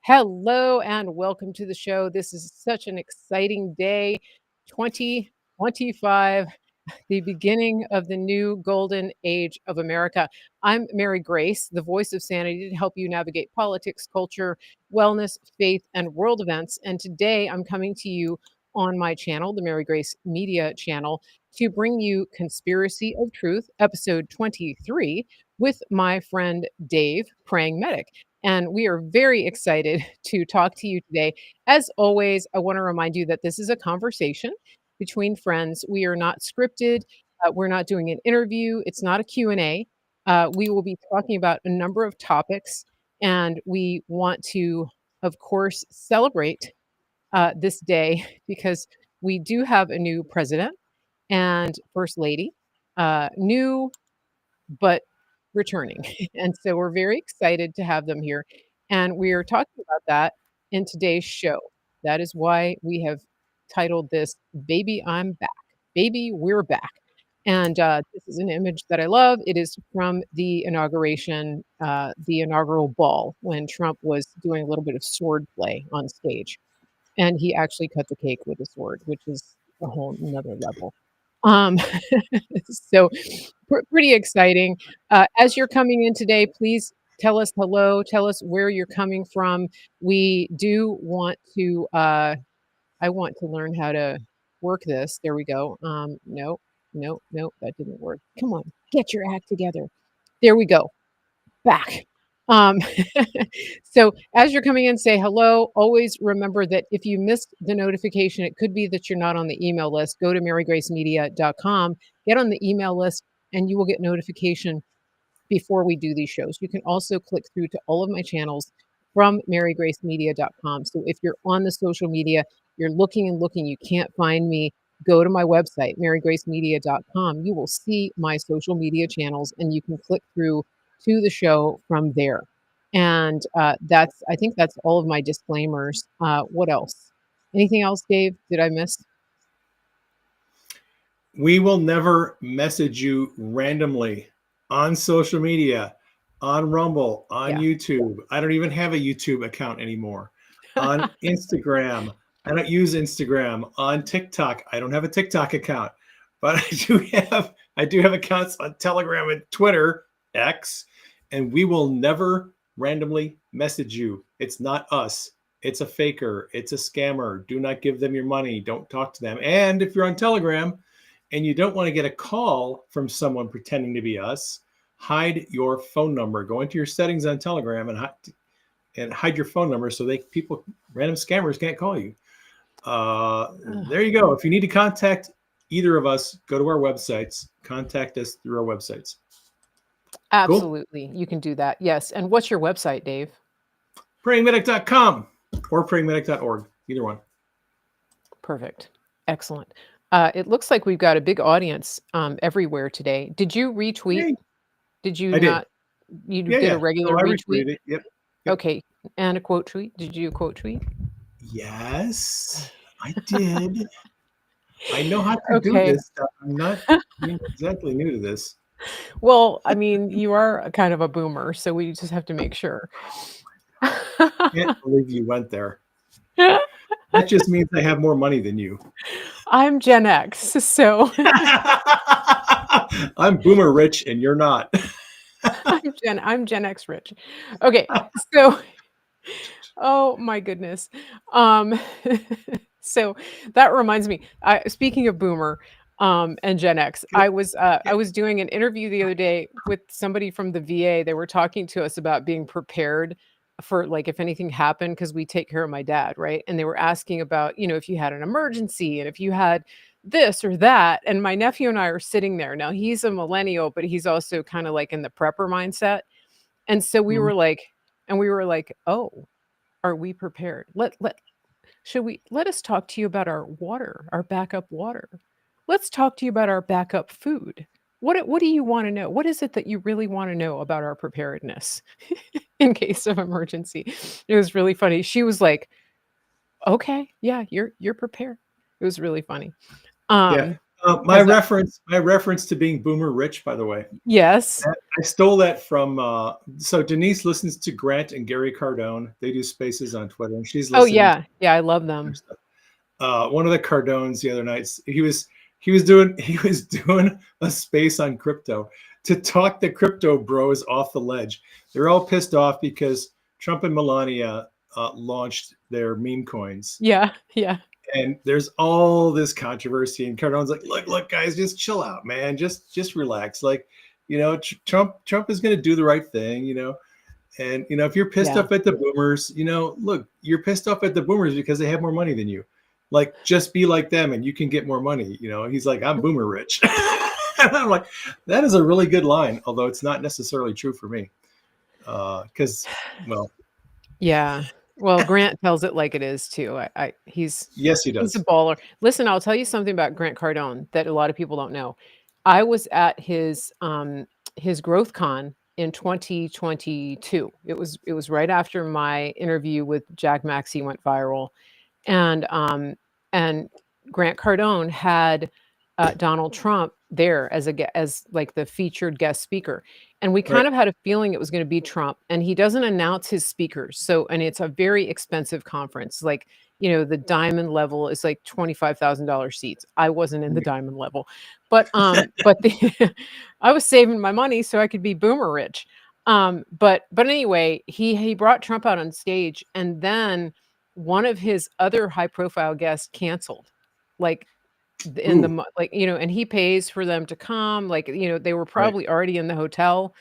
Hello and welcome to the show. This is such an exciting day, 2025, the beginning of the new golden age of America. I'm Mary Grace, the voice of sanity to help you navigate politics, culture, wellness, faith, and world events. And today I'm coming to you on my channel, the Mary Grace Media channel, to bring you Conspiracy of Truth, episode 23, with my friend Dave, Praying Medic. And we are very excited to talk to you today. As always, I want to remind you that this is a conversation between friends. We are not scripted. We're not doing an interview. It's not a Q&A. We will be talking about a number of topics, and we want to, of course, celebrate this day because we do have a new president and first lady, new but returning. And so we're very excited to have them here. And we are talking about that in today's show. That is why we have titled this Baby, I'm Back. Baby, we're back. And this is an image that I love. It is from the inauguration, the inaugural ball, when Trump was doing a little bit of sword play on stage. And he actually cut the cake with a sword, which is a whole nother level. Um, so pretty exciting. As you're coming in today, please tell us hello. Tell us where you're coming from. We do want to. I want to learn how to work this. There we go. No, no, no, that didn't work. Come on, get your act together. There we go. Back. Um, so as you're coming in, say hello. Always remember that if you missed the notification, it could be that you're not on the email list. Go to marygracemedia.com, get on the email list, and you will get notification before we do these shows. You can also click through to all of my channels from marygracemedia.com. So if you're on the social media, you're looking and looking, you can't find me, go to my website, marygracemedia.com. You will see my social media channels and you can click through to the show from there. And I think that's all of my disclaimers. What else? Anything else, Dave? Did I miss? We will never message you randomly on social media, on Rumble, on YouTube. I don't even have a YouTube account anymore. On Instagram. I don't use Instagram. On TikTok. I don't have a TikTok account. But I do have accounts on Telegram and Twitter, X, and we will never randomly message you. It's not us. It's a faker. It's a scammer. Do not give them your money. Don't talk to them. And if you're on Telegram and you don't want to get a call from someone pretending to be us, hide your phone number. Go into your settings on Telegram and hide your phone number so random scammers can't call you. There you go. If you need to contact either of us, go to our websites, contact us through our websites. Absolutely. Cool. You can do that. Yes. And what's your website, Dave? PrayingMedic.com or PrayingMedic.org. Either one. Perfect. Excellent. It looks like we've got a big audience everywhere today. Did you retweet? Hey. Did you I not? Did. You did a regular retweet? It. Yep. Okay. And a quote tweet? Did you quote tweet? Yes, I did. I know how to do this stuff. I'm not exactly new to this. Well, I mean, you are kind of a boomer, so we just have to make sure. I can't believe you went there. That just means I have more money than you. I'm Gen X, so I'm boomer rich and you're not. I'm Gen X rich. Okay, so oh my goodness. So that reminds me. Speaking of boomer and Gen X, I was doing an interview the other day with somebody from the VA. They were talking to us about being prepared for like if anything happened, because we take care of my dad, right? And they were asking about, if you had an emergency and if you had this or that. And my nephew and I are sitting there. Now he's a millennial, but he's also kind of like in the prepper mindset. And so we were like, oh, are we prepared? Let us talk to you about our water, our backup water. Let's talk to you about our backup food. What do you want to know? What is it that you really want to know about our preparedness in case of emergency? It was really funny. She was like, okay, yeah, you're prepared. It was really funny. Yeah. My reference to being boomer rich, by the way. Yes. I stole that from so Denise listens to Grant and Gary Cardone. They do spaces on Twitter, and she's Oh, listening to yeah. Yeah, I love their them. stuff. One of the Cardones the other night, he was doing a space on crypto to talk the crypto bros off the ledge. They're all pissed off because Trump and Melania launched their meme coins, Yeah, yeah. and there's all this controversy. And Cardone's like, look, guys, just chill out, man. Just relax. Like, Trump is going to do the right thing, And if you're pissed Yeah. off at the boomers, look, you're pissed off at the boomers because they have more money than you. Like, just be like them, and you can get more money. He's like, I'm boomer rich. And I'm like, that is a really good line, although it's not necessarily true for me. Because, well, Yeah. Well, Grant tells it like it is too. He's yes, he he's a does. baller. Listen, I'll tell you something about Grant Cardone that a lot of people don't know. I was at his GrowthCon in 2022. It was right after my interview with Jack Maxey went viral, and and Grant Cardone had Donald Trump there as like the featured guest speaker, and we kind Right. of had a feeling it was going to be Trump. And he doesn't announce his speakers, and it's a very expensive conference. Like, the diamond level is like $25,000 seats. I wasn't in the diamond level, but I was saving my money so I could be boomer rich. But anyway, he brought Trump out on stage, and then one of his other high profile guests canceled, like Ooh, and he pays for them to come. Like, they were right. probably already in the hotel,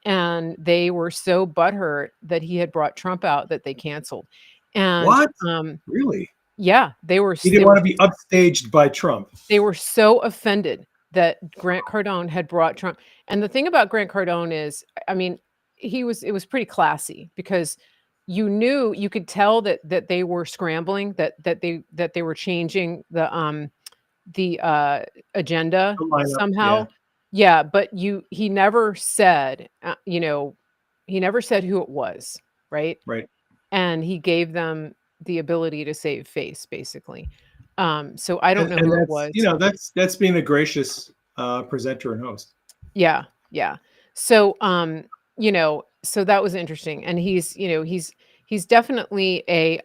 and they were so butthurt that he had brought Trump out that they canceled. And What? Really? yeah, they were He didn't want to be upstaged by Trump. they were so offended that Grant Cardone had brought Trump. And the thing about Grant Cardone is, I mean, it was pretty classy, because you could tell that they were scrambling, that they were changing the agenda The lineup, yeah, somehow. Yeah, but he never said, he never said who it was, right? right. And he gave them the ability to save face, basically. So I don't know And who it that's was. that's being a gracious presenter and host. Yeah, yeah. So, so that was interesting. And he's definitely a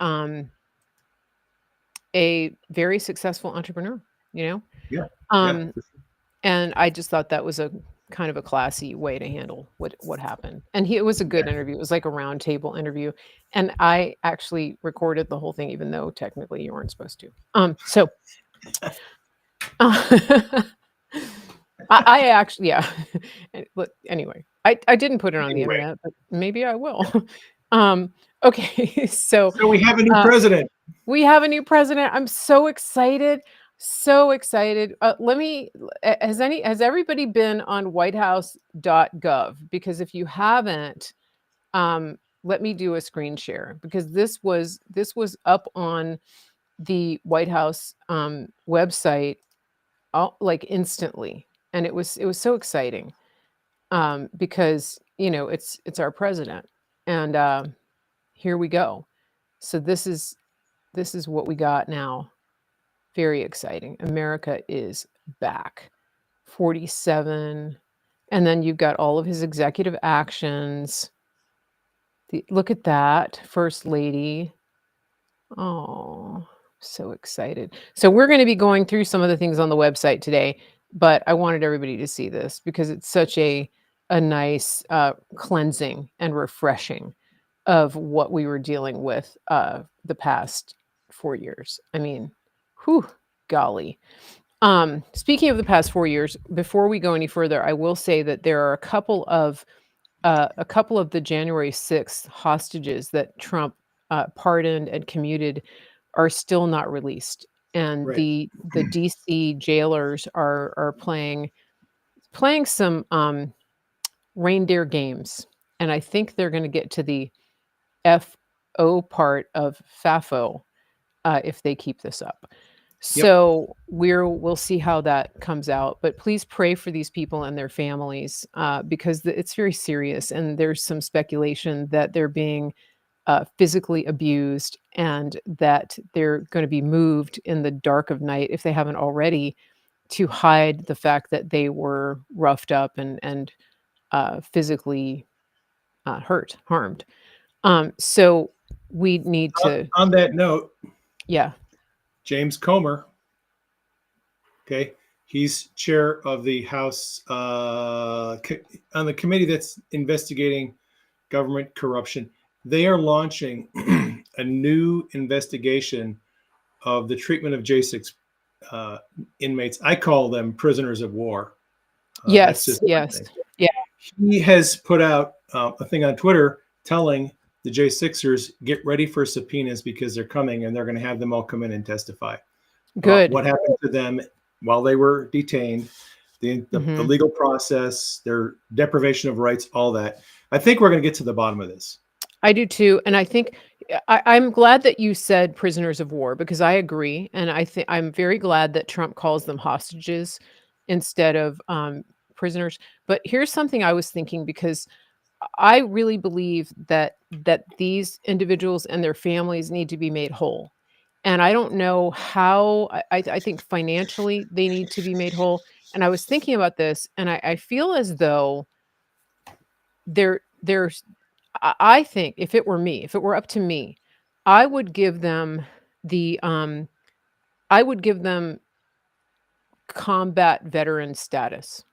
very successful entrepreneur, you know? Yeah, yeah, Um, and I just thought that was a kind of a classy way to handle what happened. And it was a good interview. It was like a round table interview. And I actually recorded the whole thing, even though technically you weren't supposed to. So I actually, yeah. But anyway, I didn't put it on the Anyway, internet, but maybe I will. Okay, so so we have a new uh, president. we have a new president. I'm so excited. So excited. Has everybody been on whitehouse.gov? Because if you haven't, let me do a screen share, because this was up on the White House website like instantly. And it was so exciting, because it's our president. And here we go. So this is what we got now. Very exciting. America is back. 47. And then you've got all of his executive actions. Look at that. First lady. Oh, so excited. So we're going to be going through some of the things on the website today, but I wanted everybody to see this because it's such a nice cleansing and refreshing of what we were dealing with the past 4 years. I mean, whew, golly. Speaking of the past 4 years, before we go any further, I will say that there are a couple of the January 6th hostages that Trump pardoned and commuted are still not released, and Right. the DC jailers are playing some reindeer games, and I think they're going to get to the FO part of FAFO if they keep this up. Yep. So we'll see how that comes out. But please pray for these people and their families, because it's very serious, and there's some speculation that they're being physically abused, and that they're going to be moved in the dark of night, if they haven't already, to hide the fact that they were roughed up and physically harmed. So we need to, On that note, yeah, James Comer, okay, he's chair of the House on the committee that's investigating government corruption. They are launching a new investigation of the treatment of J6 inmates. I call them prisoners of war. That's yes, just my yes, thing. yeah, He has put out a thing on Twitter telling the J6ers, get ready for subpoenas because they're coming and they're going to have them all come in and testify about good. what happened to them while they were detained, the Hmm. legal process, their deprivation of rights, all that. I think we're going to get to the bottom of this. I do too, and I think I'm glad that you said prisoners of war because I agree, and I think I'm very glad that Trump calls them hostages instead of prisoners. But here's something I was thinking because I really believe that these individuals and their families need to be made whole. And I don't know how I think financially they need to be made whole. And I was thinking about this and I feel as though there's I think if it were me, if it were up to me, I would give them the I would give them combat veteran status.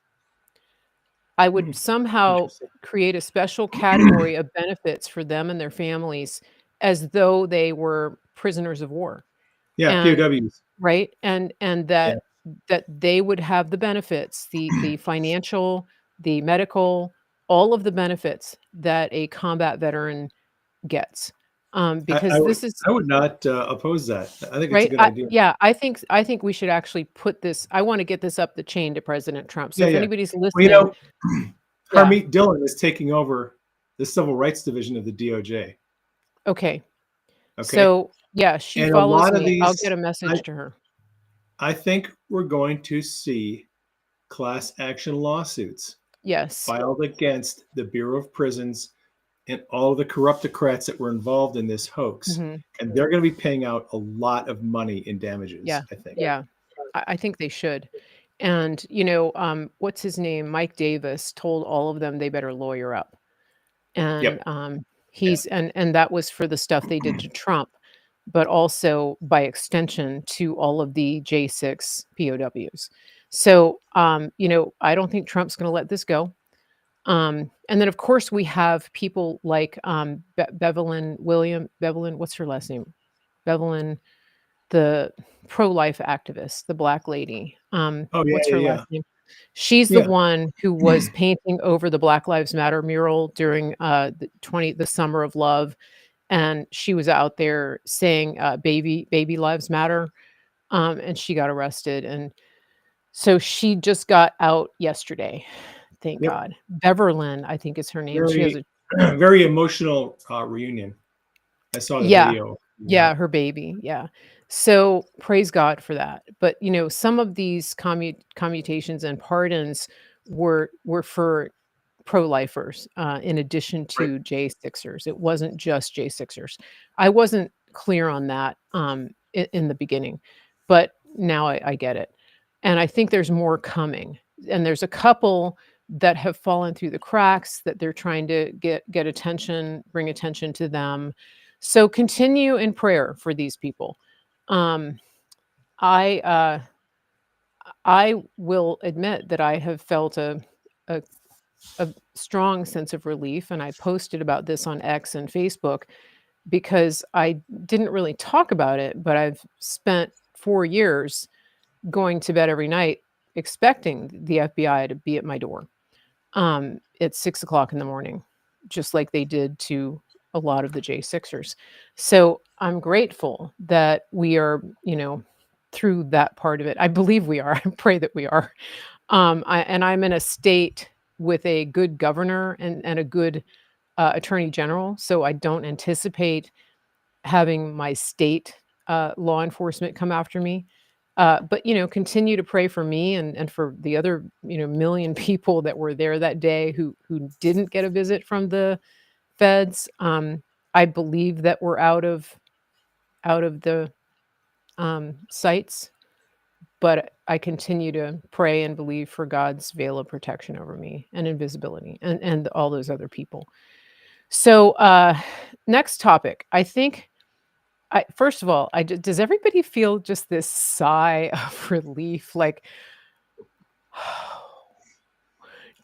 I would somehow Interesting. create a special category of benefits for them and their families as though they were prisoners of war. Yeah, And POWs. right? And Yeah. that they would have the benefits, the financial, the medical, all of the benefits that a combat veteran gets. I Because would this is I would not oppose that. I think it's a right? good idea. I think we should actually put this I wanna get this up the chain to President Trump. So Yeah, if yeah. anybody's Well, listening, yeah, Harmeet Dillon is taking over the Civil Rights Division of the DOJ. okay. Okay, So, yeah, she and a follows lot of me. I'll these, get a I message to her. I think we're going to see class action lawsuits Yes. filed against the Bureau of Prisons and all of the corruptocrats that were involved in this hoax, Mhm. and they're going to be paying out a lot of money in damages. Yeah. I think. Yeah. I think they should. And, what's his name? Mike Davis told all of them they better lawyer up. And, Yep. Yeah. and that was for the stuff they did to Trump, but also by extension to all of the J6 POWs. So, I don't think Trump's gonna let this go. And then, of course, we have people like, Bevelyn, what's her last name? Bevelyn, the pro-life activist, the black lady. Oh yeah, What's yeah, her yeah, last name? She's the yeah. one who was painting over the Black Lives Matter mural during, the Summer of Love, and she was out there saying, "Baby lives matter," and she got arrested, and so she just got out yesterday, thank Yep. God. Beverlyn, I think is her name. She has Very, a very emotional reunion. I saw the yeah. video. Yeah. Yeah, her baby, yeah. So, praise God for that. But, some of these commutations and pardons were for pro-lifers, in addition Right. to J6ers. It wasn't just J6ers. I wasn't clear on that, in the beginning, but now I get it. And I think there's more coming. And there's a couple that have fallen through the cracks that they're trying to get attention, bring attention to them. So continue in prayer for these people. Um, I I will admit that I have felt a a strong sense of relief, and I posted about this on X and Facebook because I didn't really talk about it, but I've spent 4 years going to bed every night expecting the FBI to be at my door, at 6 o'clock in the morning, just like they did to a lot of the J6ers. So I'm grateful that we are, through that part of it. I believe we are. I pray that we are. And I'm in a state with a good governor and a good attorney general. So I don't anticipate having my state law enforcement come after me. But continue to pray for me and for the other million people that were there that day who didn't get a visit from the feds. I believe that we're out of the sites, but I continue to pray and believe for God's veil of protection over me and invisibility and all those other people. So, next topic. I think first of all, does everybody feel just this sigh of relief? Like,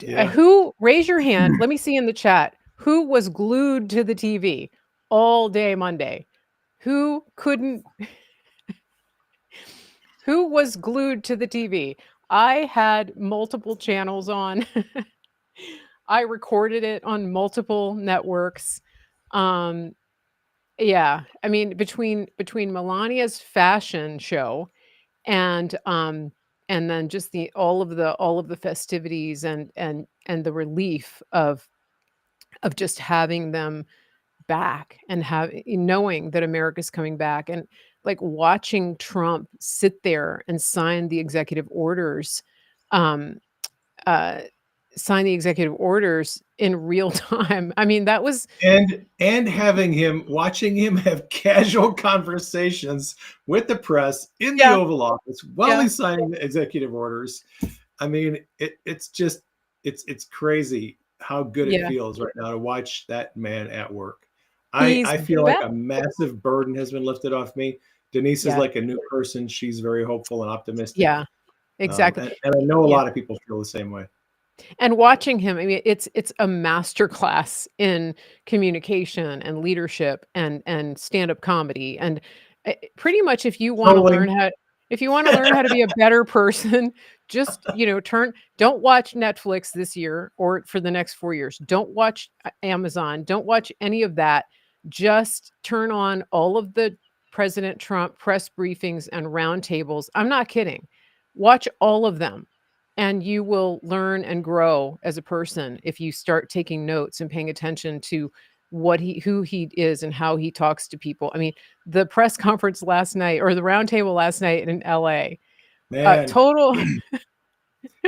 Yeah. who, raise your hand. Let me see in the chat. Who was glued to the TV all day Monday? Who couldn't, who was glued to the TV? I had multiple channels on. I recorded it on multiple networks. Um, yeah, I mean, between Melania's fashion show and then just the all of the festivities and the relief of just having them back and knowing that America's coming back, and like watching Trump sit there and um uh sign the executive orders in real time. I mean, that was And having him watching him have casual conversations with the press in the yeah, Oval Office while yeah, he's signing the executive orders. I mean, it's just it's crazy how good it yeah. feels right now to watch that man at work. He's I feel like back. a massive burden has been lifted off me. Denise is Yeah, like a new person. She's very hopeful and optimistic. yeah, exactly. And I know a Yeah. lot of people feel the same way. And watching him, I mean, it's a master class in communication and leadership and stand-up comedy. And pretty much Trolling. if you want to learn how to be a better person, just, don't watch Netflix this year or for the next 4 years. Don't watch Amazon. Don't watch any of that. Just turn on all of the President Trump press briefings and roundtables. I'm not kidding. Watch all of them, and you will learn and grow as a person if you start taking notes and paying attention to who he is and how he talks to people. I mean, the press conference last night, or the roundtable last night in LA, Man, total.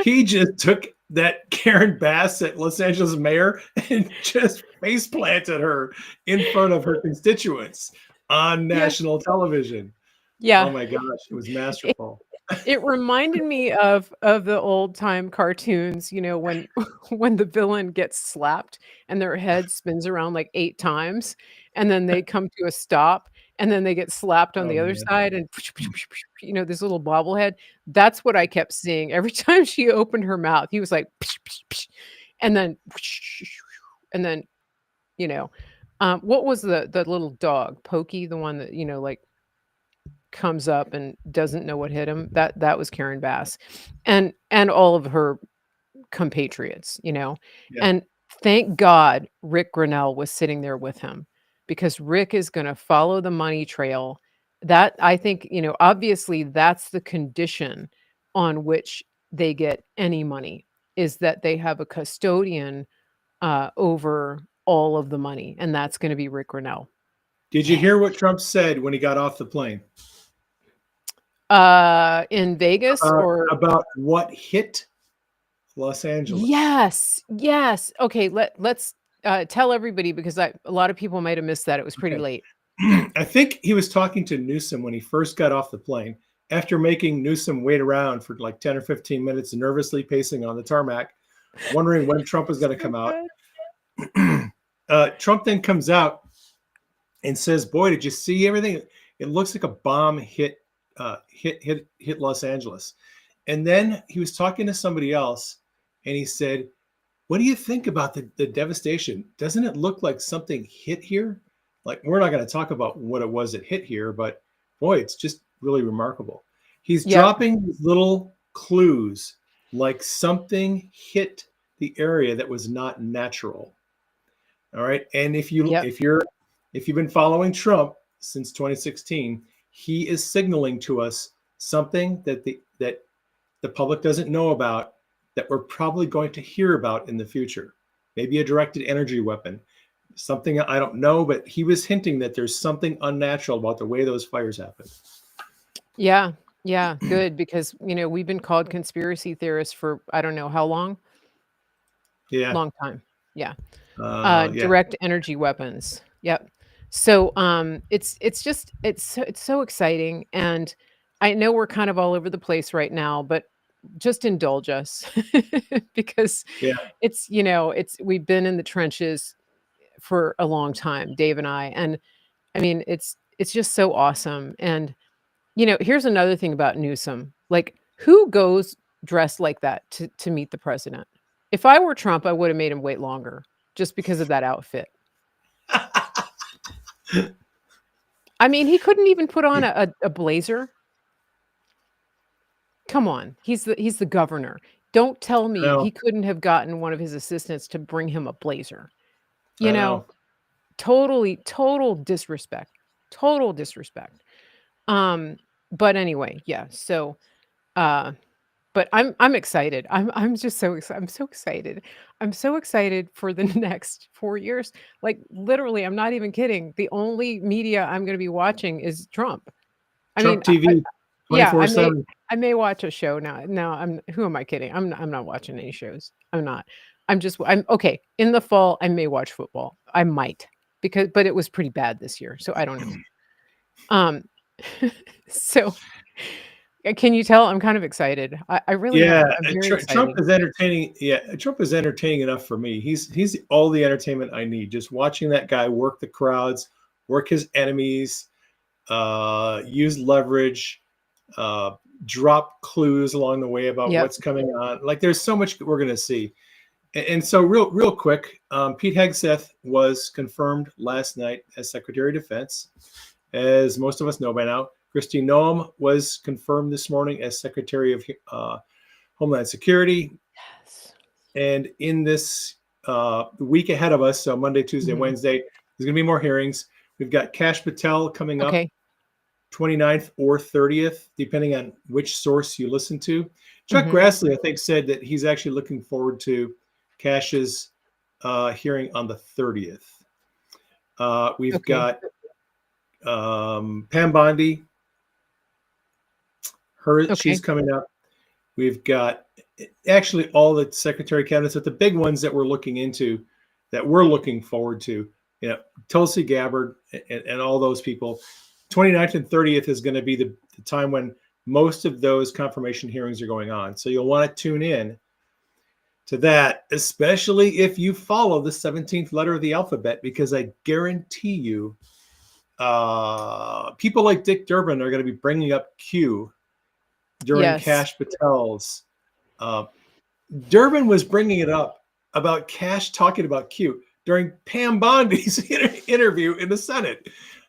he just took that Karen Bassett, Los Angeles mayor, and just face planted her in front of her constituents on Yeah, national television. Oh yeah. my gosh, it was It, masterful. it reminded me of the old time cartoons, when when the villain gets slapped and their head spins around like 8 times, and then they come to a stop, and then they get slapped on Oh the other man. side, and this little bobblehead. That's what I kept seeing every time she opened her mouth. He was like, and then, and then, you know, what was the little dog, Pokey, the one that like comes up and doesn't know what hit him? That was Karen Bass, and all of her compatriots. Yeah. And thank God Rick Grinnell was sitting there with him, because Rick is going to follow the money trail. That, I think, obviously that's the condition on which they get any money, is that they have a custodian over all of the money, and that's going to be Rick Grinnell. Did you hear what Trump said when he got off the plane? In Vegas, or About what hit Los Angeles? yes, yes. Okay, let's tell everybody, because a lot of people might have missed that. It was pretty Okay. late. I think he was talking to Newsom when he first got off the plane, after making Newsom wait around for like 10 or 15 minutes, nervously pacing on the tarmac, wondering when Trump was going to come out. Trump then comes out and says, "Boy, did you see everything? It looks like a bomb hit Los Angeles." And then he was talking to somebody else, and he said, "What do you think about the devastation? Doesn't it look like something hit here? Like, we're not going to talk about what it was that hit here, but boy, it's just really remarkable." He's Yep. dropping these little clues, like something hit the area that was not natural. All right. And if Yep. you've been following Trump since 2016, he is signaling to us something that the public doesn't know about, that we're probably going to hear about in the future. Maybe a directed energy weapon, something I don't know, but he was hinting that there's something unnatural about the way those fires happen. Yeah. Yeah. Good, because we've been called conspiracy theorists for I don't know how long. Yeah. Long time. Yeah. Yeah. Direct energy weapons. Yep. So it's so exciting, and I know we're kind of all over the place right now, but just indulge us because Yeah. it's, it's we've been in the trenches for a long time, Dave and I. And I mean, it's just so awesome. And here's another thing about Newsom. Like, who goes dressed like that to meet the president? If I were Trump, I would have made him wait longer just because of that outfit. I mean, he couldn't even put on a blazer. Come on, he's the governor. Don't tell I me know. he couldn't have gotten one of his assistants to bring him a blazer. You I know, know. totally, total disrespect. Total disrespect. Um, but anyway, yeah. So, uh, but I'm excited. I'm just so excited. I'm so excited. I'm so excited for the next 4 years. Like literally, I'm not even kidding. The only media I'm going to be watching is Trump. I mean, Trump TV yeah, 24/7. I may watch a show now. No, who am I kidding? I'm not watching any shows. I'm not. I'm okay. In the fall, I may watch football. I might but it was pretty bad this year, so I don't know. Um, so can you tell I'm kind of excited? I really Yeah, am. I'm very Trump excited. is entertaining. Yeah, Trump is entertaining enough for me. He's all the entertainment I need. Just watching that guy work the crowds, work his enemies, use leverage, uh, drop clues along the way about Yep. what's coming on. Like there's so much we're going to see. And so real quick, Pete Hegseth was confirmed last night as Secretary of Defense. As most of us know by now, Kristi Noem was confirmed this morning as Secretary of Homeland Security. Yes. And in this week ahead of us, so Monday, Tuesday, Mhm. Wednesday, there's going to be more hearings. We've got Kash Patel coming up Okay. 29th or 30th, depending on which source you listen to. Chuck Mhm. Grassley, I think, said that he's actually looking forward to Kash's hearing on the 30th. We've Okay. got Pam Bondi. She's Okay. coming up. We've got actually all the secretary candidates, but the big ones that we're looking into, that we're looking forward to, Tulsi Gabbard and all those people. 29th and 30th is going to be the time when most of those confirmation hearings are going on. So you'll want to tune in to that, especially if you follow the 17th letter of the alphabet, because I guarantee you, people like Dick Durbin are going to be bringing up Q during Yes. Kash Patel's. Durbin was bringing it up about Kash talking about Q during Pam Bondi's interview in the Senate.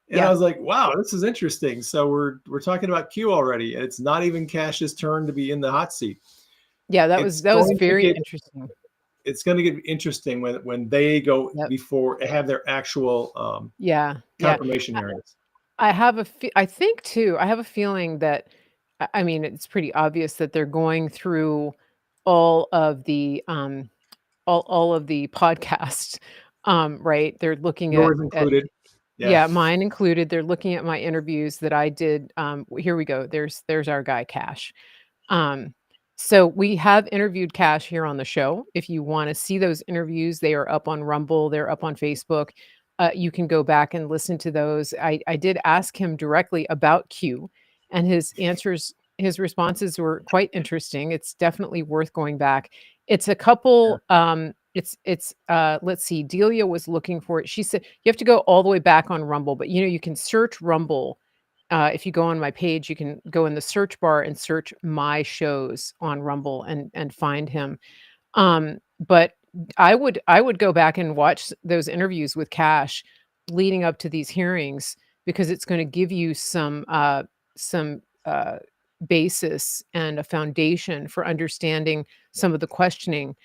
And I Yeah. was like, wow, this is interesting. So we're talking about Q already, and it's not even Kash's turn to be in the hot seat. Yeah, It's that was going to very get interesting. it's going to get interesting when they go Yep. before have their actual Yeah. Yeah. confirmation hearings. I think too, I have a feeling that I mean, it's pretty obvious that they're going through all of the, all of the podcasts, right? They're looking Yours at included. Yeah. yeah, mine included. They're looking at my interviews that I did, here we go. There's our guy, Cash. Um, so we have interviewed Cash here on the show. If you wanna see those interviews, they are up on Rumble, they're up on Facebook. You can go back and listen to those. I did ask him directly about Q, and his responses were quite interesting. It's definitely worth going back. It's a couple, let's see, Delia was looking for it. She said you have to go all the way back on Rumble, but, you can search Rumble. If you go on my page, you can go in the search bar and search my shows on Rumble and find him. But I would go back and watch those interviews with Cash leading up to these hearings because it's going to give you some basis and a foundation for understanding some of the questioning.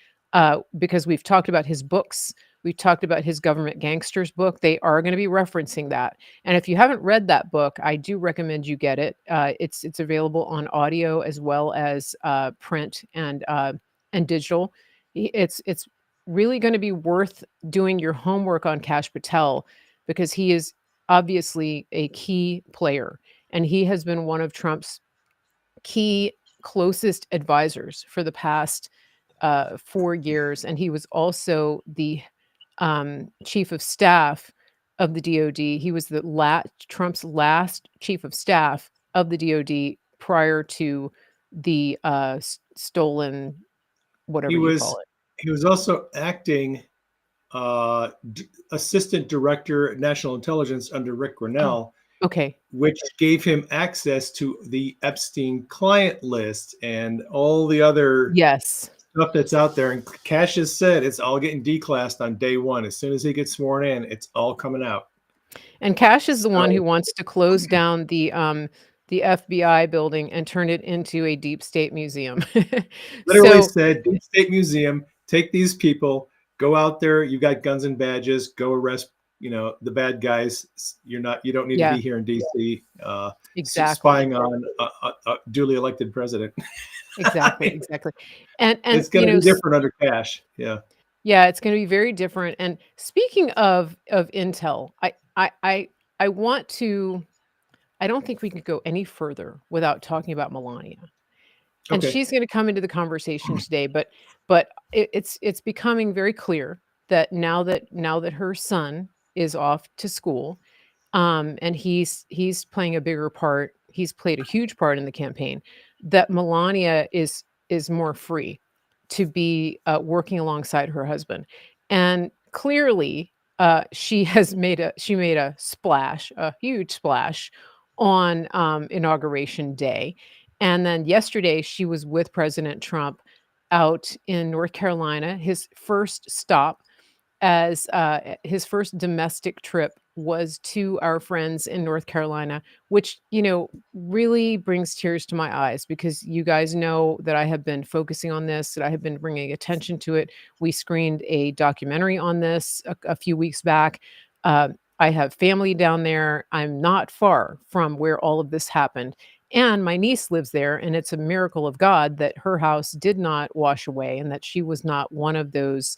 Because we've talked about his books. We've talked about his Government Gangsters book. They are going to be referencing that. And if you haven't read that book, I do recommend you get it. It's available on audio as well as print and digital. It's really going to be worth doing your homework on Cash Patel because he is obviously a key player, and he has been one of Trump's key closest advisors for the past 4 years, and he was also the chief of staff of the DoD. He was Trump's last chief of staff of the DoD prior to the stolen, He whatever you call was it. he was also acting assistant director national intelligence under Rick Oh, Grinnell, okay. which gave him access to the Epstein client list and all the other Yes. stuff that's out there. And Cash has said it's all getting declassed on day one. As soon as he gets sworn in, it's all coming out. And Cash is the one So who wants to close down the FBI building and turn it into a deep state museum. literally So, said, Deep State Museum, take these people, go out there. You got guns and badges, go arrest, the bad guys. You don't need to yeah, be here in DC exactly. spying on a duly elected president. I Exactly, mean, exactly. And, it's going to be different under Cash. Yeah. yeah, it's gonna be very different, and speaking of intel, I want to I don't think we could go any further without talking about Melania. And Okay. she's gonna come into the conversation today, but it's becoming very clear that now that her son is off to school, and he's playing a bigger part, he's played a huge part in the campaign, that Melania is more free to be, working alongside her husband. And clearly, she made a splash, a huge splash on, Inauguration Day. And then yesterday, she was with President Trump out in North Carolina, his first stop as his first domestic trip was to our friends in North Carolina, which, really brings tears to my eyes because you guys know that I have been focusing on this, that I have been bringing attention to it. We screened a documentary on this a few weeks back. I have family down there. I'm not far from where all of this happened. And my niece lives there, and it's a miracle of God that her house did not wash away and that she was not one of those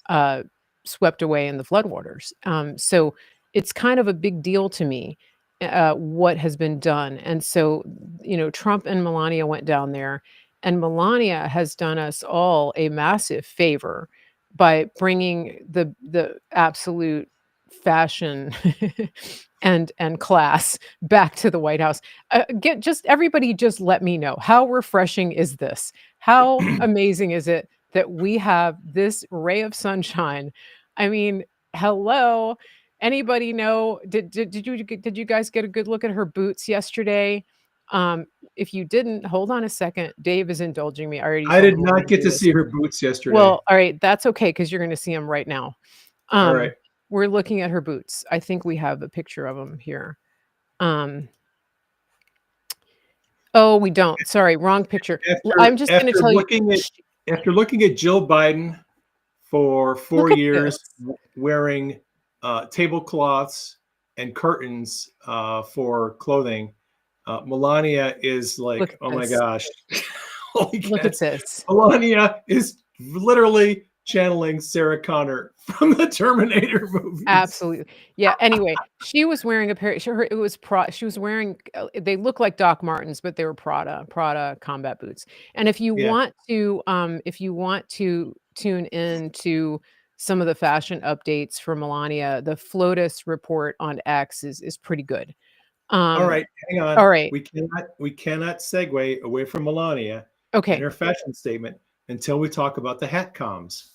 uh, swept away in the floodwaters. So it's kind of a big deal to me what has been done. And so, Trump and Melania went down there, and Melania has done us all a massive favor by bringing the absolute fashion and class back to the White House. Get just everybody just let me know, how refreshing is this? How amazing is it that we have this ray of sunshine? I mean, hello. Anybody know? Did you guys get a good look at her boots yesterday? If you didn't, hold on a second. Dave is indulging me. I already I told did him we're not going to get do to this. see her boots yesterday. Well, all right, that's okay because you're going to see them right now. All Um, right. we're looking at her boots. I think we have a picture of them here. Um, oh, we don't. Sorry, wrong picture. I'm After just going to after tell you. looking at after looking at Jill Biden for four Look at years this. wearing tablecloths and curtains for clothing, Melania is Look like, at oh my this. gosh, holy Look at cats! this. Melania is literally channeling Sarah Connor from the Terminator movies. Absolutely. Yeah, anyway, she was wearing a pair it was she was wearing, they look like Doc Martens, but they were Prada combat boots. And Yeah. if you want to tune in to some of the fashion updates for Melania, the FLOTUS report on X is pretty good. All Um, right, hang on. all right. We cannot segue away from Melania and Okay. her fashion statement until we talk about the hat comms.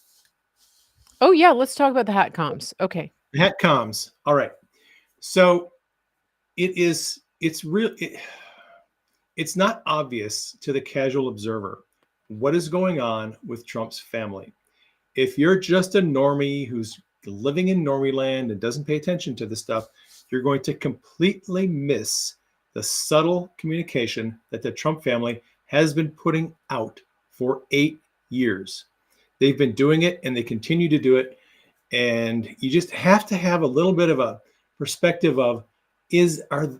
Oh, yeah, let's talk about the hat comms. Okay. The hat comms. All right. So it's not obvious to the casual observer what is going on with Trump's family. If you're just a normie who's living in normie land and doesn't pay attention to this stuff, you're going to completely miss the subtle communication that the Trump family has been putting out for 8 years. They've been doing it and they continue to do it. And you just have to have a little bit of a perspective of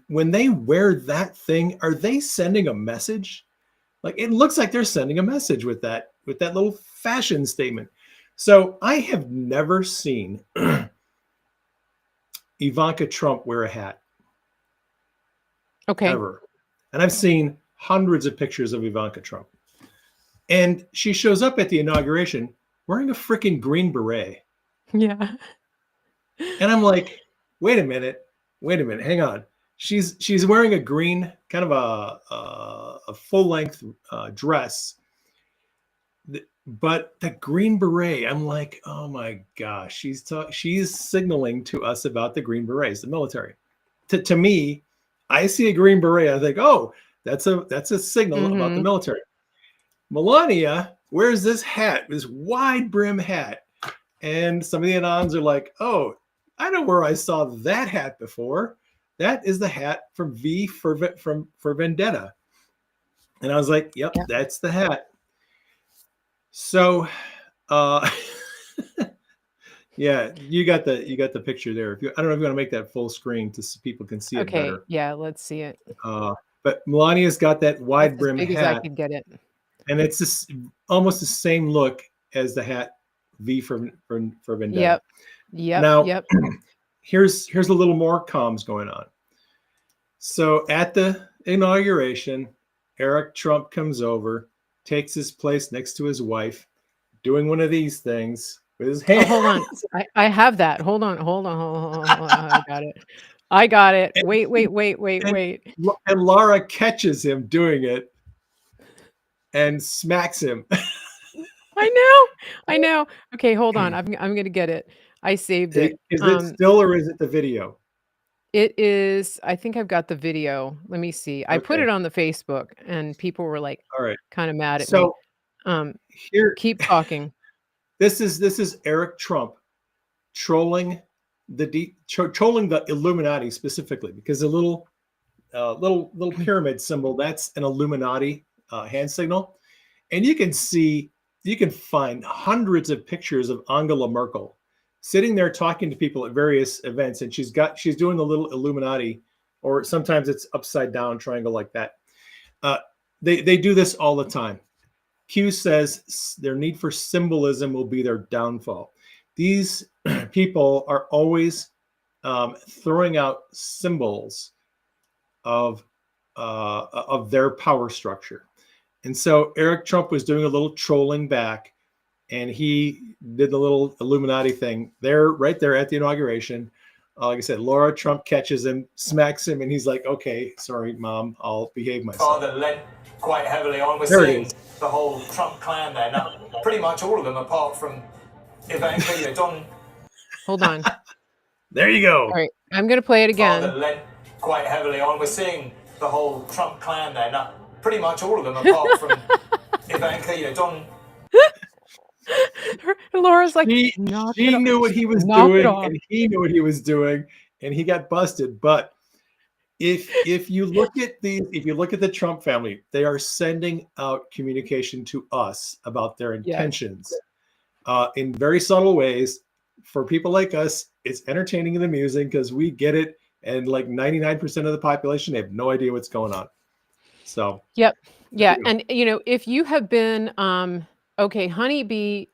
when they wear that thing, are they sending a message? Like, it looks like they're sending a message with that little fashion statement. So I have never seen Ivanka Trump wear a hat Okay. ever. And I've seen hundreds of pictures of Ivanka Trump. And she shows up at the inauguration wearing a freaking green beret. Yeah. And I'm like, wait a minute, hang on. she's wearing a green kind of a full length dress, but the green beret. I'm like, oh my gosh, she's signaling to us about the green berets, the military. To me, I see a green beret. I think, oh, that's a signal about the Mhm. military. Melania wears this hat, this wide brim hat, and some of the Anons are like, oh, I know where I saw that hat before. That is the hat from for Vendetta. And I was like, yep, Yeah. that's the hat. So uh yeah, you got the picture there. If you I don't know if you want to make that full screen so people can see it Okay. better. Yeah, let's see it. But Melania's got that That's wide as brim big as I hat, could get it. and it's just almost the same look as the hat V for Vendetta. Yep. Yep. Now, Yep. here's a little more comms going on. So at the inauguration, Eric Trump comes over, takes his place next to his wife, doing one of these things with his Oh, hand. hold on. I have that. Hold on. Hold on. I got it. I got it. and, Wait, wait, wait, wait, and, wait. and Laura catches him doing it and smacks him. I know. I know. Okay, hold on. I'm gonna get it. I saved it. Is it still or is it the video? It is I think I've got the video. Let me see. I put Okay. it on the Facebook and people were like All right. kind of mad at me. So Um, here, keep talking. this is Eric Trump trolling trolling the Illuminati specifically, because the little pyramid symbol, that's an Illuminati hand signal, and you can find hundreds of pictures of Angela Merkel sitting there talking to people at various events, and she's doing the little Illuminati, or sometimes it's upside down triangle like that. Uh, they do this all the time. Q says their need for symbolism will be their downfall. These people are always throwing out symbols of their power structure. And so Eric Trump was doing a little trolling back, and he did the little Illuminati thing there, right there at the inauguration. Like I said, Laura Trump catches him, smacks him, and he's like, "Okay, sorry, Mom, I'll behave myself." Father lent quite heavily on. We're There it seeing is. the whole Trump clan there now. Pretty much all of them, apart from Ivanka. Don. Hold on. There you go. All right. I'm gonna play it Father again. lent quite heavily on. We're seeing the whole Trump clan there now. Pretty much all of them, apart from Ivanka. Don. Laura's like, She knock it she off. knew what he was Knock it doing, off. and he knew what he was doing, and he got busted. But if you look at the Trump family, they are sending out communication to us about their Yes. intentions in very subtle ways. For people like us, it's entertaining and amusing because we get it, and like 99% of the population, they have no idea what's going on. So Yep. there Yeah, you go. and, if you have been, okay, Honeybee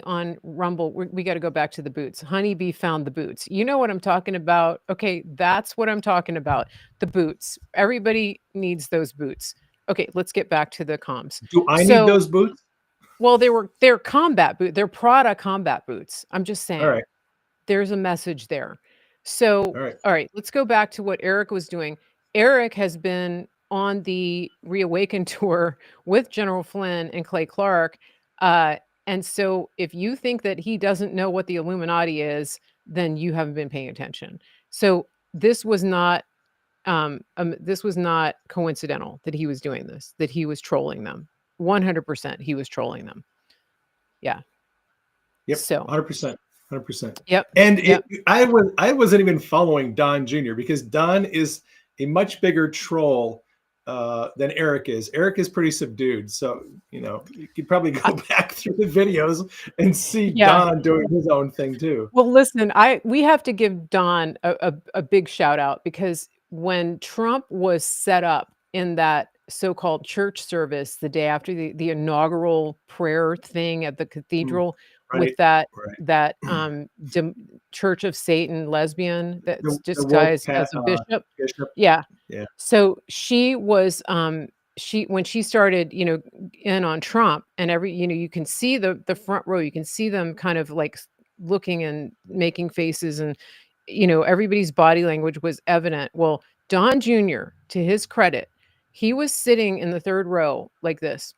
on Rumble, we gotta go back to the boots. Honeybee found the boots. You know what I'm talking about? Okay, that's what I'm talking about, the boots. Everybody needs those boots. Okay, let's get back to the comms. Do I need So, those boots? well, they're combat they're Prada combat boots. I'm just All saying. right, There's a message there. So, all right. all right, let's go back to what Eric was doing. Eric has been on the Reawaken tour with General Flynn and Clay Clark. Uh, and so if you think that he doesn't know what the Illuminati is, then you haven't been paying attention. So this was not coincidental that he was doing this, that he was trolling them. 100% he was trolling them. Yeah. Yep, So, 100%, 100%. yep. And Yep. I wasn't even following Don Jr. because Don is a much bigger troll than Eric is. Eric is pretty subdued, so you could probably go back through the videos and see Yeah. Don doing his own thing too. Well, listen, we have to give Don a big shout out, because when Trump was set up in that so-called church service the day after the inaugural prayer thing at the Mm, cathedral with right, that right. that Church of Satan lesbian that's The woke disguised as a bishop. bishop. Yeah. Yeah. So she was when she started, in on Trump, and you can see the front row, you can see them kind of like looking and making faces, and everybody's body language was evident. Well, Don Jr., to his credit, he was sitting in the third row like this.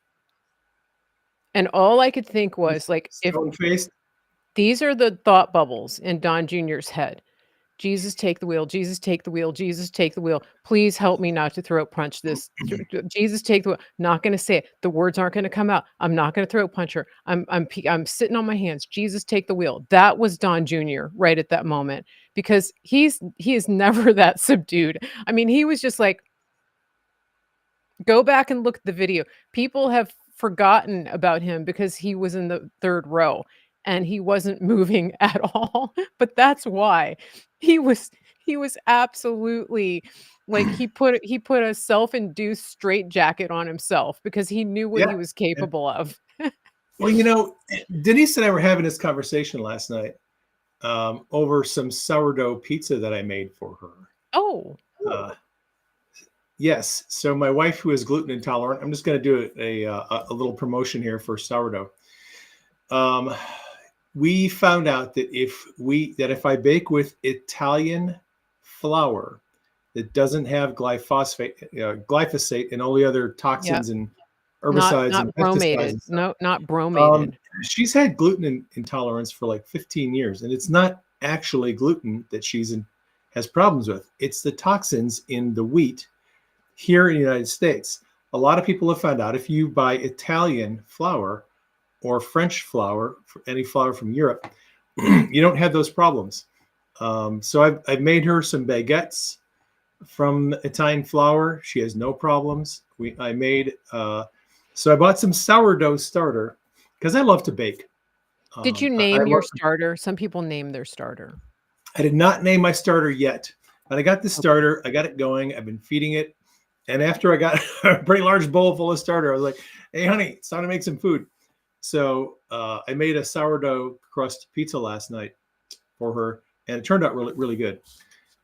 And all I could think was, like, if Stone faced. these are the thought bubbles in Don Jr.'s head. Jesus, take the wheel. Jesus, take the wheel. Jesus, take the wheel. Please help me not to throat punch this. Jesus, take the wheel. Not going to say it. The words aren't going to come out. I'm not going to throat punch her. I'm sitting on my hands. Jesus, take the wheel. That was Don Jr. right at that moment, because he is never that subdued. I mean, he was just like, go back and look at the video. People have forgotten about him because he was in the third row and he wasn't moving at all. But that's why he was absolutely, like, he put a self-induced straitjacket on himself because he knew what Yeah. he was capable of. Well, you know, Denise and I were having this conversation last night over some sourdough pizza that I made for her. Oh, Uh, yes. So my wife, who is gluten intolerant, I'm just going to do a little promotion here for sourdough. We found out that if I bake with Italian flour that doesn't have glyphosate and all the other yeah. toxins and herbicides and Not pesticides bromated. and stuff, No, not bromated. she's had gluten intolerance for like 15 years, and it's not actually gluten that has problems with. It's the toxins in the wheat here in the United States. A lot of people have found out if you buy Italian flour or French flour, any flour from Europe, you don't have those problems. So I've made her some baguettes from Italian flour. She has no problems. So I bought some sourdough starter because I love to bake. Did you name your starter? Some people name their starter. I did not name my starter yet, but I got the starter. I got it going. I've been feeding it. And after I got a pretty large bowl full of starter, I was like, hey, honey, it's time to make some food. So I made a sourdough crust pizza last night for her, and it turned out really, really good.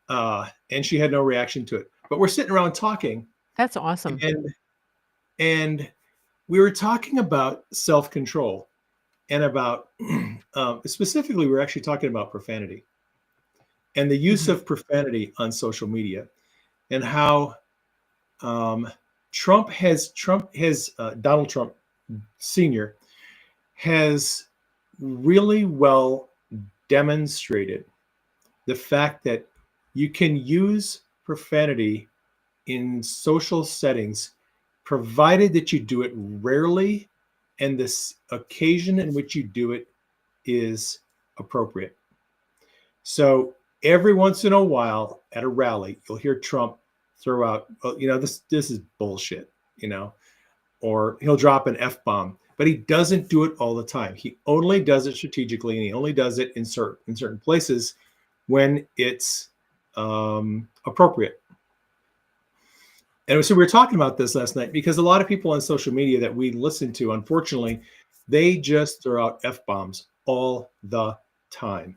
And she had no reaction to it. But we're sitting around talking. That's awesome. And we were talking about self-control and about, specifically, we're actually talking about profanity and the use of profanity on social media, and how Donald Trump Sr. has really well demonstrated the fact that you can use profanity in social settings, provided that you do it rarely and this occasion in which you do it is appropriate. So every once in a while at a rally, you'll hear Trump throw out, oh, this is bullshit, or he'll drop an F-bomb, but he doesn't do it all the time. He only does it strategically, and he only does it in certain places when it's appropriate. And so we were talking about this last night because a lot of people on social media that we listen to, unfortunately, they just throw out F-bombs all the time.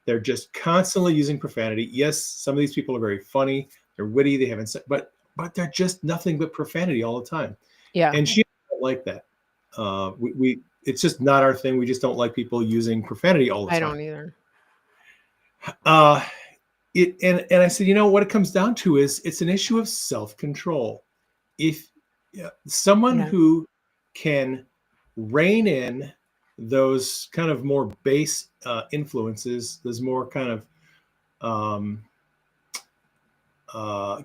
They're just constantly using profanity. Yes, some of these people are very funny. They're witty. They haven't said, but they're just nothing but profanity all the time. Yeah. And she doesn't like that. It's just not our thing. We just don't like people using profanity all the time. I don't either. And I said, what it comes down to is it's an issue of self-control. If someone who can rein in those kind of more base influences, those more kind of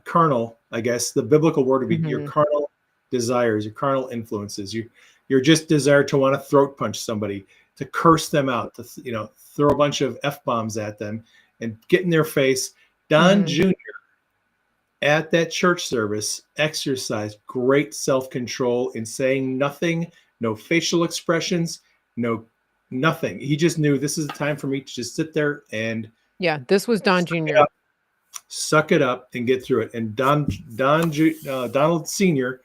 carnal, I guess the biblical word would be your carnal desires, your carnal influences, your just desire to want to throat punch somebody, to curse them out, to throw a bunch of F-bombs at them and get in their face. Don Jr. at that church service exercised great self-control in saying nothing, no facial expressions, nothing. He just knew this is the time for me to just sit there and this was Don Jr. Suck it up and get through it. And Donald Sr.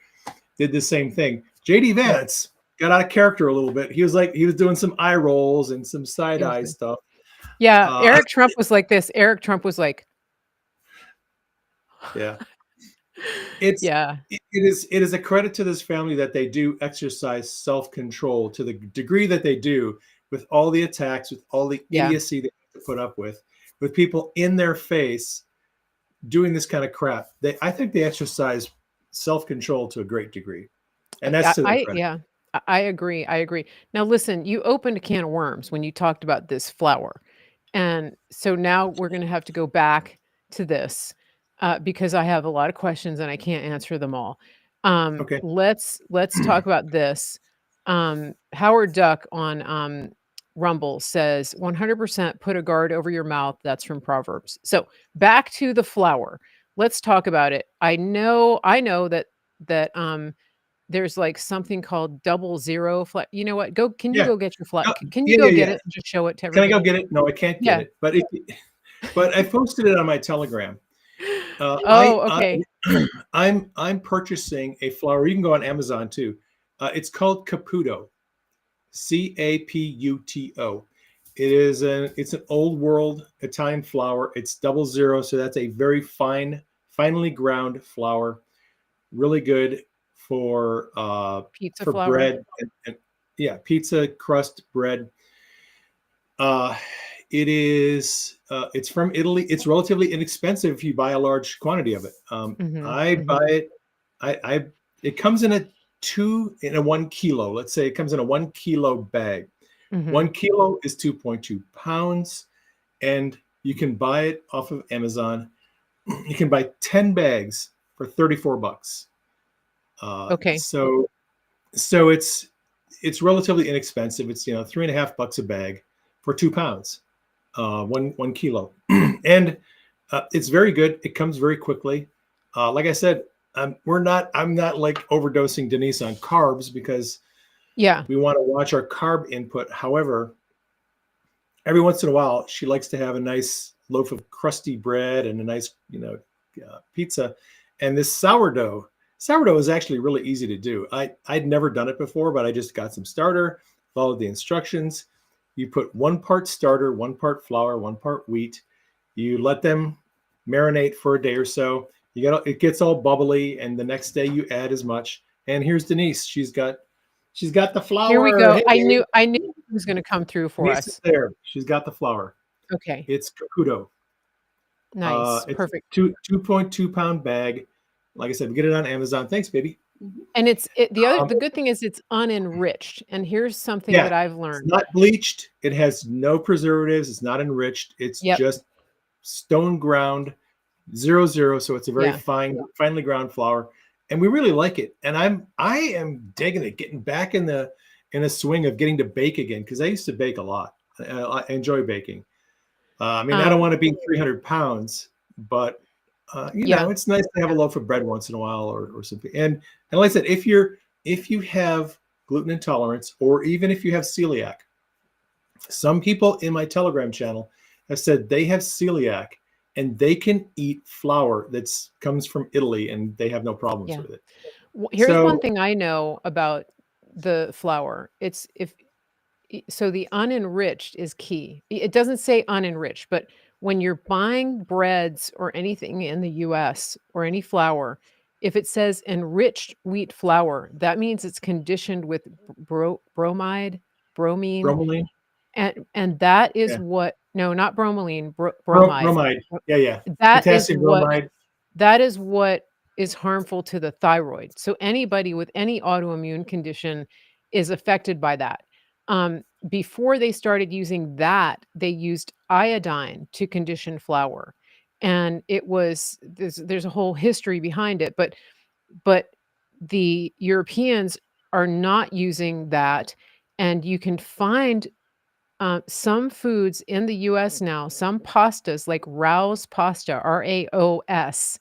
did the same thing. JD Vance got out of character a little bit. He was doing some eye rolls and some side eye stuff. Yeah, Eric Trump was like this. Eric Trump was like, yeah. It is a credit to this family that they do exercise self-control to the degree that they do, with all the attacks, with all the idiocy they have to put up with people in their face, doing this kind of crap, I think they exercise self-control to a great degree, and that's to their credit. Yeah, I agree. I agree. Now, listen, you opened a can of worms when you talked about this flour. And so now we're going to have to go back to this because I have a lot of questions and I can't answer them all. Okay. Let's talk about this. Howard Duck on Rumble says 100% put a guard over your mouth. That's from Proverbs. So back to the flour. Let's talk about it. I know that there's like something called 00. You know what? Can you Yeah. go get your flour? No, Can you yeah, go yeah, get yeah. it and just show it to Can I go everybody? get it? No, I can't get Yeah. it. But I posted it on my Telegram. Oh, okay. I'm purchasing a flour. You can go on Amazon too. It's called Caputo, Caputo. It's an old world Italian flour. It's 00, so that's a very finely ground flour. Really good for Pizza flour. bread and yeah, pizza crust bread. It's from Italy. It's relatively inexpensive if you buy a large quantity of it. I buy it. It comes in a 1 kilo. Let's say it comes in a 1 kilo bag. 1 kilo is 2.2 pounds, and you can buy it off of Amazon. You can buy 10 bags for $34. Okay. So it's relatively inexpensive. It's $3.50 a bag for 2 pounds, 1 kilo, and it's very good. It comes very quickly. Like I said, I'm not like overdosing Denise on carbs because Yeah. we want to watch our carb input. However, every once in a while, she likes to have a nice loaf of crusty bread and a nice pizza. And this sourdough is actually really easy to do. I'd never done it before, but I just got some starter, followed the instructions. You put 1 part starter, 1 part flour, 1 part wheat. You let them marinate for a day or so. It gets all bubbly, and the next day you add as much. And here's Denise. She's got the flour. Here we go. Hey, I knew it was going to come through for Denise is us. there. She's got the flour. Okay. It's Caputo. Nice. It's Perfect. 2.2 pound bag. Like I said, we get it on Amazon. Thanks, baby. And the good thing is it's unenriched. And here's something that I've learned. It's not bleached. It has no preservatives. It's not enriched. It's just stone ground 00. So it's a very finely ground flour, and we really like it. And I am digging it, getting back in a swing of getting to bake again, because I used to bake a lot. I enjoy baking. I don't want to be 300 pounds, but it's nice to have a loaf of bread once in a while or something. And like I said, if you have gluten intolerance, or even if you have celiac, some people in my Telegram channel have said they have celiac and they can eat flour that comes from Italy and they have no problems with it. Here's one thing I know about the flour. So the unenriched is key. It doesn't say unenriched, but when you're buying breads or anything in the US or any flour, if it says enriched wheat flour, that means it's conditioned with bromine. And that is what, no, not bromelain, bromide. Bromide. Yeah. That is what is harmful to the thyroid. So anybody with any autoimmune condition is affected by that. Before they started using that, they used iodine to condition flour. And there's a whole history behind it, but the Europeans are not using that. And you can find some foods in the US now, some pastas like Rao's pasta, RAOS,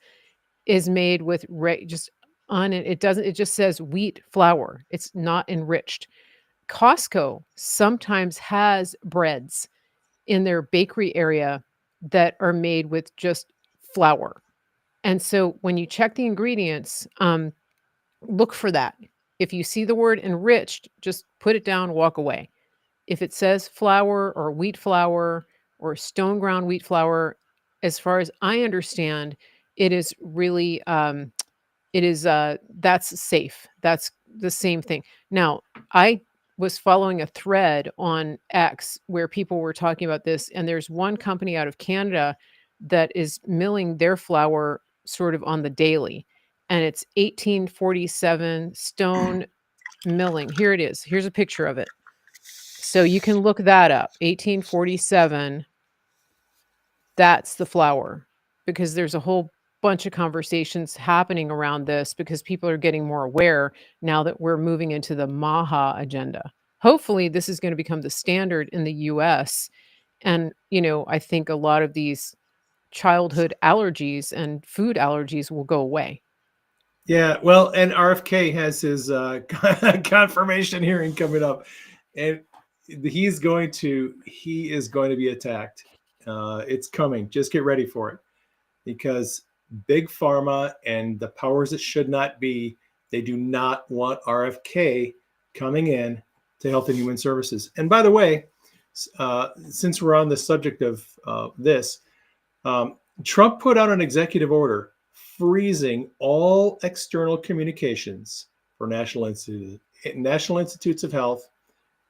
is made with it just says wheat flour. It's not enriched. Costco sometimes has breads in their bakery area that are made with just flour. And so when you check the ingredients, look for that. If you see the word enriched, just put it down, walk away. If it says flour or wheat flour or stone ground wheat flour, as far as I understand, it is really, that's safe. That's the same thing. Now, I was following a thread on X where people were talking about this, and there's one company out of Canada that is milling their flour sort of on the daily, and it's 1847 stone milling. Here it is. Here's a picture of it. So you can look that up. 1847. That's the flour, because there's a whole bunch of conversations happening around this because people are getting more aware now that we're moving into the MAHA agenda. Hopefully, this is going to become the standard in the US. And, I think a lot of these childhood allergies and food allergies will go away. Yeah, well, and RFK has his confirmation hearing coming up, and he is going to be attacked. It's coming. Just get ready for it, because big pharma and the powers that should not be, they do not want RFK coming in to Health and Human Services. And by the way, since we're on the subject of this, Trump put out an executive order freezing all external communications for National Institutes of Health,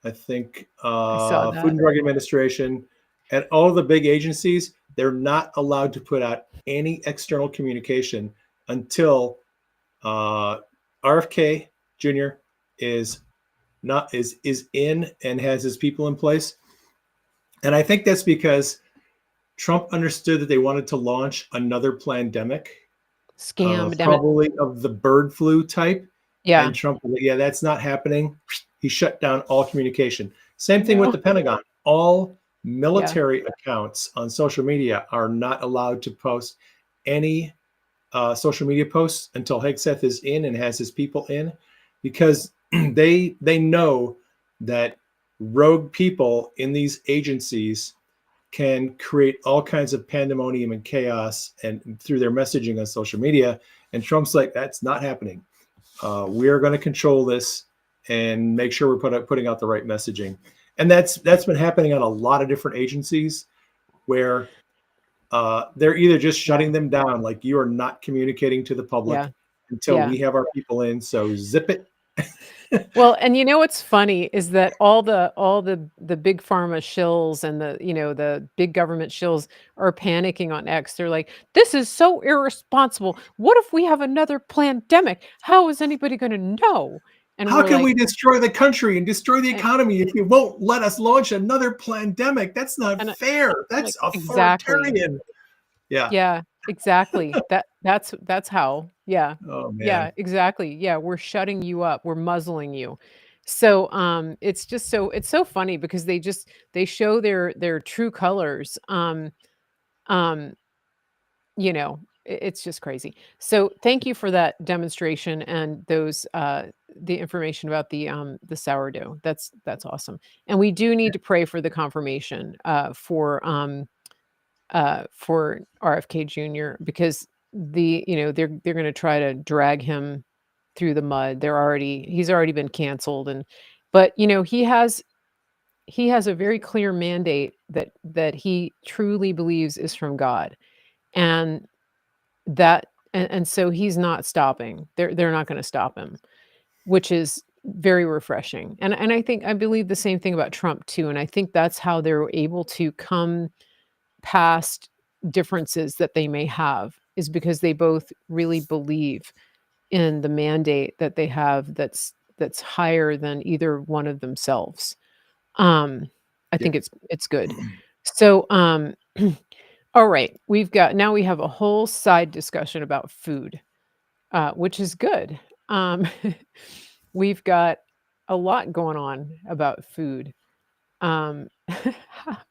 I think, I saw Food that. and Drug Administration, and all the big agencies. They're not allowed to put out any external communication until RFK Jr. is in and has his people in place. And I think that's because Trump understood that they wanted to launch another pandemic, Scam, probably of the bird flu type. Yeah. And Trump, that's not happening. He shut down all communication. Same thing with the Pentagon. All military accounts on social media are not allowed to post any social media posts until Hegseth is in and has his people in, because they know that rogue people in these agencies can create all kinds of pandemonium and chaos and through their messaging on social media. And Trump's like, that's not happening. We are going to control this and make sure we're putting out the right messaging. And that's been happening on a lot of different agencies where they're either just shutting them down, like, you are not communicating to the public until we have our people in. So zip it. Well, and what's funny is that all the big pharma shills and the big government shills are panicking on X. They're like, this is so irresponsible. What if we have another pandemic? How is anybody going to know? And how can we destroy the country and destroy the economy if you won't let us launch another pandemic? That's not fair. That's authoritarian. Yeah, exactly. That's how. Yeah. Oh man. Yeah, exactly. Yeah, we're shutting you up. We're muzzling you. So it's just it's so funny because they show their true colors. It's just crazy. So thank you for that demonstration and those the information about the sourdough. That's awesome. And we do need to pray for the confirmation for RFK Jr. because they're going to try to drag him through the mud. He's already been canceled, but he has a very clear mandate that he truly believes is from God, and so he's not stopping. They're not going to stop him, which is very refreshing. And I believe the same thing about Trump too. And I think that's how they're able to come past differences that they may have, is because they both really believe in the mandate that they have that's higher than either one of themselves. I think it's good. So all right, we have a whole side discussion about food, which is good. We've got a lot going on about food.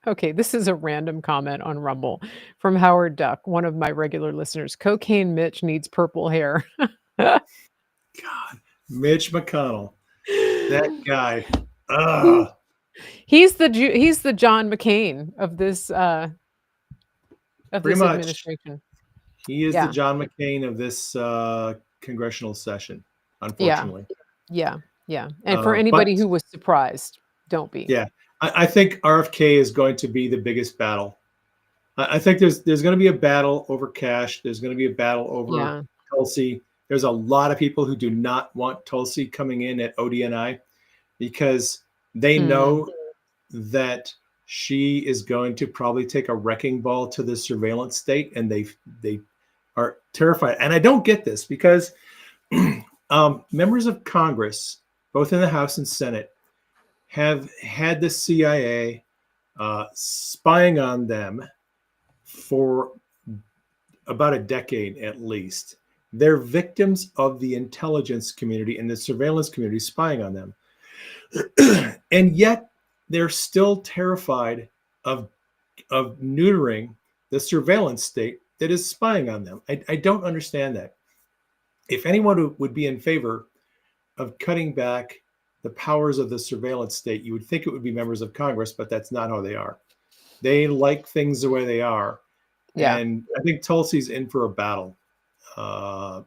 Okay, this is a random comment on Rumble from Howard Duck, one of my regular listeners. Cocaine Mitch needs purple hair. God, Mitch McConnell, that guy. He's the John McCain of this administration. He is the John McCain of this congressional session, unfortunately. Yeah. And for anybody who was surprised, don't be. Yeah. I think RFK is going to be the biggest battle. I think there's going to be a battle over Kash. There's going to be a battle over Tulsi. There's a lot of people who do not want Tulsi coming in at ODNI because they know that she is going to probably take a wrecking ball to the surveillance state, and they are terrified. And I don't get this because members of Congress, both in the House and Senate, have had the CIA spying on them for about a decade at least. They're victims of the intelligence community and the surveillance community spying on them. And yet they're still terrified of neutering the surveillance state that is spying on them. I don't understand that. If anyone would be in favor of cutting back the powers of the surveillance state, you would think it would be members of Congress, but that's not how they are. They like things the way they are. Yeah. And I think Tulsi's in for a battle. I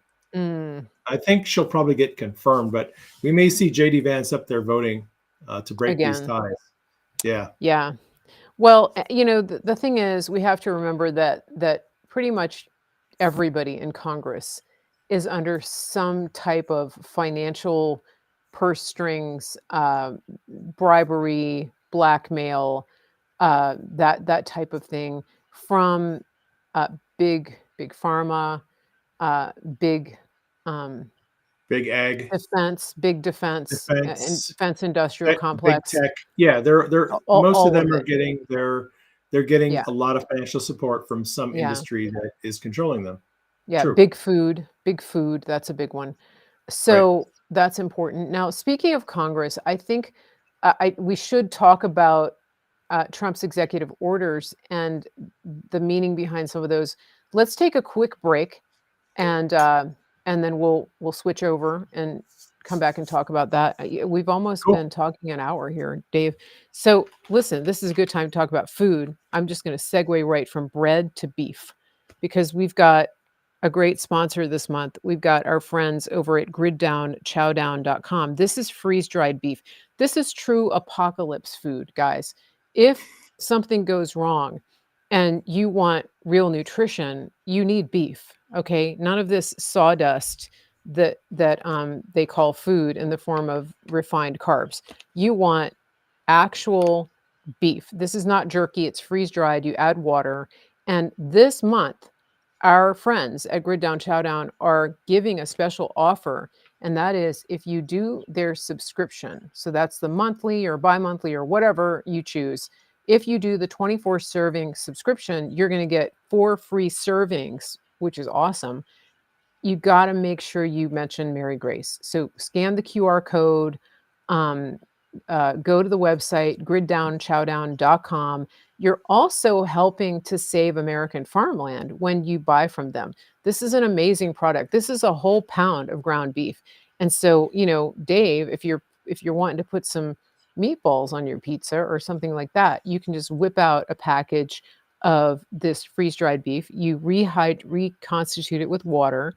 think she'll probably get confirmed, but we may see JD Vance up there voting to break these ties. Yeah. Yeah. Well, the thing is, we have to remember that pretty much everybody in Congress is under some type of financial purse strings, bribery, blackmail, that type of thing from big pharma, big ag, big defense industrial complex, big tech. Yeah, they're most of them are getting they're getting a lot of financial support from some industry that is controlling them. Yeah, true. Big food, that's a big one. So that's important. Now, speaking of Congress, I think we should talk about Trump's executive orders and the meaning behind some of those. Let's take a quick break, and then we'll switch over and come back and talk about that. We've almost been talking an hour here, Dave. So listen, this is a good time to talk about food. I'm just going to segue right from bread to beef, because we've got a great sponsor this month. We've got our friends over at griddownchowdown.com. This is freeze-dried beef. This is true apocalypse food, guys. If something goes wrong and you want real nutrition, you need beef, okay? None of this sawdust that they call food in the form of refined carbs. You want actual beef. This is not jerky. It's freeze-dried. You add water. And this month, our friends at Grid Down Chowdown are giving a special offer, and that is if you do their subscription, so that's the monthly or bi-monthly or whatever you choose. If you do the 24 serving subscription, you're going to get 4 free servings, which is awesome. You got to make sure you mention Mary Grace. So scan the QR code, go to the website, griddownchowdown.com. You're also helping to save American farmland when you buy from them. This is an amazing product. This is a whole pound of ground beef. And so, Dave, if you're wanting to put some meatballs on your pizza or something like that, you can just whip out a package of this freeze-dried beef. You reconstitute it with water,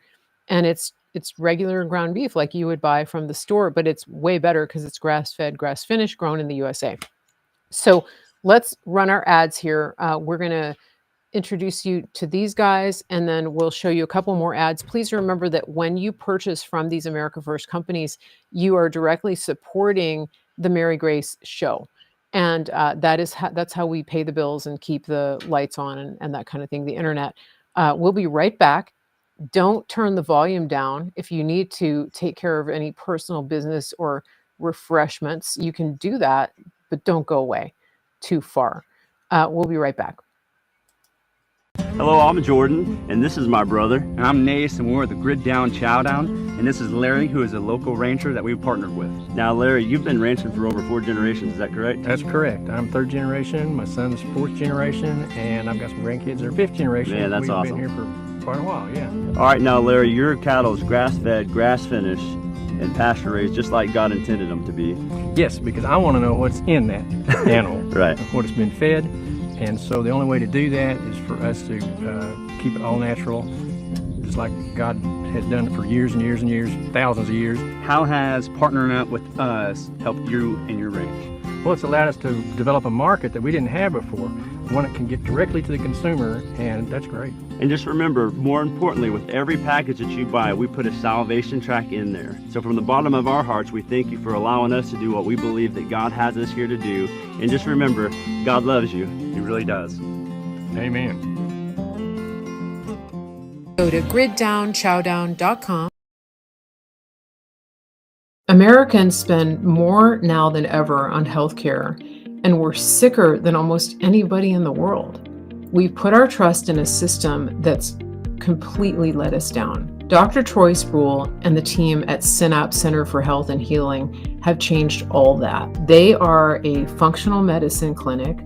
and it's regular ground beef like you would buy from the store, but it's way better because it's grass-fed, grass-finished, grown in the USA. So let's run our ads here. We're going to introduce you to these guys, and then we'll show you a couple more ads. Please remember that when you purchase from these America First companies, you are directly supporting the Mary Grace show. And that's how we pay the bills and keep the lights on and that kind of thing, the internet. We'll be right back. Don't turn the volume down. If you need to take care of any personal business or refreshments, you can do that, but don't go away too far. We'll be right back. Hello, I'm Jordan, and this is my brother. And I'm Nace, and we're with the Grid Down Chowdown. And this is Larry, who is a local rancher that we've partnered with. Now, Larry, you've been ranching for over 4 generations, is that correct? That's correct. I'm 3rd generation, my son's 4th generation, and I've got some grandkids that are 5th generation. Man, that's awesome. We've been here for quite a while, yeah. All right, now, Larry, your cattle is grass-fed, grass-finished, and pasture-raised, just like God intended them to be. Yes, because I want to know what's in that animal. Right. What it's been fed. And so the only way to do that is for us to keep it all natural, just like God has done it for years and years and years, thousands of years. How has partnering up with us helped you and your ranch? Well, it's allowed us to develop a market that we didn't have before, one that can get directly to the consumer, and that's great. And just remember, more importantly, with every package that you buy, we put a salvation track in there. So from the bottom of our hearts, we thank you for allowing us to do what we believe that God has us here to do. And just remember, God loves you. He really does. Amen. Go to griddownchowdown.com. Americans spend more now than ever on healthcare, and we're sicker than almost anybody in the world. We've put our trust in a system that's completely let us down. Dr. Troy Sproul and the team at Synapse Center for Health and Healing have changed all that. They are a functional medicine clinic,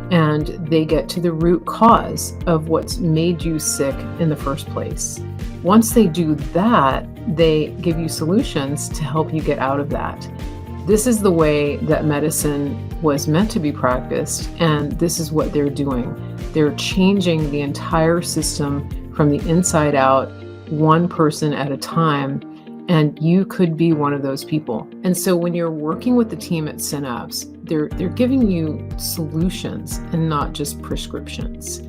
and they get to the root cause of what's made you sick in the first place. Once they do that, they give you solutions to help you get out of that. This is the way that medicine was meant to be practiced, and this is what they're doing. They're changing the entire system from the inside out, one person at a time, and you could be one of those people. And so when you're working with the team at Synapse, they're giving you solutions and not just prescriptions.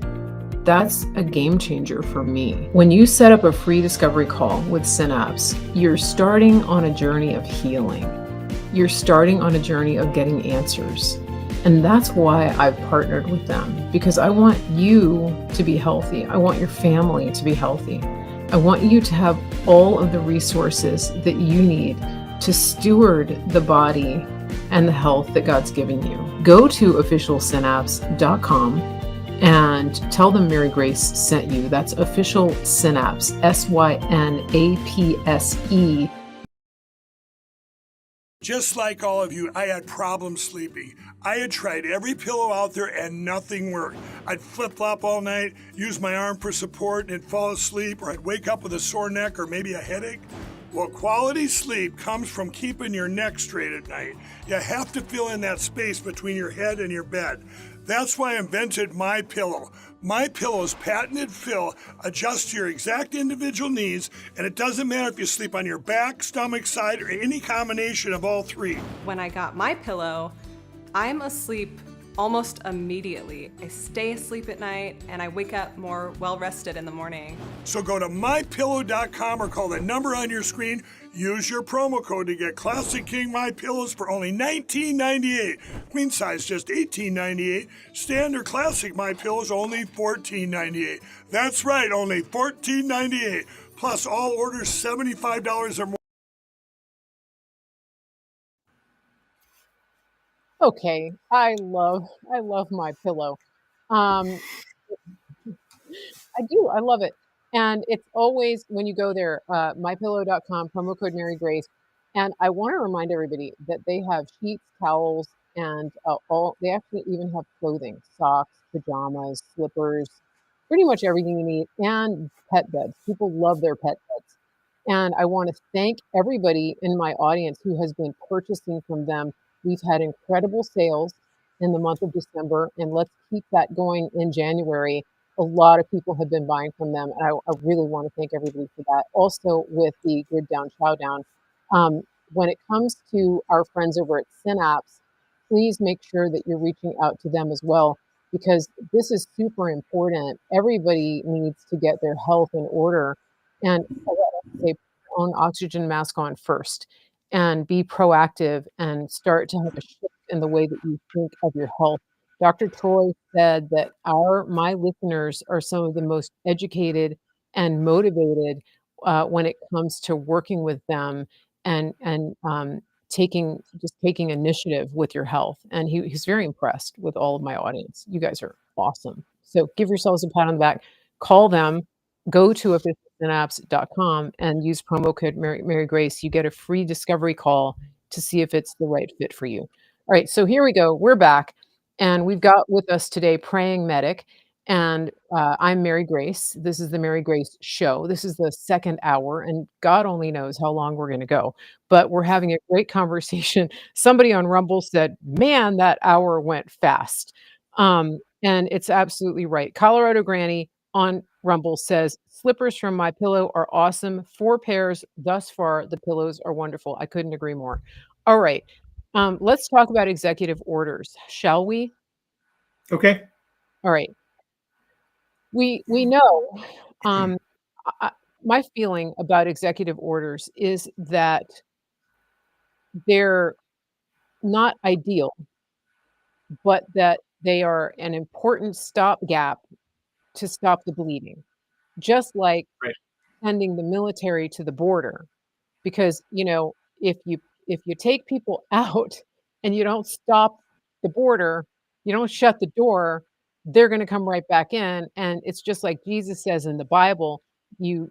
That's a game changer for me. When you set up a free discovery call with Synapse, you're starting on a journey of healing. You're starting on a journey of getting answers. And that's why I've partnered with them, because I want you to be healthy. I want your family to be healthy. I want you to have all of the resources that you need to steward the body and the health that God's given you. Go to officialsynapse.com and tell them Mary Grace sent you. That's Official Synapse, SYNAPSE. Just like all of you, I had problems sleeping. I had tried every pillow out there and nothing worked. I'd flip-flop all night, use my arm for support and fall asleep, or I'd wake up with a sore neck or maybe a headache. Well, quality sleep comes from keeping your neck straight at night. You have to fill in that space between your head and your bed. That's why I invented MyPillow. MyPillow's patented fill adjusts to your exact individual needs, and it doesn't matter if you sleep on your back, stomach, side, or any combination of all three. When I got MyPillow, I'm asleep almost immediately. I stay asleep at night and I wake up more well-rested in the morning. So go to MyPillow.com or call the number on your screen. Use your promo code to get Classic King MyPillows for only $19.98. Queen size just $18.98. Standard Classic MyPillows only $14.98. That's right, only $14.98. Plus all orders $75 or more. Okay, I love my pillow. I do. I love it. And it's always when you go there, mypillow.com, promo code Mary Grace. And I want to remind everybody that they have sheets, towels, and they actually even have clothing, socks, pajamas, slippers, pretty much everything you need, and pet beds. People love their pet beds. And I want to thank everybody in my audience who has been purchasing from them. We've had incredible sales in the month of December, and let's keep that going in January. A lot of people have been buying from them, and I really want to thank everybody for that. Also, with the Grid Down Chowdown, when it comes to our friends over at Synapse, please make sure that you're reaching out to them as well, because this is super important. Everybody needs to get their health in order, and I gotta say, put your own oxygen mask on first, and be proactive and start to have a shift in the way that you think of your health. Dr. Troy said that my listeners are some of the most educated and motivated when it comes to working with them and taking initiative with your health. And he's very impressed with all of my audience. You guys are awesome. So give yourselves a pat on the back. Call them. Go to officialsynapse.com and use promo code Mary Grace. You get a free discovery call to see if it's the right fit for you. All right, so here we go. We're back, and we've got with us today Praying Medic, and I'm Mary Grace. This is the Mary Grace Show. This is the second hour, and God only knows how long we're going to go, but we're having a great conversation. Somebody on Rumble said, man, that hour went fast. And it's absolutely right. Colorado Granny on Rumble says, slippers from MyPillow are awesome. 4 pairs thus far. The pillows are wonderful. I couldn't agree more. All right. Let's talk about executive orders, shall we? Okay. All right. We know, um, I my feeling about executive orders is that they're not ideal, but that they are an important stopgap to stop the bleeding. Just like Right. sending the military to the border, because, if you take people out and you don't stop the border, you don't shut the door, they're gonna come right back in, and it's just like Jesus says in the Bible, you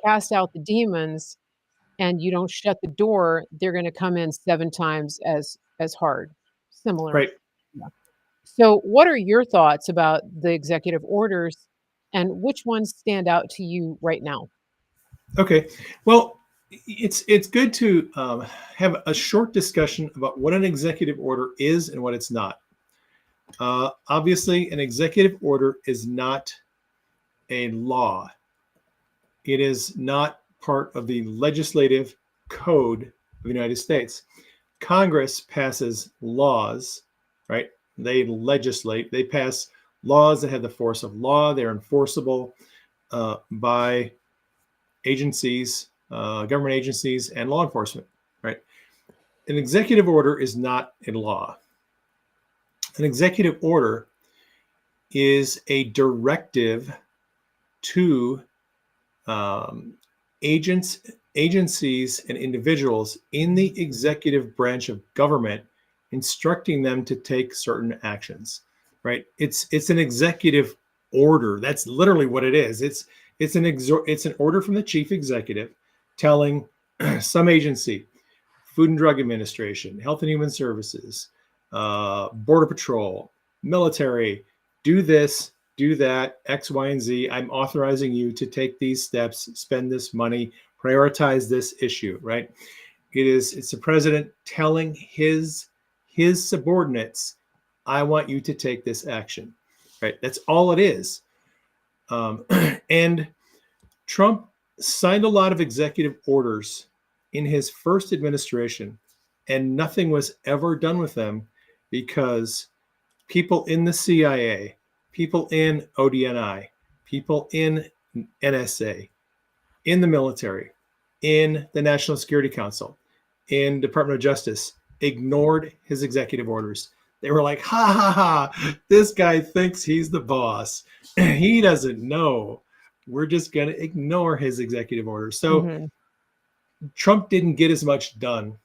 cast out the demons and you don't shut the door, they're gonna come in 7 times as hard. Similar. Right. Yeah. So, what are your thoughts about the executive orders, and which ones stand out to you right now? Okay. Well, it's good to have a short discussion about what an executive order is and what it's not. Obviously, an executive order is not a law. It is not part of the legislative code of the United States. Congress passes laws, right? They legislate. They pass laws that have the force of law. They're enforceable by agencies, government agencies, and law enforcement, right? An executive order is not a law. An executive order is a directive to agencies and individuals in the executive branch of government, instructing them to take certain actions, right? It's an executive order. That's literally what it is. It's an order from the chief executive telling some agency, Food and Drug Administration, Health and Human Services, Border Patrol, military, do this, do that, X, Y, and Z. I'm authorizing you to take these steps, spend this money, prioritize this issue, right? It's the president telling his subordinates, I want you to take this action, right? That's all it is. And Trump signed a lot of executive orders in his first administration, and nothing was ever done with them because people in the CIA, people in ODNI, people in NSA, in the military, in the National Security Council, in Department of Justice, ignored his executive orders. They were like, ha ha ha, this guy thinks he's the boss. He doesn't know. We're just going to ignore his executive orders. So Mhm. Trump didn't get as much done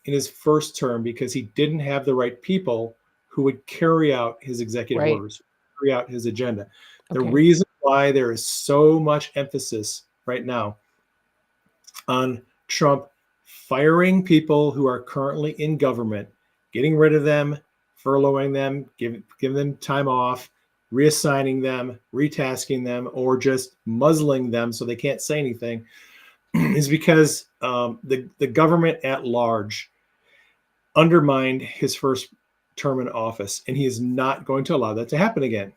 in his first term because he didn't have the right people who would carry out his executive Right. orders, carry out his agenda. The Okay. reason why there is so much emphasis right now on Trump firing people who are currently in government, getting rid of them, furloughing them, giving them time off, reassigning them, retasking them, or just muzzling them so they can't say anything, is because the government at large undermined his first term in office, and he is not going to allow that to happen again.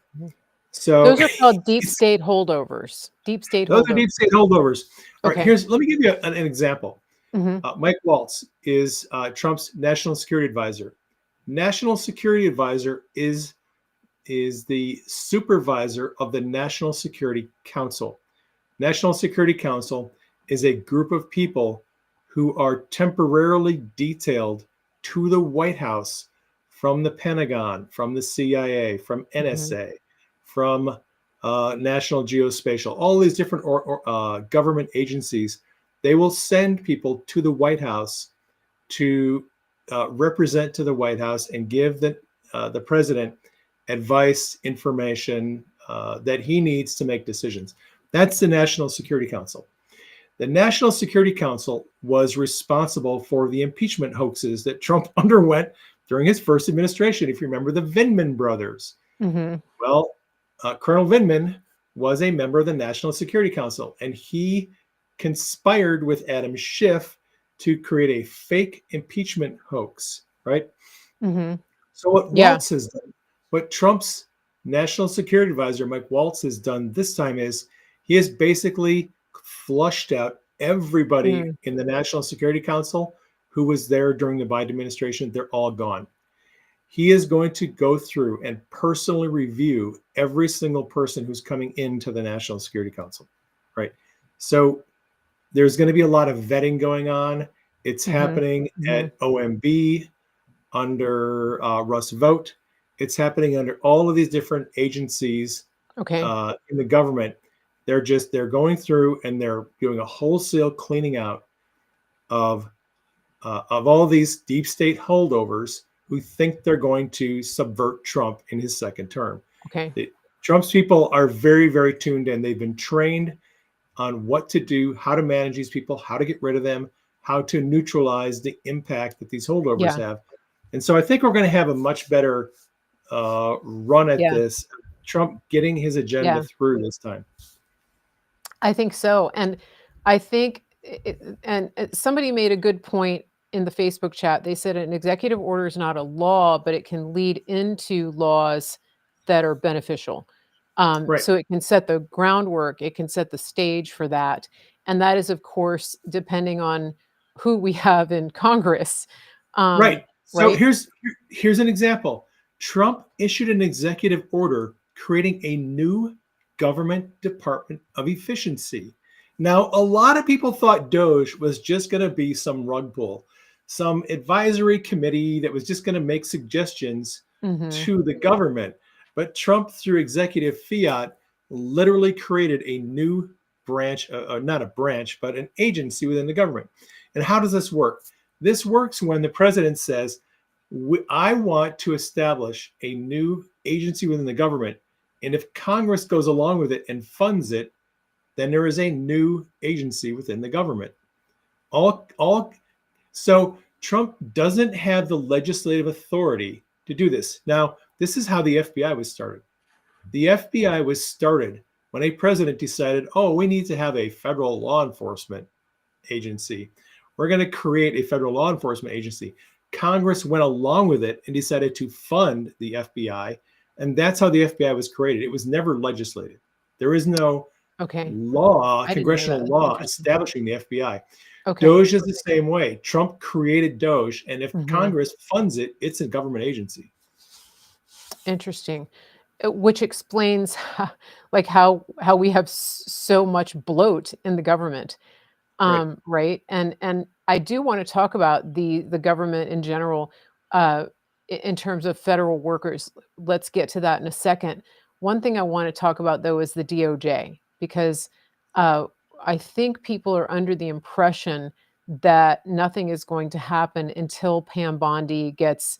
So Those are called deep state holdovers. Deep state those are holdovers. deep state holdovers. All right, Okay. let me give you an example. Mhm. Mike Waltz is Trump's national security advisor. National security advisor is the supervisor of the National Security Council. National Security Council is a group of people who are temporarily detailed to the White House from the Pentagon, from the CIA, from NSA, from National Geospatial, all these different government agencies. They will send people to the White House to represent to the White House and give the president advice, information that he needs to make decisions. That's the National Security Council. The National Security Council was responsible for the impeachment hoaxes that Trump underwent during his first administration. If you remember the Vindman brothers, Mhm. well, Colonel Vindman was a member of the National Security Council, and he conspired with Adam Schiff to create a fake impeachment hoax, right? Mhm. So what Yeah. Waltz has done, what Trump's national security advisor, Mike Waltz, has done this time is he has basically flushed out everybody in the National Security Council who was there during the Biden administration. They're all gone. he is going to go through and personally review every single person who's coming into the National Security Council, right? So there's going to be a lot of vetting going on. It's happening at OMB under Russ Vought. It's happening under all of these different agencies Okay. in the government. They're going through and they're doing a wholesale cleaning out of all these deep state holdovers who think they're going to subvert Trump in his second term. Okay. Trump's people are very, very tuned in. They've been trained on what to do, how to manage these people, how to get rid of them, how to neutralize the impact that these holdovers have. And so I think we're going to have a much better run at this. Trump getting his agenda through this time. I think so. And I think, somebody made a good point in the Facebook chat. They said an executive order is not a law, but it can lead into laws that are beneficial. So it can set the groundwork, it can set the stage for that. And that is, of course, depending on who we have in Congress. Right. So here's an example. Trump issued an executive order creating a new government department of efficiency. Now, a lot of people thought DOGE was just going to be some rug pull, some advisory committee that was just going to make suggestions to the government. But Trump, through executive fiat, literally created a new branch, not a branch, but an agency within the government. And how does this work? This works when the president says, I want to establish a new agency within the government. And if Congress goes along with it and funds it, then there is a new agency within the government. So Trump doesn't have the legislative authority to do this. Now, this is how the FBI was started. The FBI was started when a president decided, we need to have a federal law enforcement agency. We're going to create a federal law enforcement agency. Congress went along with it and decided to fund the FBI. And that's how the FBI was created. It was never legislated. There is no law, congressional law establishing the FBI. DOGE is the same way. Trump created DOGE. And if Congress funds it, it's a government agency. Interesting. Which explains how we have so much bloat in the government. Right. And I do want to talk about the government in general, in terms of federal workers. Let's get to that in a second. One thing I want to talk about, though, is the DOJ, because I think people are under the impression that nothing is going to happen until Pam Bondi gets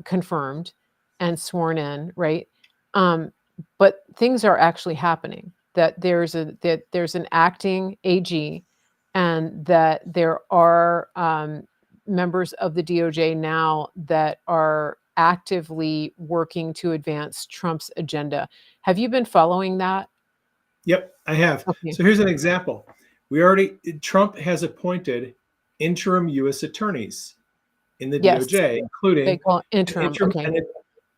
confirmed and sworn in, right? But things are actually happening. That there's an acting AG, and that there are members of the DOJ now that are actively working to advance Trump's agenda. Have you been following that? Yep, I have. Okay. So here's an example. Trump has appointed interim U.S. attorneys in the DOJ, including they call interim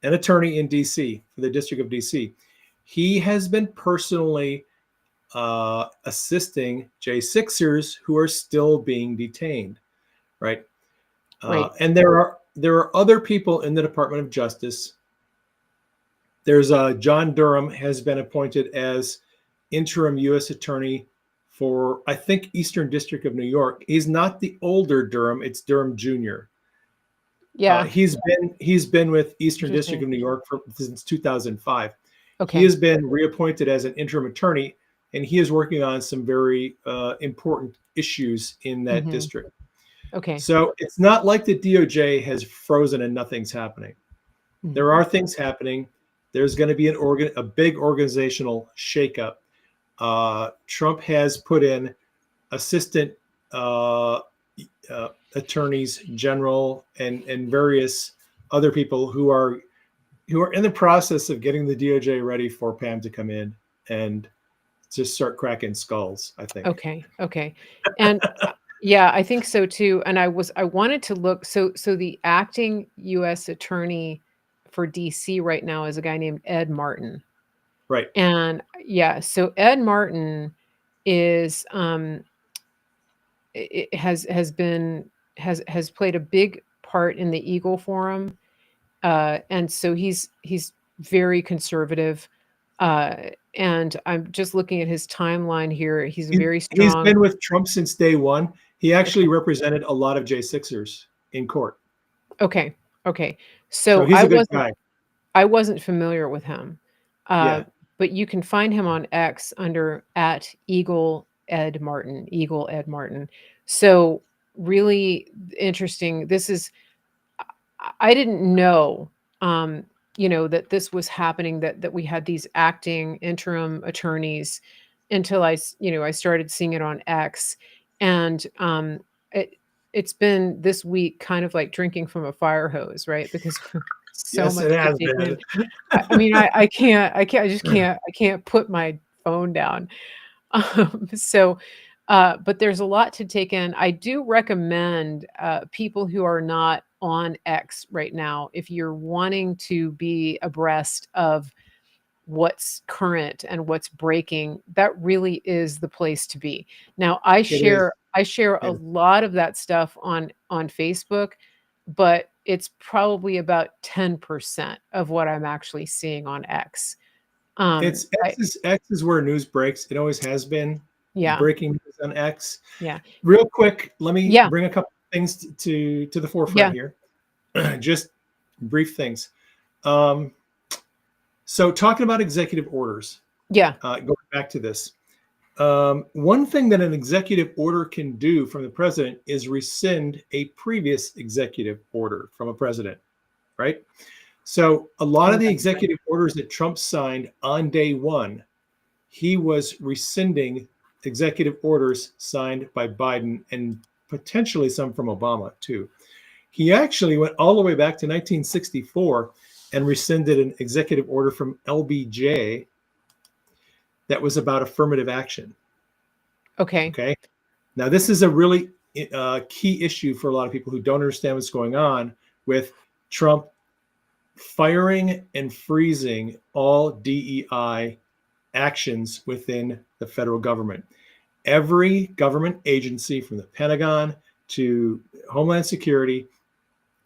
an attorney in D.C. for the District of D.C. He has been personally assisting J6ers who are still being detained, right? And there are other people in the Department of Justice. There's John Durham has been appointed as interim U.S. attorney for, I think, Eastern District of New York. He's not the older Durham; it's Durham Jr. Yeah, he's been with Eastern District of New York since 2005. Okay, he has been reappointed as an interim attorney, and he is working on some very important issues in that district. Okay, so it's not like the DOJ has frozen and nothing's happening. There are things happening. There's going to be a big organizational shakeup. Trump has put in assistant attorneys general and various other people who are in the process of getting the DOJ ready for Pam to come in and just start cracking skulls, I think. Okay. And yeah, I think so too. And I wanted to look, so the acting U.S. attorney for DC right now is a guy named Ed Martin. Right. And yeah, so Ed Martin is has played a big part in the Eagle Forum, And so he's very conservative. And I'm just looking at his timeline here. He's very He's strong. been with Trump since day one. He actually represented a lot of J6ers in court. Okay. Okay. So So he's a good guy. I wasn't familiar with him. Yeah. But you can find him on X under at Eagle Ed Martin. So really interesting. This is I didn't know, that this was happening, that we had these acting interim attorneys until I started seeing it on X. And it, it's been this week kind of like drinking from a fire hose, right? Because so Yes, much it to has take been. in. I can't put my phone down. So, but there's a lot to take in. I do recommend people who are not on X right now, if you're wanting to be abreast of what's current and what's breaking, that really is the place to be. Now, It is. I share a Yeah. lot of that stuff on Facebook, but it's probably about 10% of what I'm actually seeing on X. It's I, X is where news breaks. It always has been yeah, breaking news on X. yeah, Real quick, let me yeah, bring a couple things to the forefront yeah, here. Just brief things. So talking about executive orders, yeah. going back to this, one thing that an executive order can do from the president is rescind a previous executive order from a president, right? So a lot Oh, of the that's right. executive orders that Trump signed on day one, he was rescinding executive orders signed by Biden and potentially some from Obama too. He actually went all the way back to 1964 and rescinded an executive order from LBJ that was about affirmative action. Okay. Okay. Now, this is a really key issue for a lot of people who don't understand what's going on with Trump firing and freezing all DEI actions within the federal government. Every government agency, from the Pentagon to Homeland Security,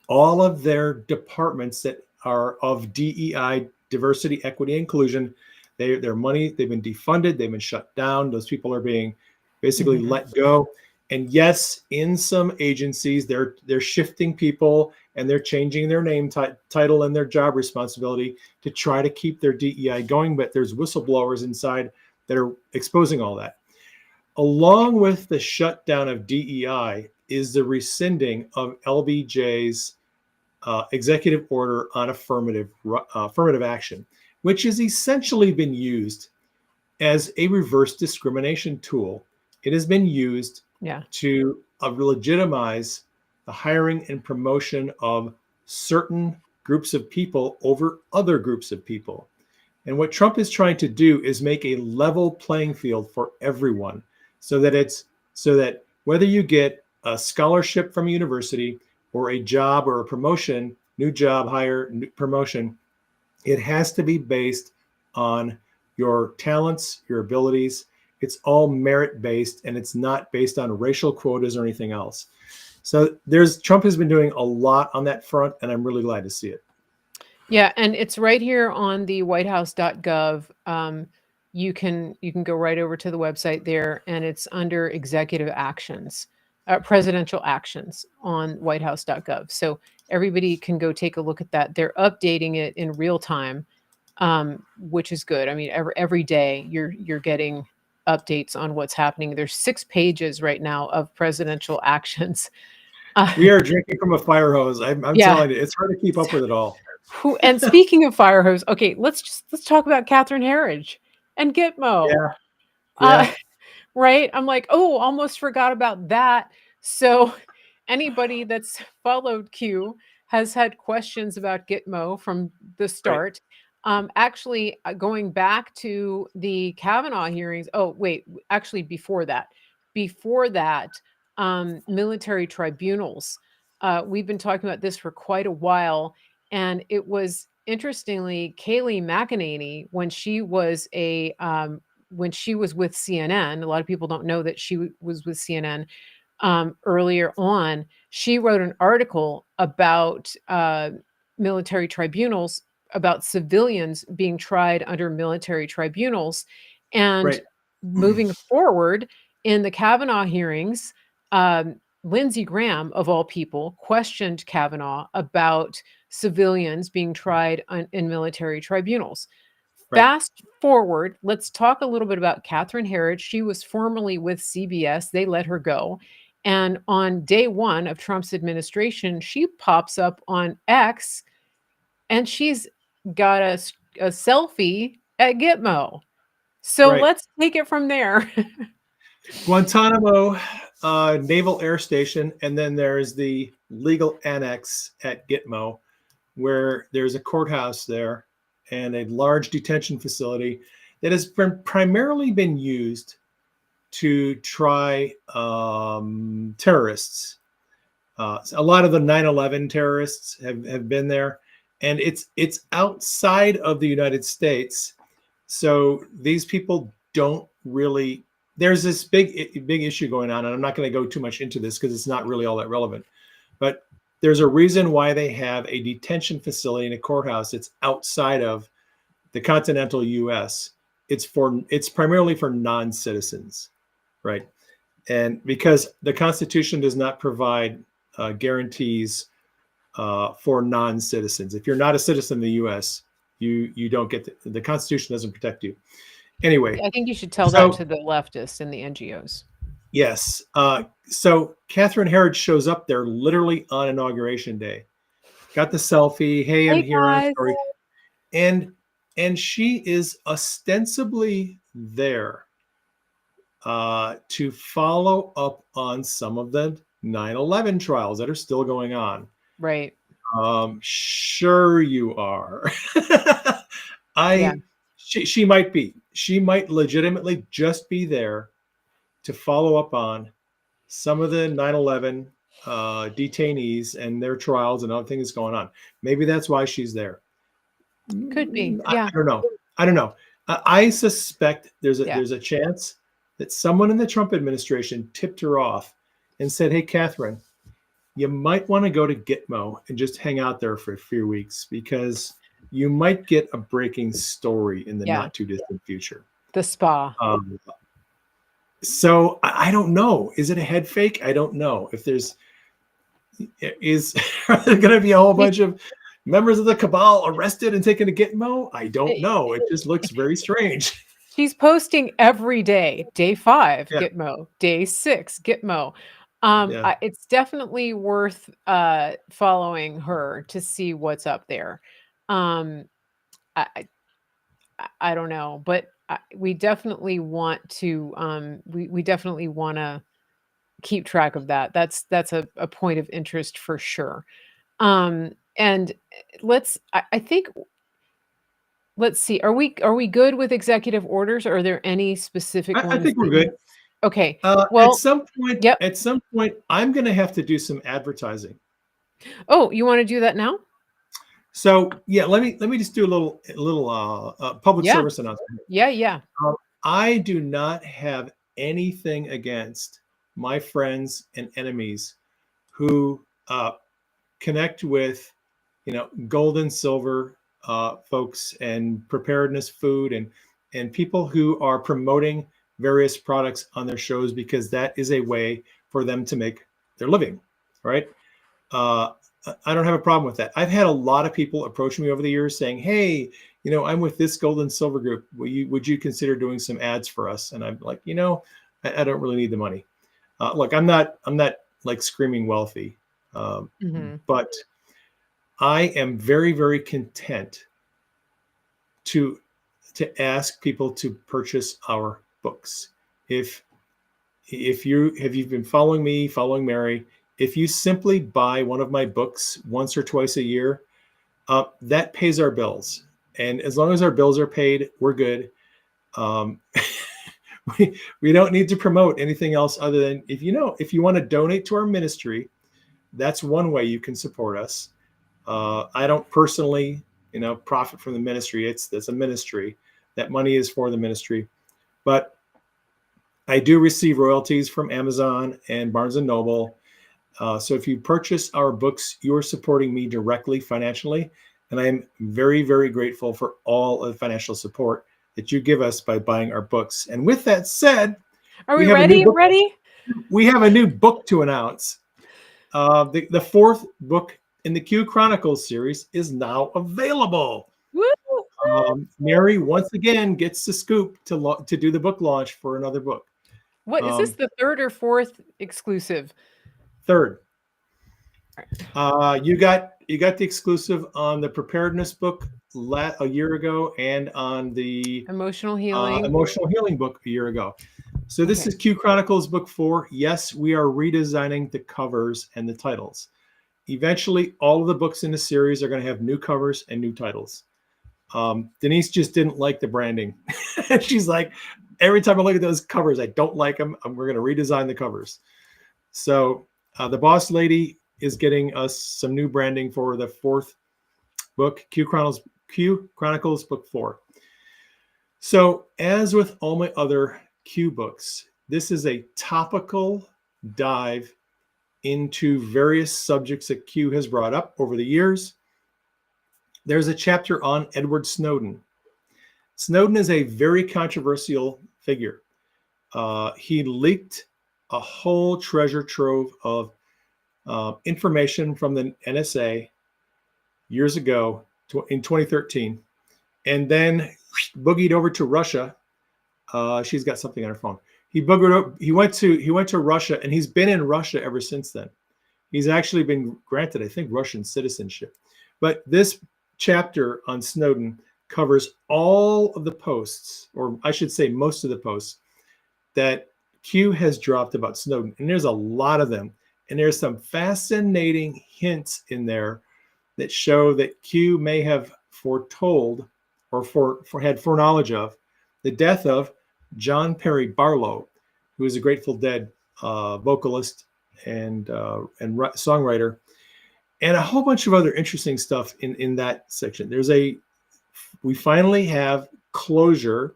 all of their departments that are of DEI, diversity, equity, inclusion, their money, they've been defunded, they've been shut down. Those people are being basically let go. And yes, in some agencies, they're shifting people and they're changing their name title and their job responsibility to try to keep their DEI going. But there's whistleblowers inside that are exposing all that. Along with the shutdown of DEI is the rescinding of LBJ's executive order on affirmative action, which has essentially been used as a reverse discrimination tool. It has been used to legitimize the hiring and promotion of certain groups of people over other groups of people. And what Trump is trying to do is make a level playing field for everyone, so that whether you get a scholarship from a university or a job or a promotion, new job, hire, new promotion, it has to be based on your talents, your abilities. It's all merit-based, and it's not based on racial quotas or anything else. So Trump has been doing a lot on that front, and I'm really glad to see it. Yeah, and it's right here on the whitehouse.gov. You can go right over to the website there, and it's under executive actions, presidential actions on whitehouse.gov. So everybody can go take a look at that. They're updating it in real time, which is good. I mean, every day you're getting updates on what's happening. There's 6 pages right now of presidential actions. We are drinking from a fire hose. I'm telling you, it's hard to keep up with it all. And speaking of fire hose, okay, let's talk about Catherine Herridge and Gitmo. Yeah. Right? I'm like, oh, almost forgot about that. So anybody that's followed Q has had questions about Gitmo from the start. Actually, going back to the Kavanaugh hearings. Oh, wait, actually, before that, military tribunals. We've been talking about this for quite a while. And it was interestingly Kayleigh McEnany, when she was with CNN. A lot of people don't know that she was with CNN earlier on. She wrote an article about military tribunals, about civilians being tried under military tribunals. And Right. moving forward in the Kavanaugh hearings, Lindsey Graham, of all people, questioned Kavanaugh about civilians being tried in military tribunals. Right. Fast forward, let's talk a little bit about Catherine Herridge. She was formerly with CBS. They let her go. And on day one of Trump's administration, she pops up on X and she's got a selfie at Gitmo. So Right. let's take it from there. Guantanamo Naval Air Station, and then there's the legal annex at Gitmo, where there's a courthouse there and a large detention facility that has primarily been used to try terrorists. A lot of the 9/11 terrorists have been there, and it's outside of the United States. So these people don't really. There's this big issue going on, and I'm not going to go too much into this because it's not really all that relevant. But there's a reason why they have a detention facility in a courthouse that's outside of the continental U.S. It's primarily for non-citizens, right? And because the Constitution does not provide guarantees for non-citizens. If you're not a citizen of the U.S., you don't get the Constitution doesn't protect you. Anyway, I think you should tell so that to the leftists and the NGOs. yes. So Catherine Herridge shows up there literally on Inauguration Day. Got the selfie. Hey, I'm here. I'm sorry. And she is ostensibly there to follow up on some of the 9/11 trials that are still going on. Right. Sure you are. Yeah. She might be. She might legitimately just be there to follow up on some of the 9/11 detainees and their trials and other things going on. Maybe that's why she's there. Could be. Yeah. I don't know. I suspect there's Yeah. a chance that someone in the Trump administration tipped her off and said, "Hey, Catherine, you might want to go to Gitmo and just hang out there for a few weeks because you might get a breaking story in the Yeah. not too distant future." The spa. So I don't know. Is it a head fake? I don't know. If there's are there going to be a whole bunch of members of the cabal arrested and taken to Gitmo? I don't know. It just looks very strange. She's posting every day. Day 5, Yeah. Gitmo. Day 6, Gitmo. Yeah. It's definitely worth following her to see what's up there. I don't know, but we definitely want to we definitely want to keep track of that. That's a point of interest for sure. And I think let's see. Are we good with executive orders? Or are there any specific ones? I think we're good. Okay. At Well, some point, yep. I'm going to have to do some advertising. Oh, you want to do that now? So yeah, let me just do a little public Yeah. service announcement. Yeah. I do not have anything against my friends and enemies who connect with, gold and silver folks and preparedness food and people who are promoting various products on their shows because that is a way for them to make their living, right? I don't have a problem with that. I've had a lot of people approach me over the years saying, "Hey, I'm with this gold and silver group. Would you consider doing some ads for us?" And I'm like, I don't really need the money. Look, I'm not like screaming wealthy, but I am very, very content to ask people to purchase our books. If you've been following me, following Mary, if you simply buy one of my books once or twice a year, that pays our bills. And as long as our bills are paid, we're good. We don't need to promote anything else other than if you want to donate to our ministry, that's one way you can support us. I don't personally, profit from the ministry. It's a ministry. That money is for the ministry. But I do receive royalties from Amazon and Barnes and Noble. So if you purchase our books, you're supporting me directly financially. And I am very, very grateful for all of the financial support that you give us by buying our books. And with that said, Are we have a new ready? book- Ready? we have a new book to announce. The fourth book in the Q Chronicles series is now available. Woo! Mary once again gets the scoop to do the book launch for another book. What is this, the third or fourth exclusive? Third. You got the exclusive on the preparedness book a year ago, and on the Emotional healing. emotional healing book a year ago. So this Okay. is Q Chronicles book 4. Yes, we are redesigning the covers and the titles. Eventually, all of the books in the series are going to have new covers and new titles. Denise just didn't like the branding. She's like, every time I look at those covers, I don't like them. We're going to redesign the covers. So the boss lady is getting us some new branding for the fourth book, Q Chronicles book 4. So as with all my other Q books, this is a topical dive into various subjects that Q has brought up over the years. There's a chapter on Edward Snowden. Snowden is a very controversial figure. He leaked a whole treasure trove of information from the NSA years ago in 2013, and then boogied over to Russia. She's got something on her phone. He went to Russia, and he's been in Russia ever since then. He's actually been granted, I think, Russian citizenship. But this chapter on Snowden covers all of the posts, or I should say most of the posts, that Q has dropped about Snowden. And there's a lot of them. And there's some fascinating hints in there that show that Q may have foretold or had foreknowledge of the death of John Perry Barlow, who is a Grateful Dead vocalist and songwriter, and a whole bunch of other interesting stuff in that section. We finally have closure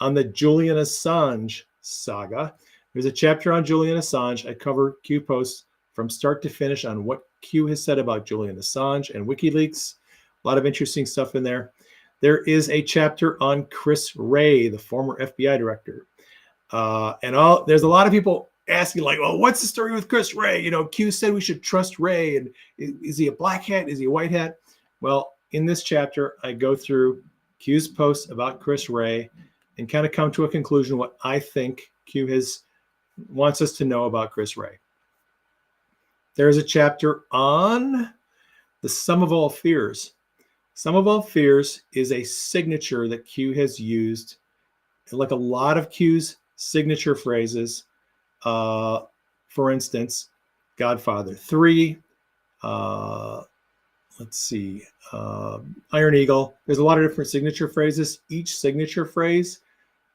on the Julian Assange saga. There's a chapter on Julian Assange. I cover Q posts from start to finish on what Q has said about Julian Assange and WikiLeaks. A lot of interesting stuff in there. There is a chapter on Chris Wray, the former FBI director. There's a lot of people asking, like, well, what's the story with Chris Wray? You know, Q said we should trust Wray. And is he a black hat? Is he a white hat? Well, in this chapter, I go through Q's posts about Chris Wray and kind of come to a conclusion what I think Q wants us to know about Chris Wray. There's a chapter on the Sum of All Fears. Sum of All Fears is a signature that Q has used, like a lot of Q's signature phrases. For instance, Godfather 3, let's see, Iron Eagle. There's a lot of different signature phrases. Each signature phrase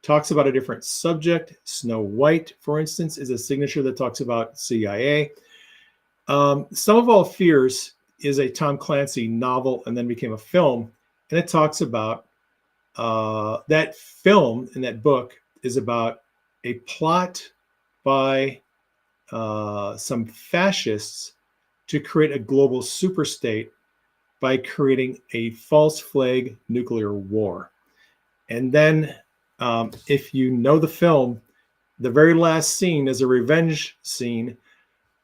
talks about a different subject. Snow White, for instance, is a signature that talks about CIA. Sum of All Fears is a Tom Clancy novel and then became a film. And it talks about that film in that book is about a plot by some fascists to create a global superstate by creating a false flag nuclear war. And then if you know the film, the very last scene is a revenge scene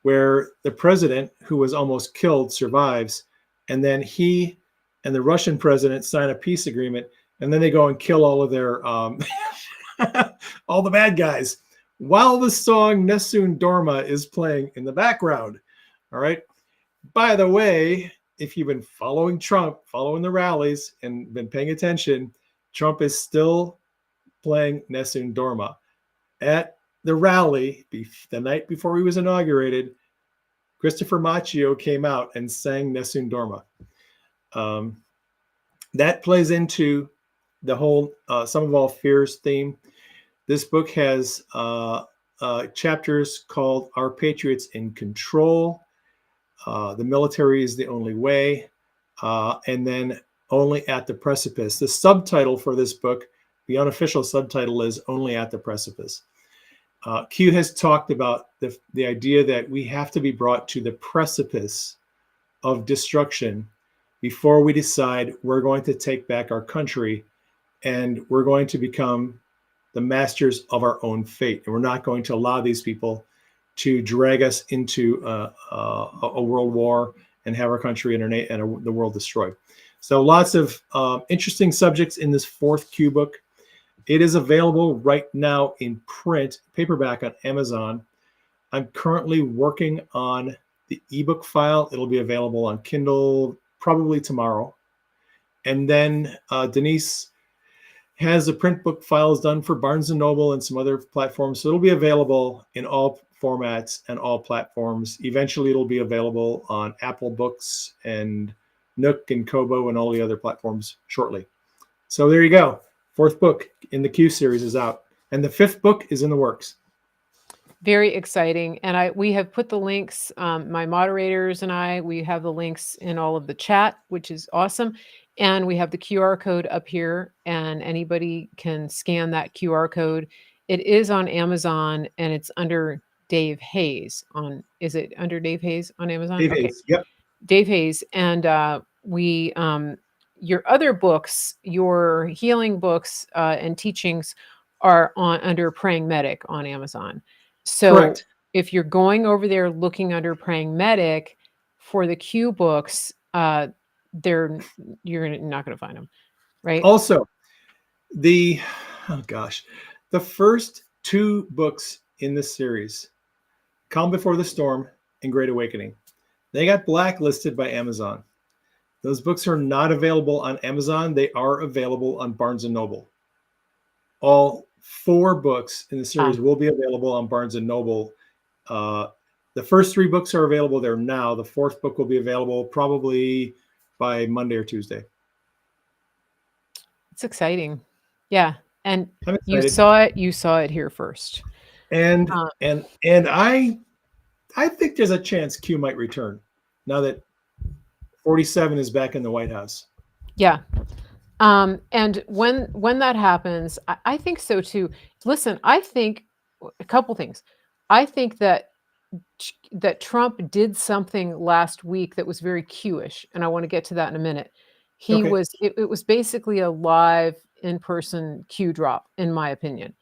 where the president, who was almost killed, survives. And then he and the Russian president sign a peace agreement. And then they go and kill all of their, all the bad guys, while the song Nessun Dorma is playing in the background. All right. By the way, if you've been following Trump, following the rallies and been paying attention, Trump is still playing Nessun Dorma. At the rally, the night before he was inaugurated, Christopher Macchio came out and sang Nessun Dorma. That plays into the whole Sum of All Fears theme. This book has chapters called Our Patriots in Control, The Military is the Only Way, and then Only at the Precipice. The subtitle for this book, the unofficial subtitle, is Only at the Precipice. Q has talked about the idea that we have to be brought to the precipice of destruction before we decide we're going to take back our country and we're going to become the masters of our own fate. And we're not going to allow these people to drag us into a world war and have our country and the world destroyed. So lots of interesting subjects in this fourth Q book. It is available right now in print, paperback on Amazon. I'm currently working on the ebook file. It'll be available on Kindle probably tomorrow. And then Denise has the print book files done for Barnes & Noble and some other platforms. So it'll be available in all formats and all platforms. Eventually, it'll be available on Apple Books and Nook and Kobo and all the other platforms shortly. So there you go. Fourth book in the Q series is out. And the fifth book is in the works. Very exciting. And we have put the links, my moderators and we have the links in all of the chat, which is awesome. And we have the QR code up here, and anybody can scan that QR code. It is on Amazon, and it's under Dave Hayes. Is it under Dave Hayes on Amazon? Dave Hayes, yep. Dave Hayes. And your other books, your healing books and teachings are under Praying Medic on Amazon. So Correct. If you're going over there looking under Praying Medic for the Q books, you're not going to find them, right? Also, the first two books in this series, Calm Before the Storm and Great Awakening, they got blacklisted by Amazon. Those books are not available on Amazon. They are available on Barnes & Noble. All four books in the series will be available on Barnes & Noble. The first three books are available there now. The fourth book will be available probably by Monday or Tuesday. It's exciting. Yeah. And I'm you excited. saw it here first. And I think there's a chance Q might return now that 47 is back in the White House. Yeah. And when that happens, I think so too. Listen, I think a couple things. I think that Trump did something last week that was very Q-ish, and I want to get to that in a minute. Okay. It was basically a live in-person Q drop, in my opinion.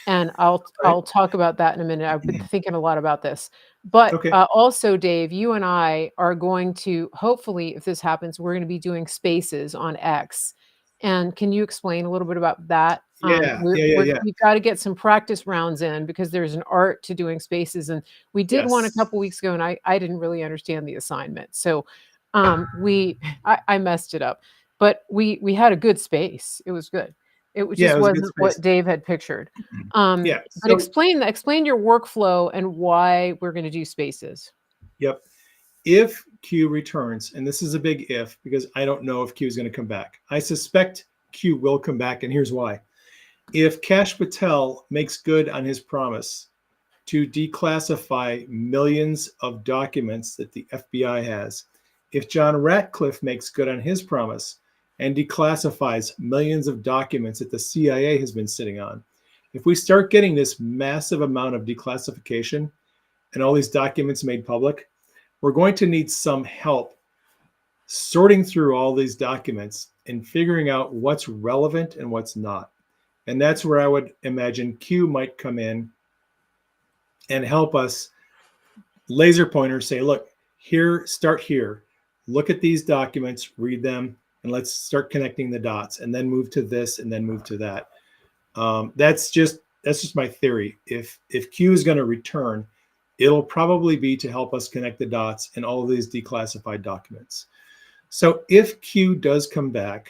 And I'll talk about that in a minute. I've been thinking a lot about this. But also, Dave, you and I are going to, hopefully, if this happens, we're going to be doing spaces on X. And can you explain a little bit about that? We've got to get some practice rounds in because there's an art to doing spaces. And we did one a couple weeks ago, and I didn't really understand the assignment. So I messed it up. But we had a good space. It was good. It just wasn't what Dave had pictured. But explain your workflow and why we're going to do spaces. Yep. If Q returns, and this is a big if, because I don't know if Q is going to come back. I suspect Q will come back, and here's why. If Kash Patel makes good on his promise to declassify millions of documents that the FBI has, if John Ratcliffe makes good on his promise and declassifies millions of documents that the CIA has been sitting on, if we start getting this massive amount of declassification and all these documents made public, we're going to need some help sorting through all these documents and figuring out what's relevant and what's not. And that's where I would imagine Q might come in and help us laser pointer, say, look, start here, look at these documents, read them, and let's start connecting the dots, and then move to this, and then move to that. That's just my theory. If Q is going to return, it'll probably be to help us connect the dots in all of these declassified documents. So if Q does come back,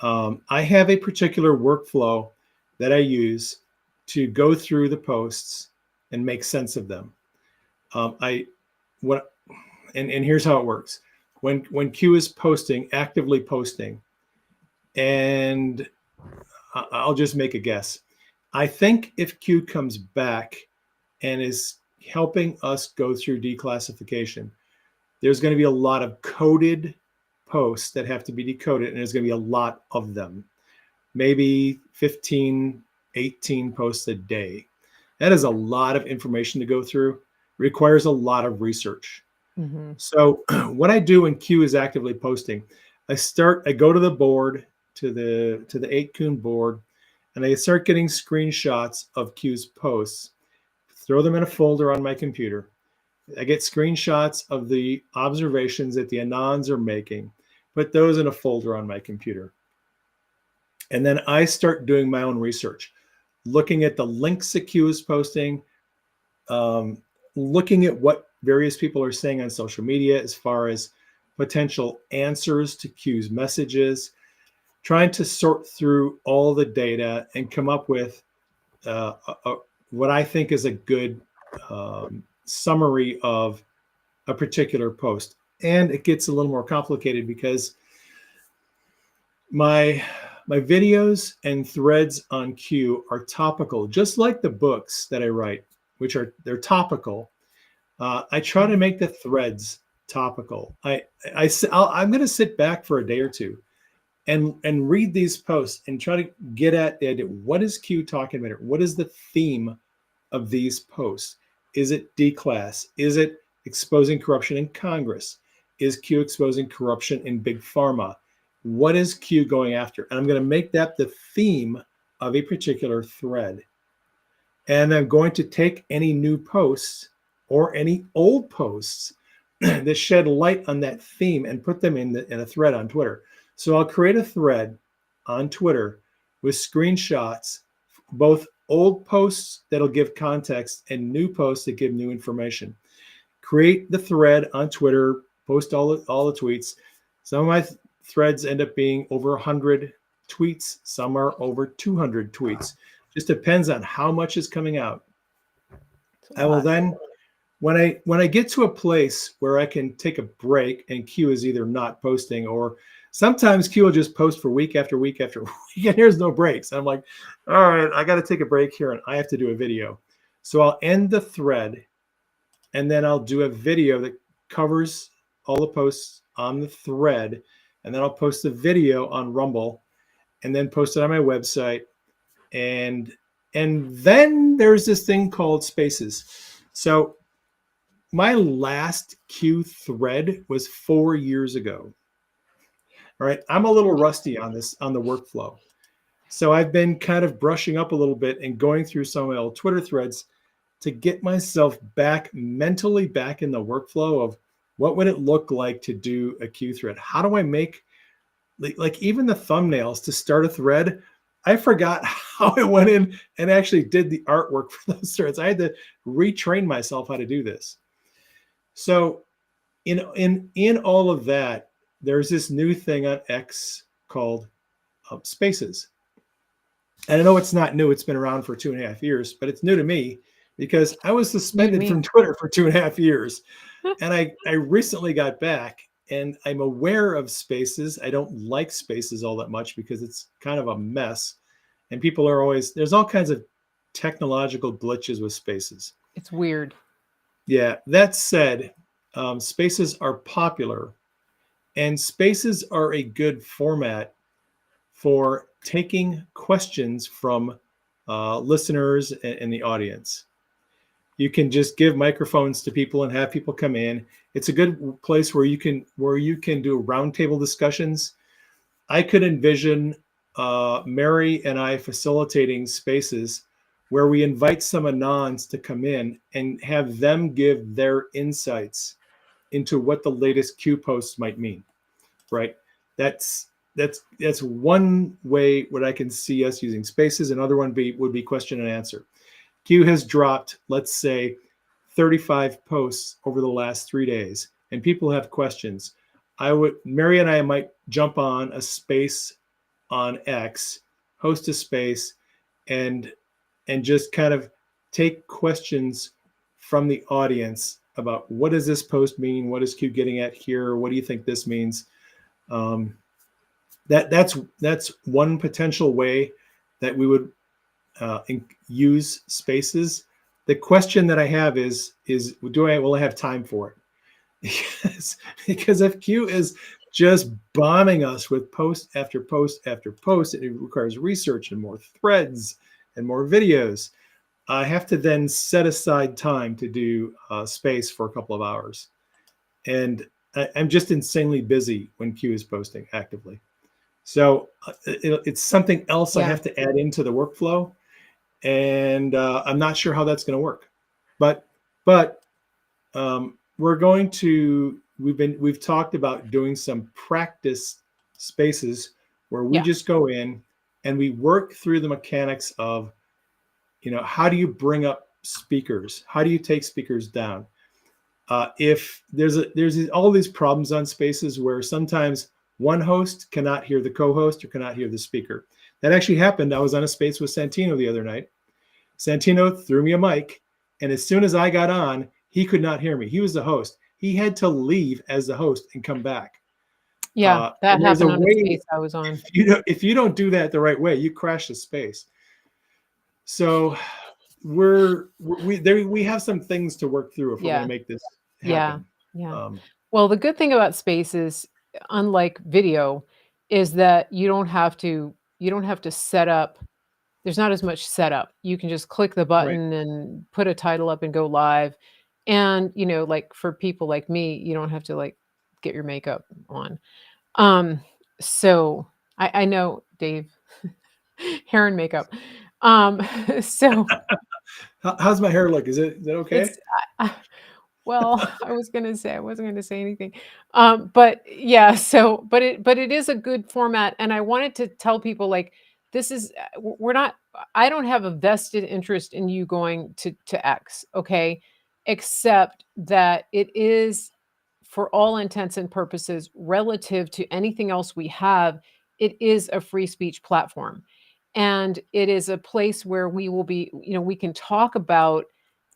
I have a particular workflow that I use to go through the posts and make sense of them. And here's how it works. When Q is actively posting, and I'll just make a guess. I think if Q comes back and is helping us go through declassification, there's going to be a lot of coded posts that have to be decoded, and there's going to be a lot of them, maybe 15, 18 posts a day. That is a lot of information to go through, requires a lot of research. Mm-hmm. So what I do when Q is actively posting, I go to the board, to the 8kun board, and I start getting screenshots of Q's posts, throw them in a folder on my computer. I get screenshots of the observations that the Anons are making, put those in a folder on my computer. And then I start doing my own research, looking at the links that Q is posting, looking at what various people are saying on social media as far as potential answers to Q's messages, trying to sort through all the data and come up with what I think is a good summary of a particular post. And it gets a little more complicated because my videos and threads on Q are topical, just like the books that I write, they're topical. I try to make the threads topical. I'm going to sit back for a day or two and read these posts and try to get at the idea. What is Q talking about? What is the theme of these posts? Is it D-class? Is it exposing corruption in Congress? Is Q exposing corruption in big pharma? What is Q going after? And I'm going to make that the theme of a particular thread. And I'm going to take any new posts or any old posts that shed light on that theme and put them in a thread on Twitter. So I'll create a thread on Twitter with screenshots, both old posts that'll give context and new posts that give new information. Create the thread on Twitter, post all the tweets. Some of my threads end up being over 100 tweets. Some are over 200 tweets. Just depends on how much is coming out. I will then, when I get to a place where I can take a break and Q is either not posting, or sometimes Q will just post for week after week after week, and there's no breaks. I'm like, all right, I got to take a break here and I have to do a video. So I'll end the thread and then I'll do a video that covers all the posts on the thread. And then I'll post a video on Rumble and then post it on my website. And then there's this thing called Spaces. So my last Q thread was 4 years ago. All right, I'm a little rusty on the workflow. So I've been kind of brushing up a little bit and going through some of my old Twitter threads to get myself mentally back in the workflow of what would it look like to do a Q thread? How do I make, like even the thumbnails to start a thread? I forgot how I went in and actually did the artwork for those threads. I had to retrain myself how to do this. So in all of that, there's this new thing on X called Spaces. And I know it's not new. It's been around for 2.5 years, but it's new to me because I was suspended from Twitter for 2.5 years. And I recently got back and I'm aware of Spaces. I don't like Spaces all that much because it's kind of a mess. And people are always, there's all kinds of technological glitches with Spaces. It's weird. Yeah. That said, Spaces are popular and Spaces are a good format for taking questions from listeners and the audience. You can just give microphones to people and have people come in. It's a good place where you can do roundtable discussions. I could envision Mary and I facilitating Spaces where we invite some Anons to come in and have them give their insights into what the latest Q posts might mean, right? That's one way what I can see us using Spaces. Another one would be question and answer. Q has dropped, let's say, 35 posts over the last 3 days, and people have questions. Mary and I might jump on a space on X, host a space, and just kind of take questions from the audience about what does this post mean? What is Q getting at here? What do you think this means? That's one potential way that we would use Spaces. The question that I have is will I have time for it? Because if Q is just bombing us with post after post after post, it requires research and more threads and more videos. I have to then set aside time to do space for a couple of hours. And I'm just insanely busy when Q is posting actively. So it's something else I Yeah. have to add into the workflow. And I'm not sure how that's going to work. But we're going to, we've talked about doing some practice spaces where we Yeah. just go in and we work through the mechanics of, how do you bring up speakers? How do you take speakers down? If there's all these problems on spaces where sometimes one host cannot hear the co-host or cannot hear the speaker. That actually happened. I was on a space with Santino the other night. Santino threw me a mic, and as soon as I got on, he could not hear me. He was the host. He had to leave as the host and come back. Yeah, that and there's happened a on a way, space I was on. if you don't do that the right way, you crash the space. So we have some things to work through if we're going to make this happen. Yeah. Well, the good thing about spaces, unlike video, is that you don't have to set up. There's not as much setup. You can just click the button and put a title up and go live. And, like for people like me, you don't have to like get your makeup on. So I know, Dave, hair and makeup. So how's my hair look? Is that okay? well, I was gonna say I wasn't gonna say anything, but yeah. So, but it is a good format, and I wanted to tell people like this is we're not. I don't have a vested interest in you going to X, okay, except that it is, for all intents and purposes, relative to anything else we have, it is a free speech platform. And it is a place where we will be, we can talk about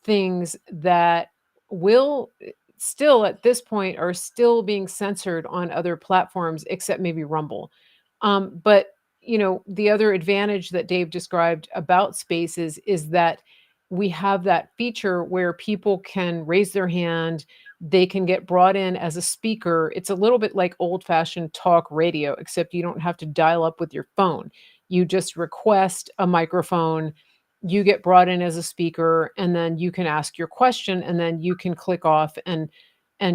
things that will still at this point are still being censored on other platforms, except maybe Rumble. But the other advantage that Dave described about Spaces is that we have that feature where people can raise their hand, they can get brought in as a speaker. It's a little bit like old-fashioned talk radio, except you don't have to dial up with your phone. You just request a microphone, you get brought in as a speaker, and then you can ask your question, and then you can click off and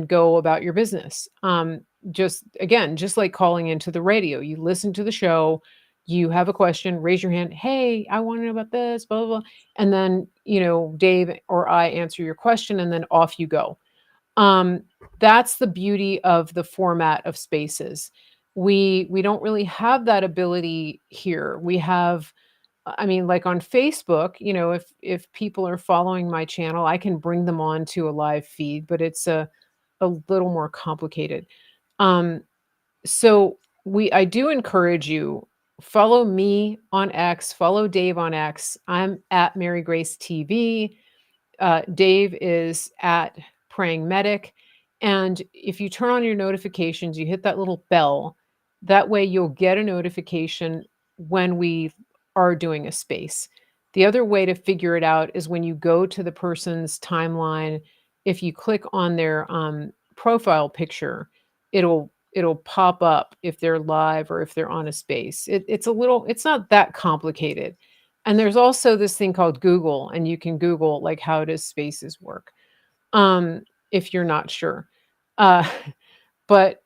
go about your business. Just like calling into the radio. You listen to the show, you have a question, raise your hand. Hey, I want to know about this, blah, blah, blah. And then, Dave or I answer your question, and then off you go. That's the beauty of the format of Spaces. We don't really have that ability here. We have, like on Facebook, if people are following my channel, I can bring them on to a live feed, but it's a little more complicated. So I do encourage you, follow me on X, follow Dave on X. I'm at Mary Grace TV. Dave is at Praying Medic. And if you turn on your notifications, you hit that little bell. That way you'll get a notification when we are doing a space. The other way to figure it out is when you go to the person's timeline, if you click on their profile picture, it'll pop up if they're live or if they're on a space. It's not that complicated. And there's also this thing called Google, and you can Google like how does Spaces work, if you're not sure. But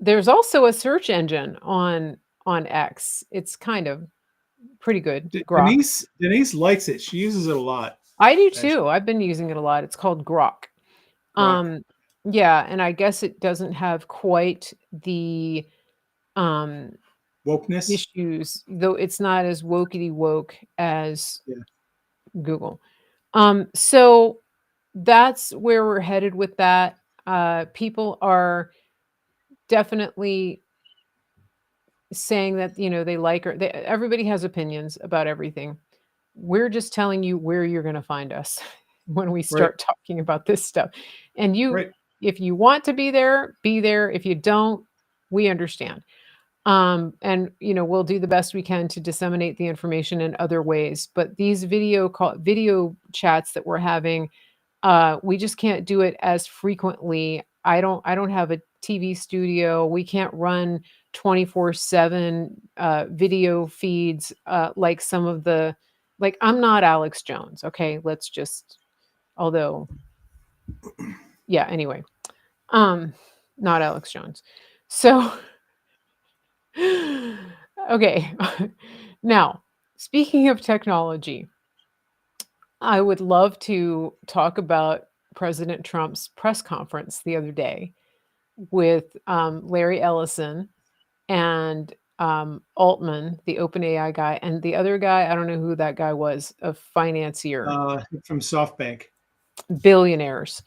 there's also a search engine on X. It's kind of pretty good. Grok. Denise likes it. She uses it a lot. I do too. I've been using it a lot. It's called Grok. Yeah, and I guess it doesn't have quite the wokeness issues, though it's not as wokety woke as Google. So that's where we're headed with that. People are definitely saying that, they like her. Everybody has opinions about everything. We're just telling you where you're going to find us when we start talking about this stuff. And if you want to be there, be there. If you don't, we understand. And we'll do the best we can to disseminate the information in other ways. But these video chats that we're having, we just can't do it as frequently. I don't have a TV studio. We can't run 24/7 video feeds like some of the Like, I'm not Alex Jones, okay? Let's just, although, yeah, anyway, not Alex Jones. So, okay. Now, speaking of technology, I would love to talk about President Trump's press conference the other day with Larry Ellison and Altman, the OpenAI guy, and the other guy, I don't know who that guy was, a financier, From SoftBank. billionaires.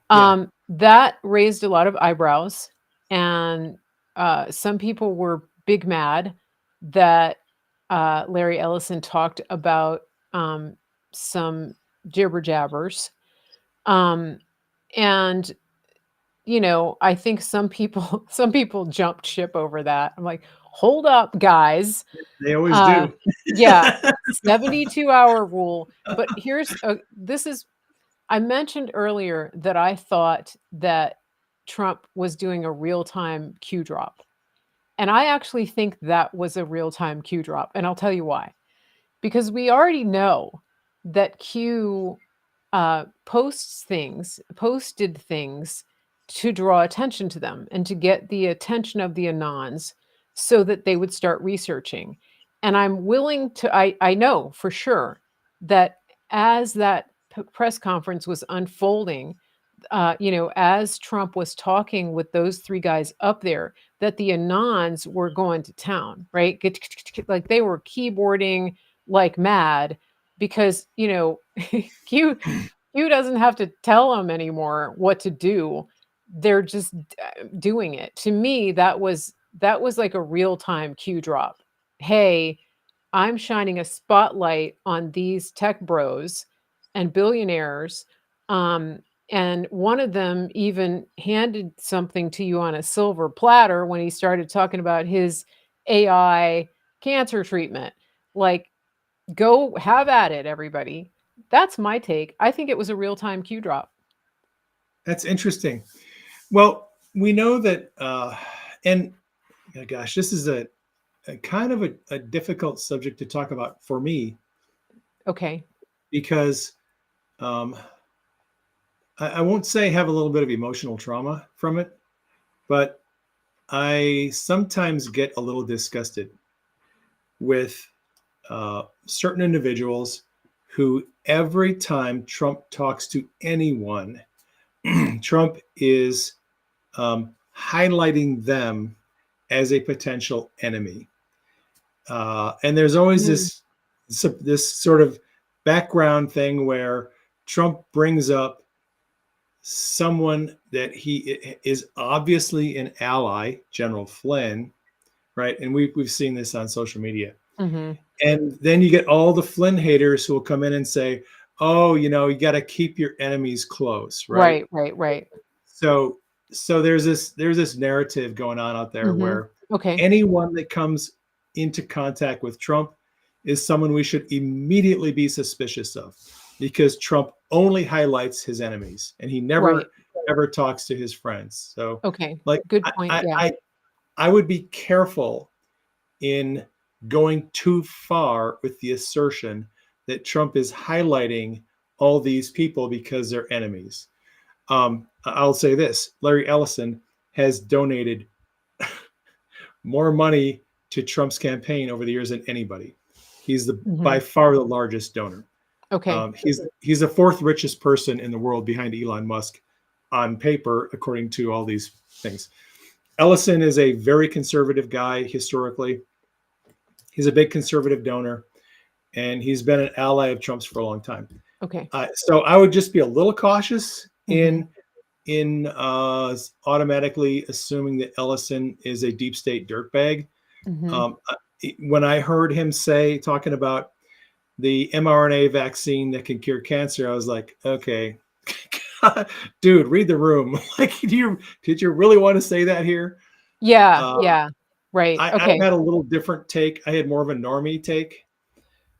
Yeah. That raised a lot of eyebrows, and some people were big mad that Larry Ellison talked about some jibber jabbers. And I think some people jumped ship over that. I'm like, hold up, guys. They always do. Yeah, 72-hour rule. But I mentioned earlier that I thought that Trump was doing a real-time Q drop. And I actually think that was a real-time Q drop. And I'll tell you why. Because we already know that Q posted things to draw attention to them and to get the attention of the Anons so that they would start researching. And I'm willing to, I know for sure that as that press conference was unfolding, as Trump was talking with those three guys up there, that the Anons were going to town, right? Like they were keyboarding like mad because, Q doesn't have to tell them anymore what to do. They're just doing it. To me, that was like a real-time Q drop. Hey, I'm shining a spotlight on these tech bros and billionaires. And one of them even handed something to you on a silver platter when he started talking about his AI cancer treatment. Like, go have at it, everybody. That's my take. I think it was a real-time Q drop. That's interesting. Well, we know that, and oh gosh, this is a kind of a difficult subject to talk about for me. Okay. Because I won't say have a little bit of emotional trauma from it, but I sometimes get a little disgusted with certain individuals who every time Trump talks to anyone, Trump is highlighting them as a potential enemy. And there's always this sort of background thing where Trump brings up someone that he is obviously an ally, General Flynn, right? And we've seen this on social media. Mm-hmm. And then you get all the Flynn haters who will come in and say, oh, you got to keep your enemies close, right? Right. So there's this narrative going on out there where anyone that comes into contact with Trump is someone we should immediately be suspicious of, because Trump only highlights his enemies and he never ever talks to his friends. So like, good point. I would be careful in going too far with the assertion that Trump is highlighting all these people because they're enemies. I'll say this: Larry Ellison has donated more money to Trump's campaign over the years than anybody. He's by far the largest donor. Okay. He's the fourth richest person in the world behind Elon Musk on paper, according to all these things. Ellison is a very conservative guy historically. He's a big conservative donor, and he's been an ally of Trump's for a long time. Okay. So I would just be a little cautious in automatically assuming that Ellison is a deep state dirtbag. When I heard him talking about the mRNA vaccine that can cure cancer, I was like, okay, dude, read the room. Like, did you really want to say that here? Yeah. Right. I had a little different take. I had more of a normie take,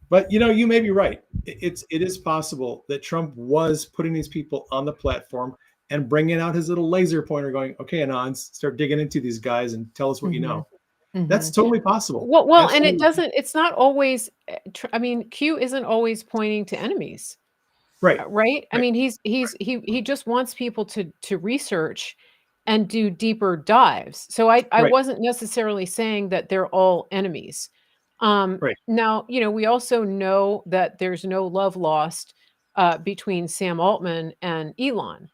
but you may be right. It is possible that Trump was putting these people on the platform and bringing out his little laser pointer going, okay, Anons, start digging into these guys and tell us what you know. That's Mhm. totally possible. Well, and Absolutely. it's not always, I mean, Q isn't always pointing to enemies, Right. right? I Right. mean, he just wants people to research and do deeper dives. So I Right. wasn't necessarily saying that they're all enemies. Right. Now, we also know that there's no love lost between Sam Altman and Elon.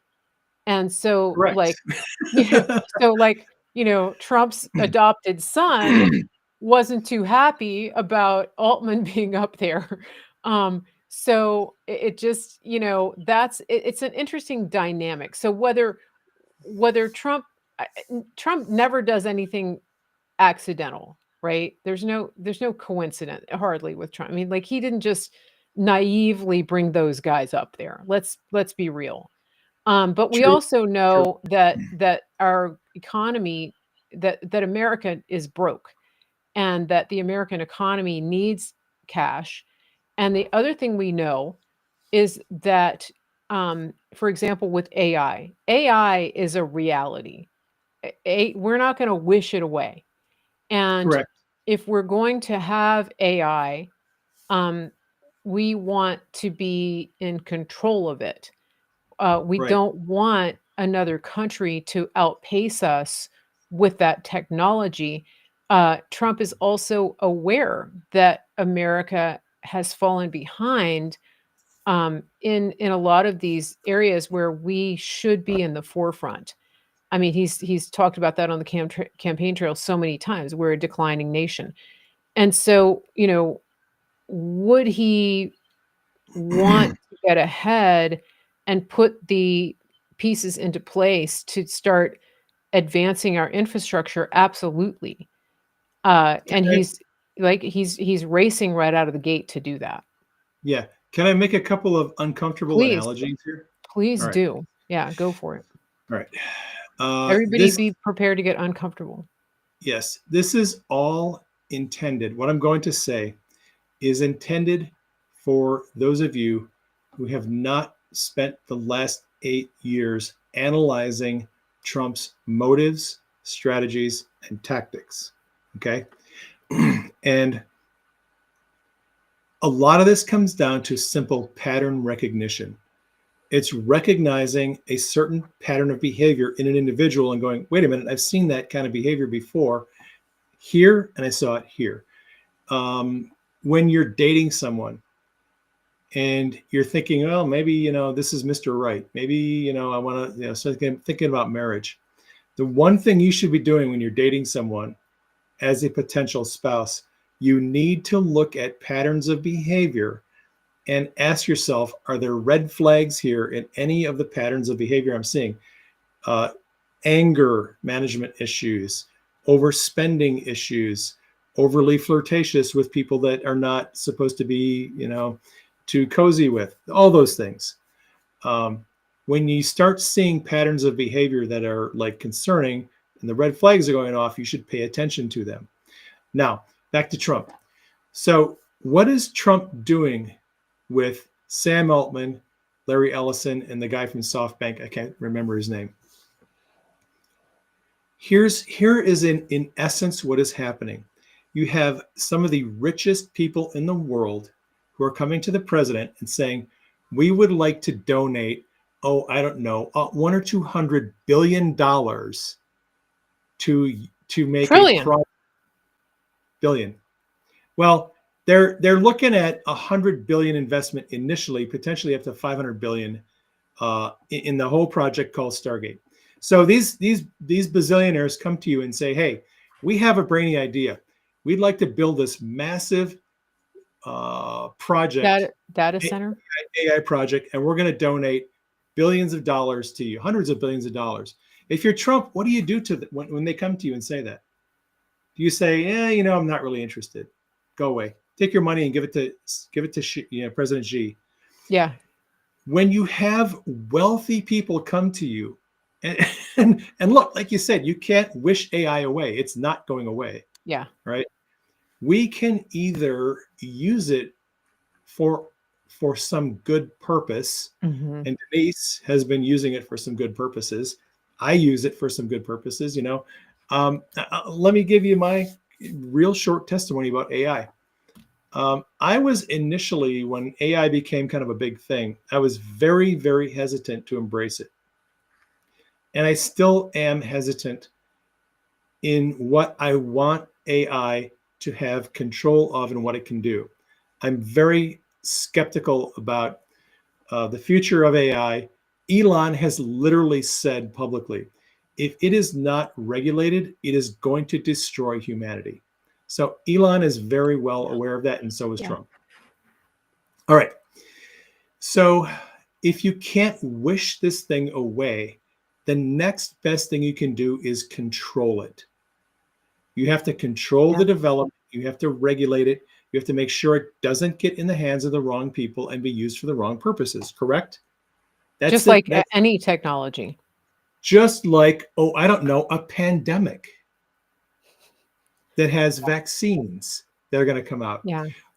And so, Correct. like, yeah, so like, Trump's adopted son wasn't too happy about Altman being up there. So it just, it's an interesting dynamic. So whether Trump never does anything accidental, right? There's no coincidence hardly with Trump. I mean, like, he didn't just naively bring those guys up there. Let's be real. But we True. also True. know that our economy, that America is broke, and that the American economy needs cash. And the other thing we know is that, for example, with AI is a reality. We're not going to wish it away. And Correct. if we're going to have AI, um, we want to be in control of it. We Right. don't want another country to outpace us with that technology. Trump is also aware that America has fallen behind in a lot of these areas where we should be in the forefront. I mean, he's talked about that on the campaign trail so many times. We're a declining nation, and so, would he want to get ahead and put the pieces into place to start advancing our infrastructure? Absolutely. And Okay. he's racing right out of the gate to do that. Yeah. Can I make a couple of uncomfortable Please, analogies here? please All right. do. Yeah, go for it. All right. Everybody This, be prepared to get uncomfortable. yes, this is all intended. What I'm going to say is intended for those of you who have not spent the last 8 years analyzing Trump's motives, strategies, and tactics. Okay. And a lot of this comes down to simple pattern recognition. It's recognizing a certain pattern of behavior in an individual and going, wait a minute, I've seen that kind of behavior before here, and I saw it here. When you're dating someone and you're thinking, oh, maybe, this is Mr. Right. Maybe, I want to, start thinking about marriage. The one thing you should be doing when you're dating someone as a potential spouse, you need to look at patterns of behavior and ask yourself, are there red flags here in any of the patterns of behavior I'm seeing? Anger management issues, overspending issues, overly flirtatious with people that are not supposed to be, too cozy with, all those things. When you start seeing patterns of behavior that are like concerning and the red flags are going off, you should pay attention to them. Now, back to Trump. So what is Trump doing with Sam Altman, Larry Ellison, and the guy from SoftBank? I can't remember his name. Here is in essence what is happening. You have some of the richest people in the world who are coming to the president and saying, we would like to donate, I don't know, $100 or $200 billion to make Trillion. billion. Well, they're looking at $100 billion investment initially, potentially up to $500 billion in the whole project called Stargate. So these bazillionaires come to you and say, hey, we have a brainy idea. We'd like to build this massive project, data center, AI project, and we're going to donate billions of dollars to you, hundreds of billions of dollars. If you're Trump, what do you do to when they come to you and say that? Do you say, yeah, I'm not really interested. Go away. Take your money and give it to President Xi. Yeah. When you have wealthy people come to you, and look, like you said, you can't wish AI away. It's not going away. Yeah. Right. We can either use it for some good purpose, and Denise has been using it for some good purposes. I use it for some good purposes. Let me give you my real short testimony about AI. I was initially, when AI became kind of a big thing, I was very, very hesitant to embrace it. And I still am hesitant in what I want AI to have control of and what it can do. I'm very skeptical about the future of AI. Elon has literally said publicly, if it is not regulated, it is going to destroy humanity. So Elon is very well aware of that, and so is Trump. All right. So if you can't wish this thing away, the next best thing you can do is control it. You have to control the development. You have to regulate it. You have to make sure it doesn't get in the hands of the wrong people and be used for the wrong purposes. Correct? That's just like any technology. Just like, I don't know, a pandemic that has vaccines that are going to come out.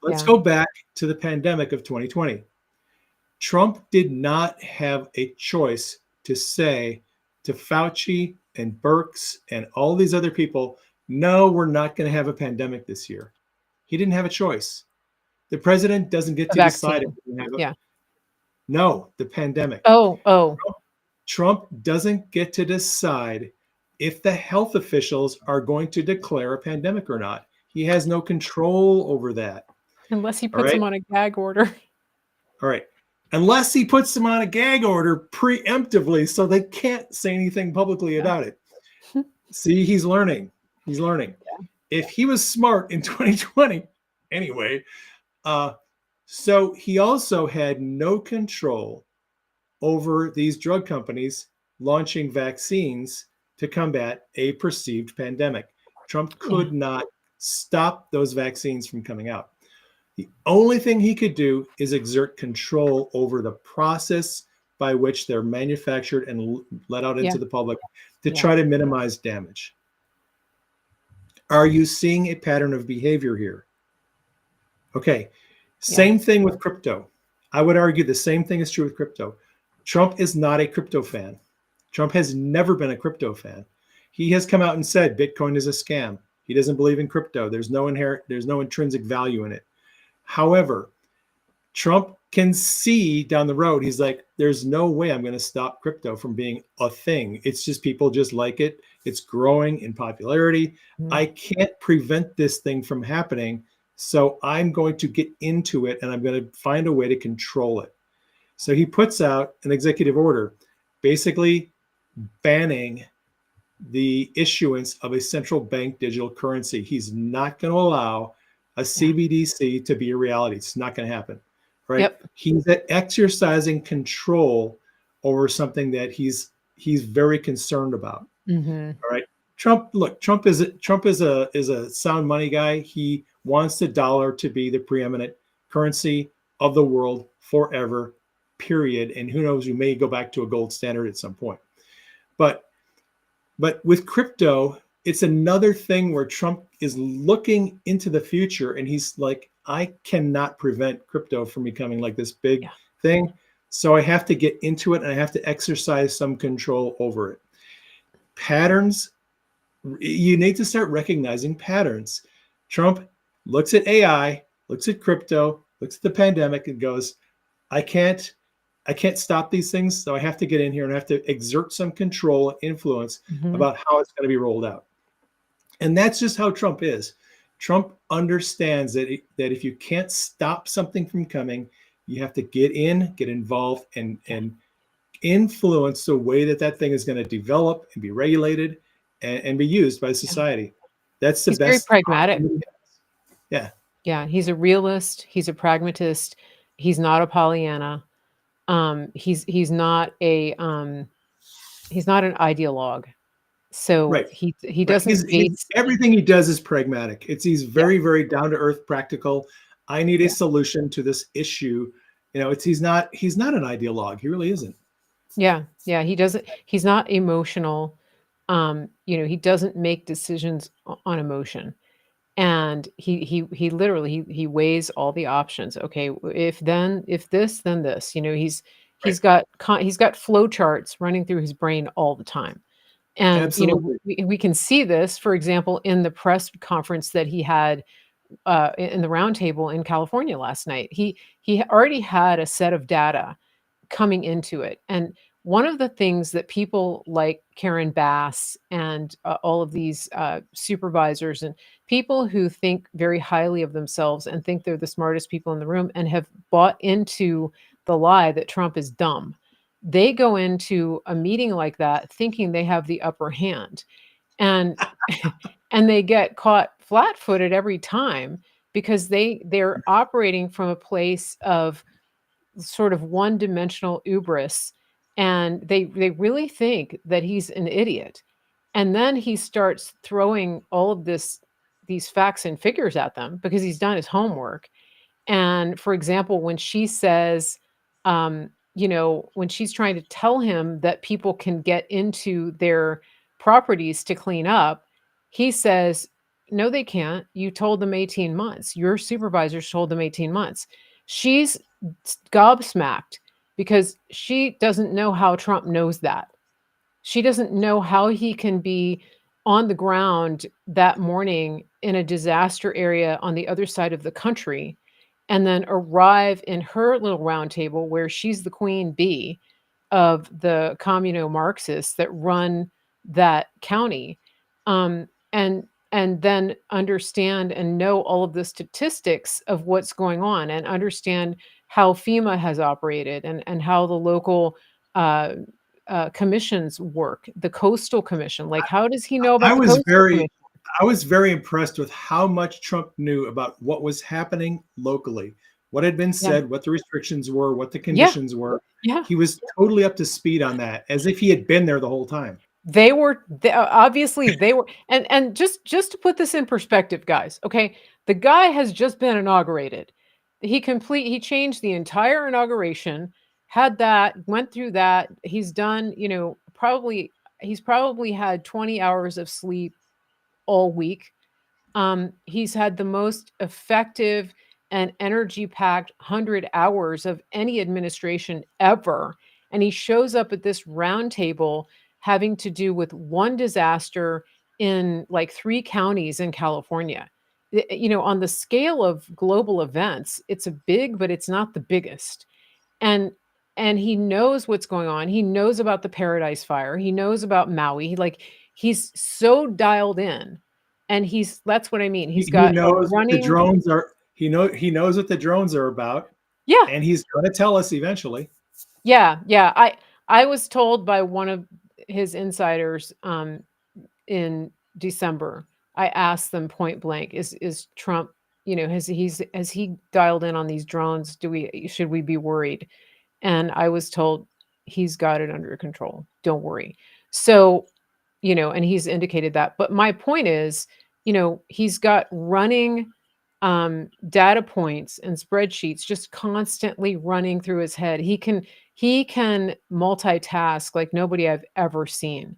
Let's go back to the pandemic of 2020. Trump did not have a choice to say to Fauci and Birx and all these other people, no, we're not going to have a pandemic this year. He didn't have a choice. The president doesn't get to decide if we have No, the pandemic. Trump doesn't get to decide if the health officials are going to declare a pandemic or not. He has no control over that. Unless he puts them on a gag order. All right. Unless he puts them on a gag order preemptively so they can't say anything publicly about it. See, he's learning. He's learning. If he was smart in 2020, anyway, so he also had no control over these drug companies launching vaccines to combat a perceived pandemic. Trump could not stop those vaccines from coming out. The only thing he could do is exert control over the process by which they're manufactured and let out into the public to try to minimize damage. Are you seeing a pattern of behavior here? Okay, same thing with crypto. I would argue the same thing is true with crypto. Trump is not a crypto fan. Trump has never been a crypto fan. He has come out and said Bitcoin is a scam. He doesn't believe in crypto. There's no intrinsic value in it. However, Trump can see down the road, he's like, there's no way I'm going to stop crypto from being a thing. It's just people just like it. It's growing in popularity. I can't prevent this thing from happening. So I'm going to get into it and I'm going to find a way to control it. So he puts out an executive order basically banning the issuance of a central bank digital currency. He's not going to allow a CBDC to be a reality. It's not going to happen, right? He's exercising control over something that he's very concerned about. All right. Trump is a sound money guy. He wants the dollar to be the preeminent currency of the world forever, period. And who knows, we may go back to a gold standard at some point. But with crypto, it's another thing where Trump is looking into the future and he's like, I cannot prevent crypto from becoming like this big thing. So I have to get into it and I have to exercise some control over it. Patterns, you need to start recognizing patterns. Trump looks at AI, looks at crypto, looks at the pandemic and goes, I can't stop these things. So I have to get in here and I have to exert some control and influence about how it's going to be rolled out. And that's just how Trump is. Trump understands that if you can't stop something from coming, you have to get involved and influence the way that thing is going to develop and be regulated and be used by society. That's the best. He's very pragmatic. Yeah. He's a realist. He's a pragmatist. He's not a Pollyanna. He's not an ideologue. So he doesn't everything he does is pragmatic. He's very, very down to earth, practical. I need a solution to this issue. He's not an ideologue. He really isn't. Yeah. He's not emotional. He doesn't make decisions on emotion. And he literally weighs all the options. Okay, if this, then this. He's got flow charts running through his brain all the time. And, Absolutely. we can see this, for example, in the press conference that he had in the roundtable in California last night. He already had a set of data coming into it. And one of the things that people like Karen Bass and all of these supervisors and people who think very highly of themselves and think they're the smartest people in the room and have bought into the lie that Trump is dumb, they go into a meeting like that thinking they have the upper hand. And and they get caught flat-footed every time because they're operating from a place of sort of one-dimensional hubris, and they really think that he's an idiot. And then he starts throwing all of these facts and figures at them because he's done his homework. And for example, when she says, when she's trying to tell him that people can get into their properties to clean up, he says, no, they can't. You told them 18 months. Your supervisors told them 18 months. She's gobsmacked because she doesn't know how Trump knows that. She doesn't know how he can be on the ground that morning in a disaster area on the other side of the country and then arrive in her little round table where she's the queen bee of the communo-Marxists that run that county, and then understand and know all of the statistics of what's going on and understand how FEMA has operated and how the local commissions work, the Coastal Commission. Like, how does he know about the Coastal Commission? I was very impressed with how much Trump knew about what was happening locally, what had been said, what the restrictions were, what the conditions were. Yeah. He was totally up to speed on that, as if he had been there the whole time. Obviously they were, and just to put this in perspective, guys, okay, the guy has just been inaugurated. He changed the entire inauguration, went through that. He's done, he's probably had 20 hours of sleep all week. He's had the most effective and energy-packed 100 hours of any administration ever. And he shows up at this roundtable having to do with one disaster in like 3 counties in California. On the scale of global events, it's a big, but it's not the biggest. And he knows what's going on. He knows about the Paradise Fire. He knows about Maui. He's so dialed in. And that's what I mean. He knows what the drones are. He knows what the drones are about. Yeah. And he's going to tell us eventually. Yeah. I was told by one of his insiders in December. I asked them point blank, is Trump, has he dialed in on these drones? Should we be worried? And I was told he's got it under control. Don't worry. So, and he's indicated that. But my point is, he's got running data points and spreadsheets just constantly running through his head. He can multitask like nobody I've ever seen.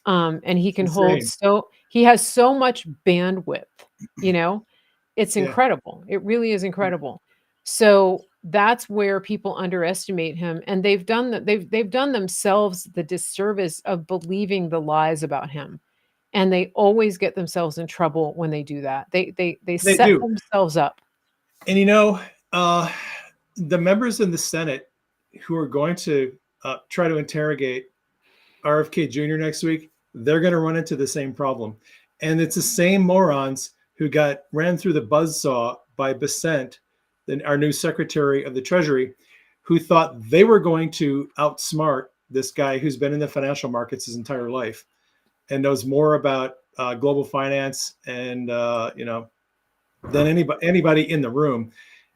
And he can he has so much bandwidth, it's incredible. It really is incredible. So that's where people underestimate him. And they've done themselves the disservice of believing the lies about him. And they always get themselves in trouble when they do that. They set themselves up. And the members in the Senate who are going to try to interrogate RFK Jr. next week, they're going to run into the same problem. And it's the same morons who ran through the buzzsaw by Bessent, our new Secretary of the Treasury, who thought they were going to outsmart this guy who's been in the financial markets his entire life and knows more about global finance and than anybody in the room.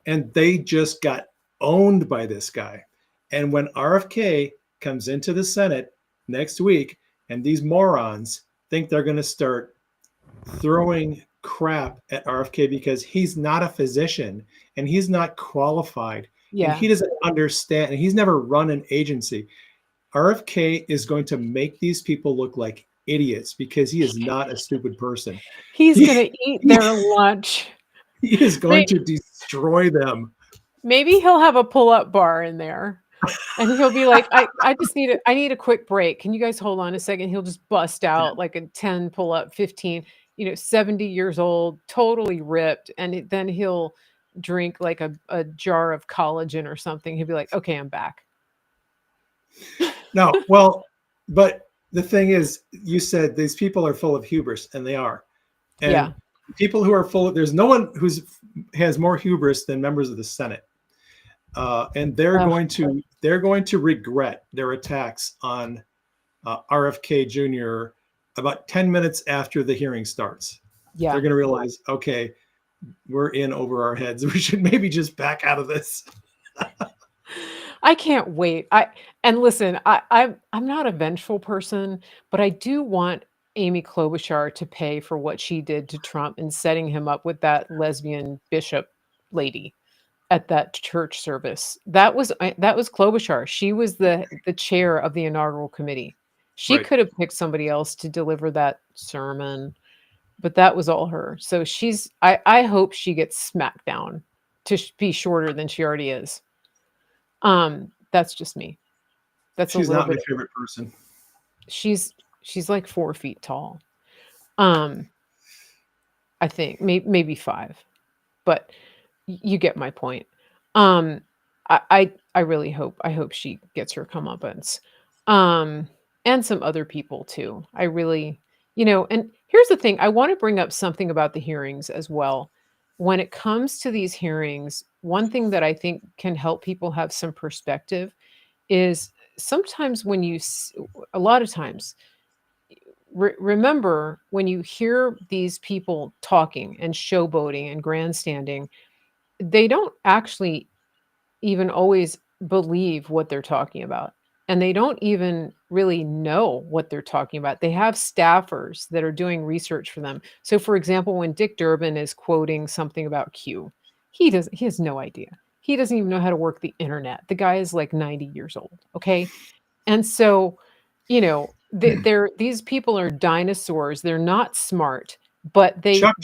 And they just got owned by this guy. And when RFK comes into the Senate next week and these morons think they're going to start throwing crap at RFK because he's not a physician and he's not qualified, and he doesn't understand, and he's never run an agency, RFK is going to make these people look like idiots because he is not a stupid person. He's going to eat their lunch. He is going to destroy them. Maybe he'll have a pull-up bar in there. And he'll be like, I just need a quick break. Can you guys hold on a second? He'll just bust out like a 10 pull up, 15, 70 years old, totally ripped. And then he'll drink like a jar of collagen or something. He'll be like, okay, I'm back. No, well, but the thing is, you said these people are full of hubris, and they are. And Yeah. people who are there's no one has more hubris than members of the Senate. And they're going to regret their attacks on RFK Jr. about 10 minutes after the hearing starts. Yeah. They're going to realize, okay, we're in over our heads. We should maybe just back out of this. I can't wait. And listen, I'm not a vengeful person, but I do want Amy Klobuchar to pay for what she did to Trump in setting him up with that lesbian bishop lady at that church service. That was Klobuchar. She was the chair of the inaugural committee. She Right. could have picked somebody else to deliver that sermon, but that was all her. So I hope she gets smacked down to be shorter than she already is. That's just me. That's She's a little not my bit. favorite person. She's like 4 feet tall. I think maybe 5, but you get my point. I really hope she gets her comeuppance. And some other people too. I really, and here's the thing. I want to bring up something about the hearings as well. When it comes to these hearings, one thing that I think can help people have some perspective is sometimes a lot of times, remember when you hear these people talking and showboating and grandstanding, they don't actually even always believe what they're talking about. And they don't even really know what they're talking about. They have staffers that are doing research for them. So for example, when Dick Durbin is quoting something about Q, he has no idea. He doesn't even know how to work the internet. The guy is like 90 years old. Okay. And so, these people are dinosaurs. They're not smart, but Chuck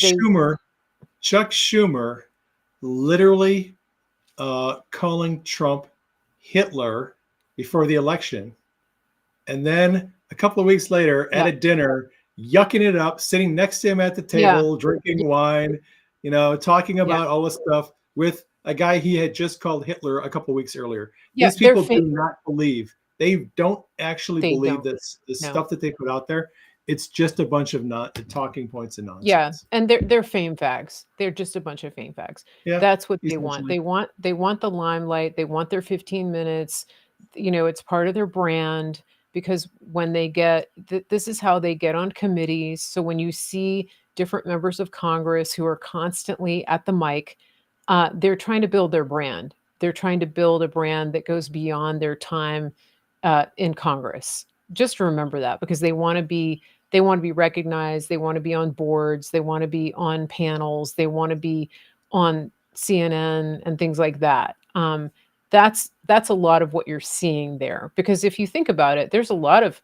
Schumer literally calling Trump Hitler before the election. And then a couple of weeks later at a dinner, yucking it up, sitting next to him at the table, drinking wine, talking about all this stuff with a guy he had just called Hitler a couple of weeks earlier. These people do not believe. They don't actually believe this stuff that they put out there. It's just a bunch of talking points and nonsense. Yeah, and they're fame fags. They're just a bunch of fame fags. Yeah, that's what they want. They want the limelight. They want their 15 minutes. It's part of their brand, because when they get this is how they get on committees. So when you see different members of Congress who are constantly at the mic, they're trying to build their brand. They're trying to build a brand that goes beyond their time in Congress. Just remember that, because they want to be recognized. They want to be on boards. They want to be on panels. They want to be on CNN and things like that. That's a lot of what you're seeing there, because if you think about it, there's a lot of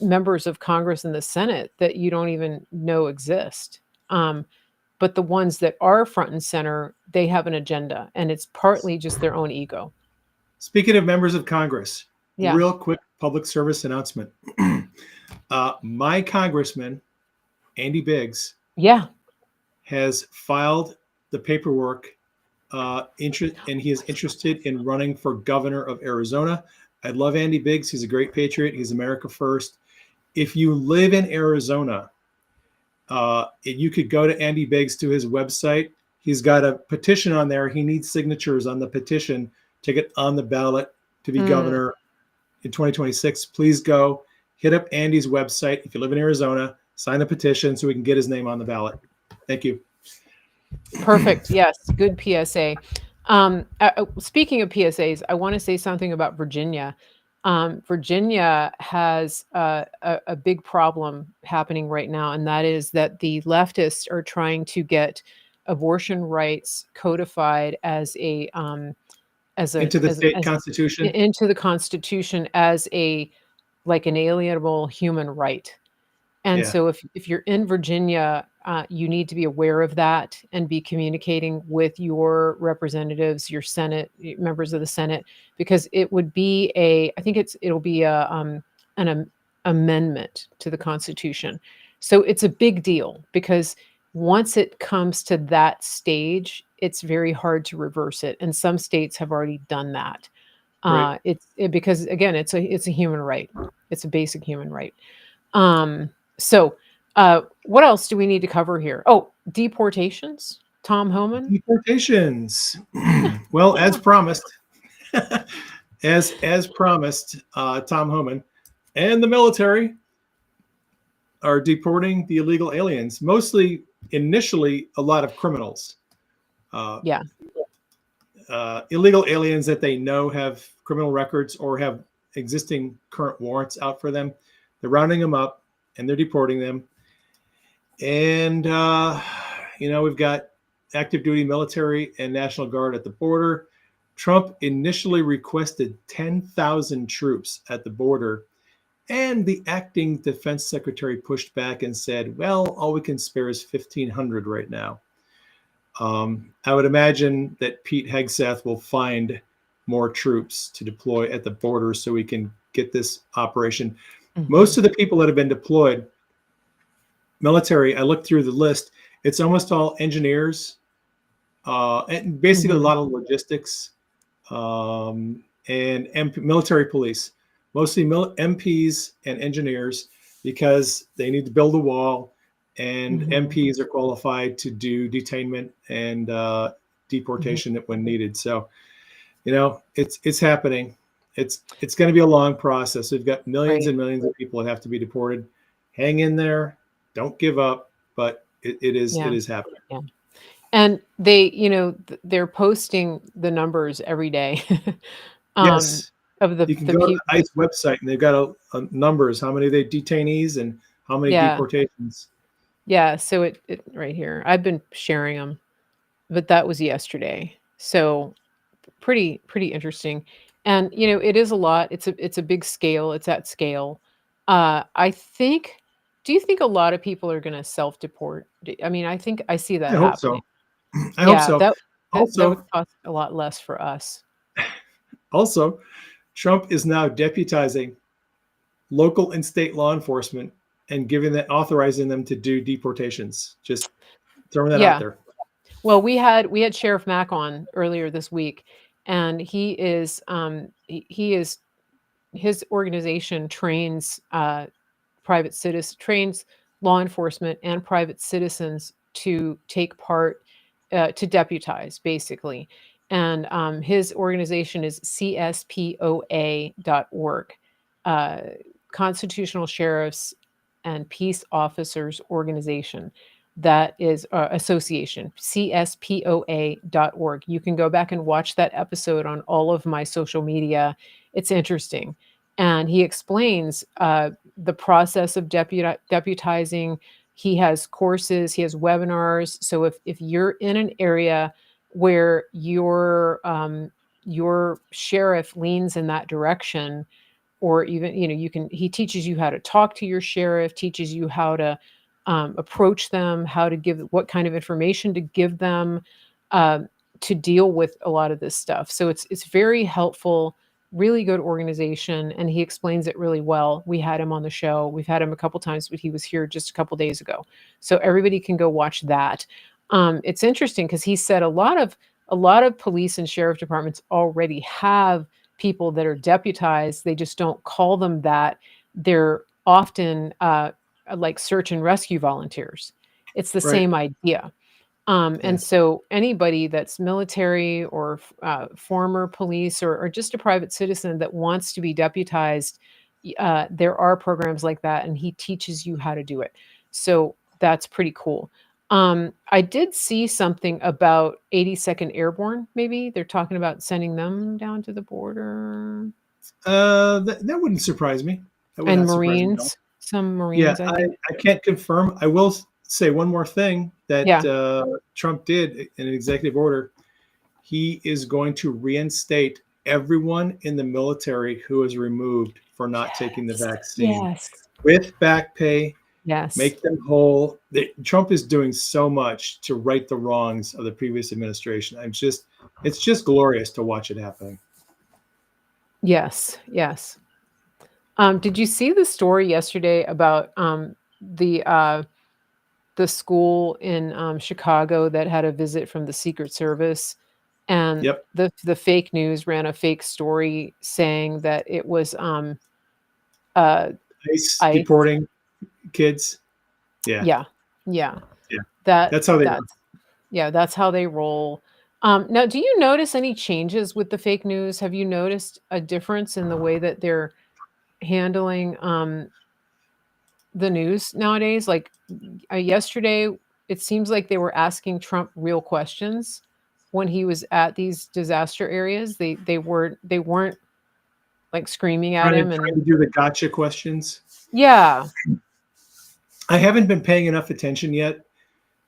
members of Congress and the Senate that you don't even know exist. But the ones that are front and center, they have an agenda, and it's partly just their own ego. Speaking of members of Congress, real quick public service announcement. My congressman, Andy Biggs, has filed the paperwork, and he is interested in running for governor of Arizona. I love Andy Biggs. He's a great patriot. He's America first. If you live in Arizona, you could go to Andy Biggs to his website. He's got a petition on there. He needs signatures on the petition to get on the ballot to be governor in 2026. Please go hit up Andy's website. If you live in Arizona, sign the petition so we can get his name on the ballot. Thank you. Perfect. Yes. Good PSA. Speaking of PSAs, I want to say something about Virginia. Virginia has a big problem happening right now, and that is that the leftists are trying to get abortion rights codified as into the state constitution, into the Constitution as like an alienable human right. And so if you're in Virginia, you need to be aware of that and be communicating with your representatives, your Senate members of the Senate, because it would be I think it'll be an amendment to the Constitution. So it's a big deal because once it comes to that stage, it's very hard to reverse it, and some states have already done that. Right. Because again, it's a human right. It's a basic human right. So what else do we need to cover here? Oh, deportations. Tom Homan. Deportations. Well, as promised, as promised, Tom Homan and the military are deporting the illegal aliens. Mostly, initially, a lot of criminals. Yeah. Illegal aliens that they know have criminal records or have existing current warrants out for them. They're rounding them up and they're deporting them. And, we've got active duty military and National Guard at the border. Trump initially requested 10,000 troops at the border, and the acting defense secretary pushed back and said, well, all we can spare is 1,500 right now. I would imagine that Pete Hegseth will find more troops to deploy at the border so we can get this operation. Mm-hmm. Most of the people that have been deployed, military, I looked through the list, it's almost all engineers, and basically a lot of logistics, and military police, mostly MPs and engineers, because they need to build a wall, and MPs are qualified to do detainment and deportation when needed. So, it's happening. It's going to be a long process. We've got millions and millions of people that have to be deported. Hang in there. Don't give up. But it is happening. Yeah. And they're posting the numbers every day. Yes. Of you can go to the ICE website and they've got numbers, how many they detainees and how many deportations. Yeah. So it right here, I've been sharing them, but that was yesterday. So pretty interesting. And, it is a lot. It's a big scale. It's at scale. Do you think a lot of people are going to self-deport? I mean, I think I see that happening. I hope so. That would cost a lot less for us. Also, Trump is now deputizing local and state law enforcement and authorizing them to do deportations. Just throwing that out there. Well, we had Sheriff Mack on earlier this week, and his organization trains trains law enforcement and private citizens to take part, to deputize, basically. And his organization is CSPOA.org, Constitutional Sheriffs and Peace Officers Organization. That is association, CSPOA.org. You can go back and watch that episode on all of my social media. It's interesting. And he explains the process of deputizing. He has courses, he has webinars. So if you're in an area where your sheriff leans in that direction, or even, he teaches you how to talk to your sheriff, teaches you how to approach them, what kind of information to give them to deal with a lot of this stuff. So it's very helpful, really good organization, and he explains it really well. We had him on the show. We've had him a couple times, but he was here just a couple days ago. So everybody can go watch that. It's interesting because he said a lot of police and sheriff departments already have people that are deputized. They just don't call them that. They're often like search and rescue volunteers. It's the same idea. And so anybody that's military or former police or just a private citizen that wants to be deputized, there are programs like that, and he teaches you how to do it. So that's pretty cool. I did see something about 82nd Airborne. Maybe they're talking about sending them down to the border. That wouldn't surprise me. And Marines, some Marines. Yeah, I can't confirm. I will say one more thing that Trump did in an executive order. He is going to reinstate everyone in the military who was removed for not taking the vaccine with back pay Yes. make them whole. Trump is doing so much to right the wrongs of the previous administration. It's just glorious to watch it happening. Yes. Yes. Did you see the story yesterday about the the school in Chicago that had a visit from the Secret Service, and Yep. the fake news ran a fake story saying that it was uh, ICE ICE. deporting kids. Yeah. Yeah, yeah. Yeah. That That's how they that's yeah, that's how they roll. Now, do you notice any changes with the fake news? Have you noticed a difference in the way that they're handling the news nowadays? Like yesterday, it seems like they were asking Trump real questions when he was at these disaster areas. They weren't like screaming at him trying and to do the gotcha questions. yeah, I haven't been paying enough attention yet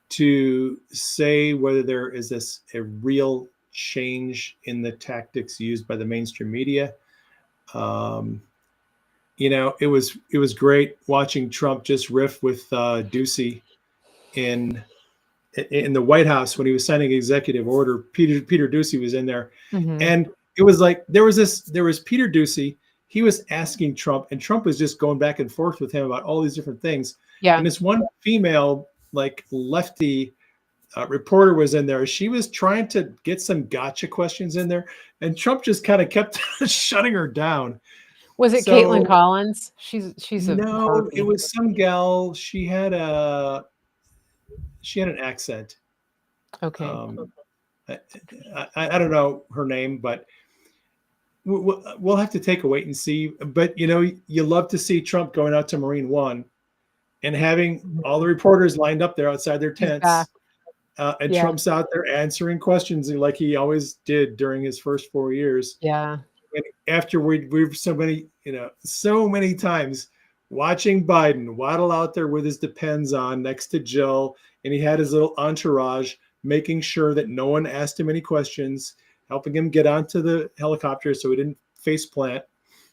to say whether there is a real change in the tactics used by the mainstream media. It was great watching Trump just riff with Ducey in the White House when he was signing executive order. Peter Ducey was in there, mhm, and it was like there was Peter Ducey. He was asking Trump, and Trump was just going back and forth with him about all these different things. yeah, And this one female, like lefty reporter was in there. She was trying to get some gotcha questions in there, and Trump just kind of kept shutting her down. was it So Caitlin Collins? She's a no, it harpy. was some gal. She had an accent. Okay, I don't know her name, but we'll have to take a wait and see. But you love to see Trump going out to Marine One and having all the reporters lined up there outside their he's tents, back. and Yeah, Trump's out there answering questions like he always did during his first 4 years. yeah, And after we've so many times watching Biden waddle out there with his Depends on next to Jill, and he had his little entourage making sure that no one asked him any questions, helping him get onto the helicopter so he didn't face plant.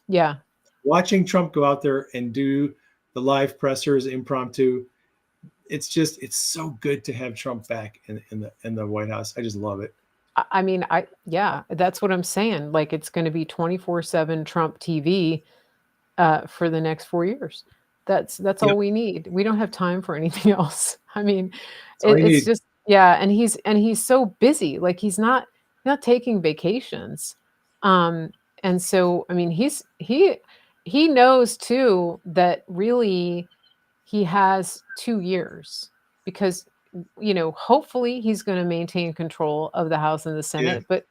yeah. Watching Trump go out there and do the live pressers impromptu, it's so good to have Trump back in the White House. I just love it. I mean, yeah, that's what I'm saying. Like it's going to be 24/7 Trump TV for the next 4 years. That's Yep. all we need. We don't have time for anything else. I mean, That's all you it's need. just yeah, and he's so busy. Like he's not taking vacations. And so I mean, he knows too that really he has 2 years because hopefully he's going to maintain control of the House and the Yeah. Senate, but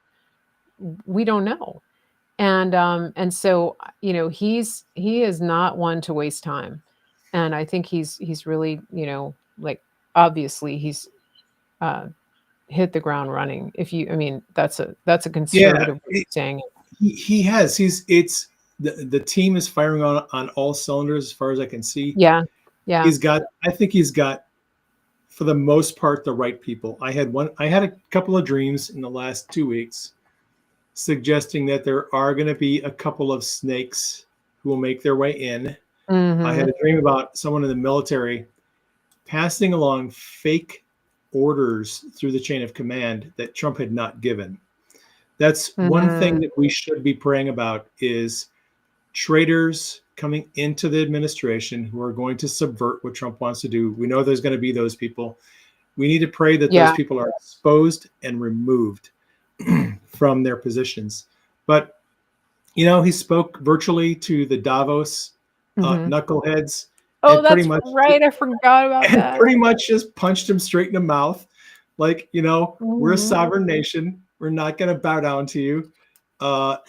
we don't know. And so he is not one to waste time. And I think he's really, like obviously he's hit the ground running. I mean, that's a Yeah. conservative way of saying it. He has. It's the team is firing on all cylinders as far as I can see. Yeah. Yeah. I think he's got, for the most part, the right people. I had a couple of dreams in the last 2 weeks suggesting that there are going to be a couple of snakes who will make their way in. I had Mhm. a dream about someone in the military passing along fake orders through the chain of command that Trump had not given. That's one thing Mhm. that we should be praying about is traitors coming into the administration who are going to subvert what Trump wants to do. We know there's going to be those people. We need to pray that Yeah. those people are exposed and removed from their positions. But, he spoke virtually to the Davos Mhm. knuckleheads Oh, and pretty that's much right. I forgot about and that. pretty much just punched him straight in the mouth. Like, we're a Mhm. sovereign nation. We're not going to bow down to you.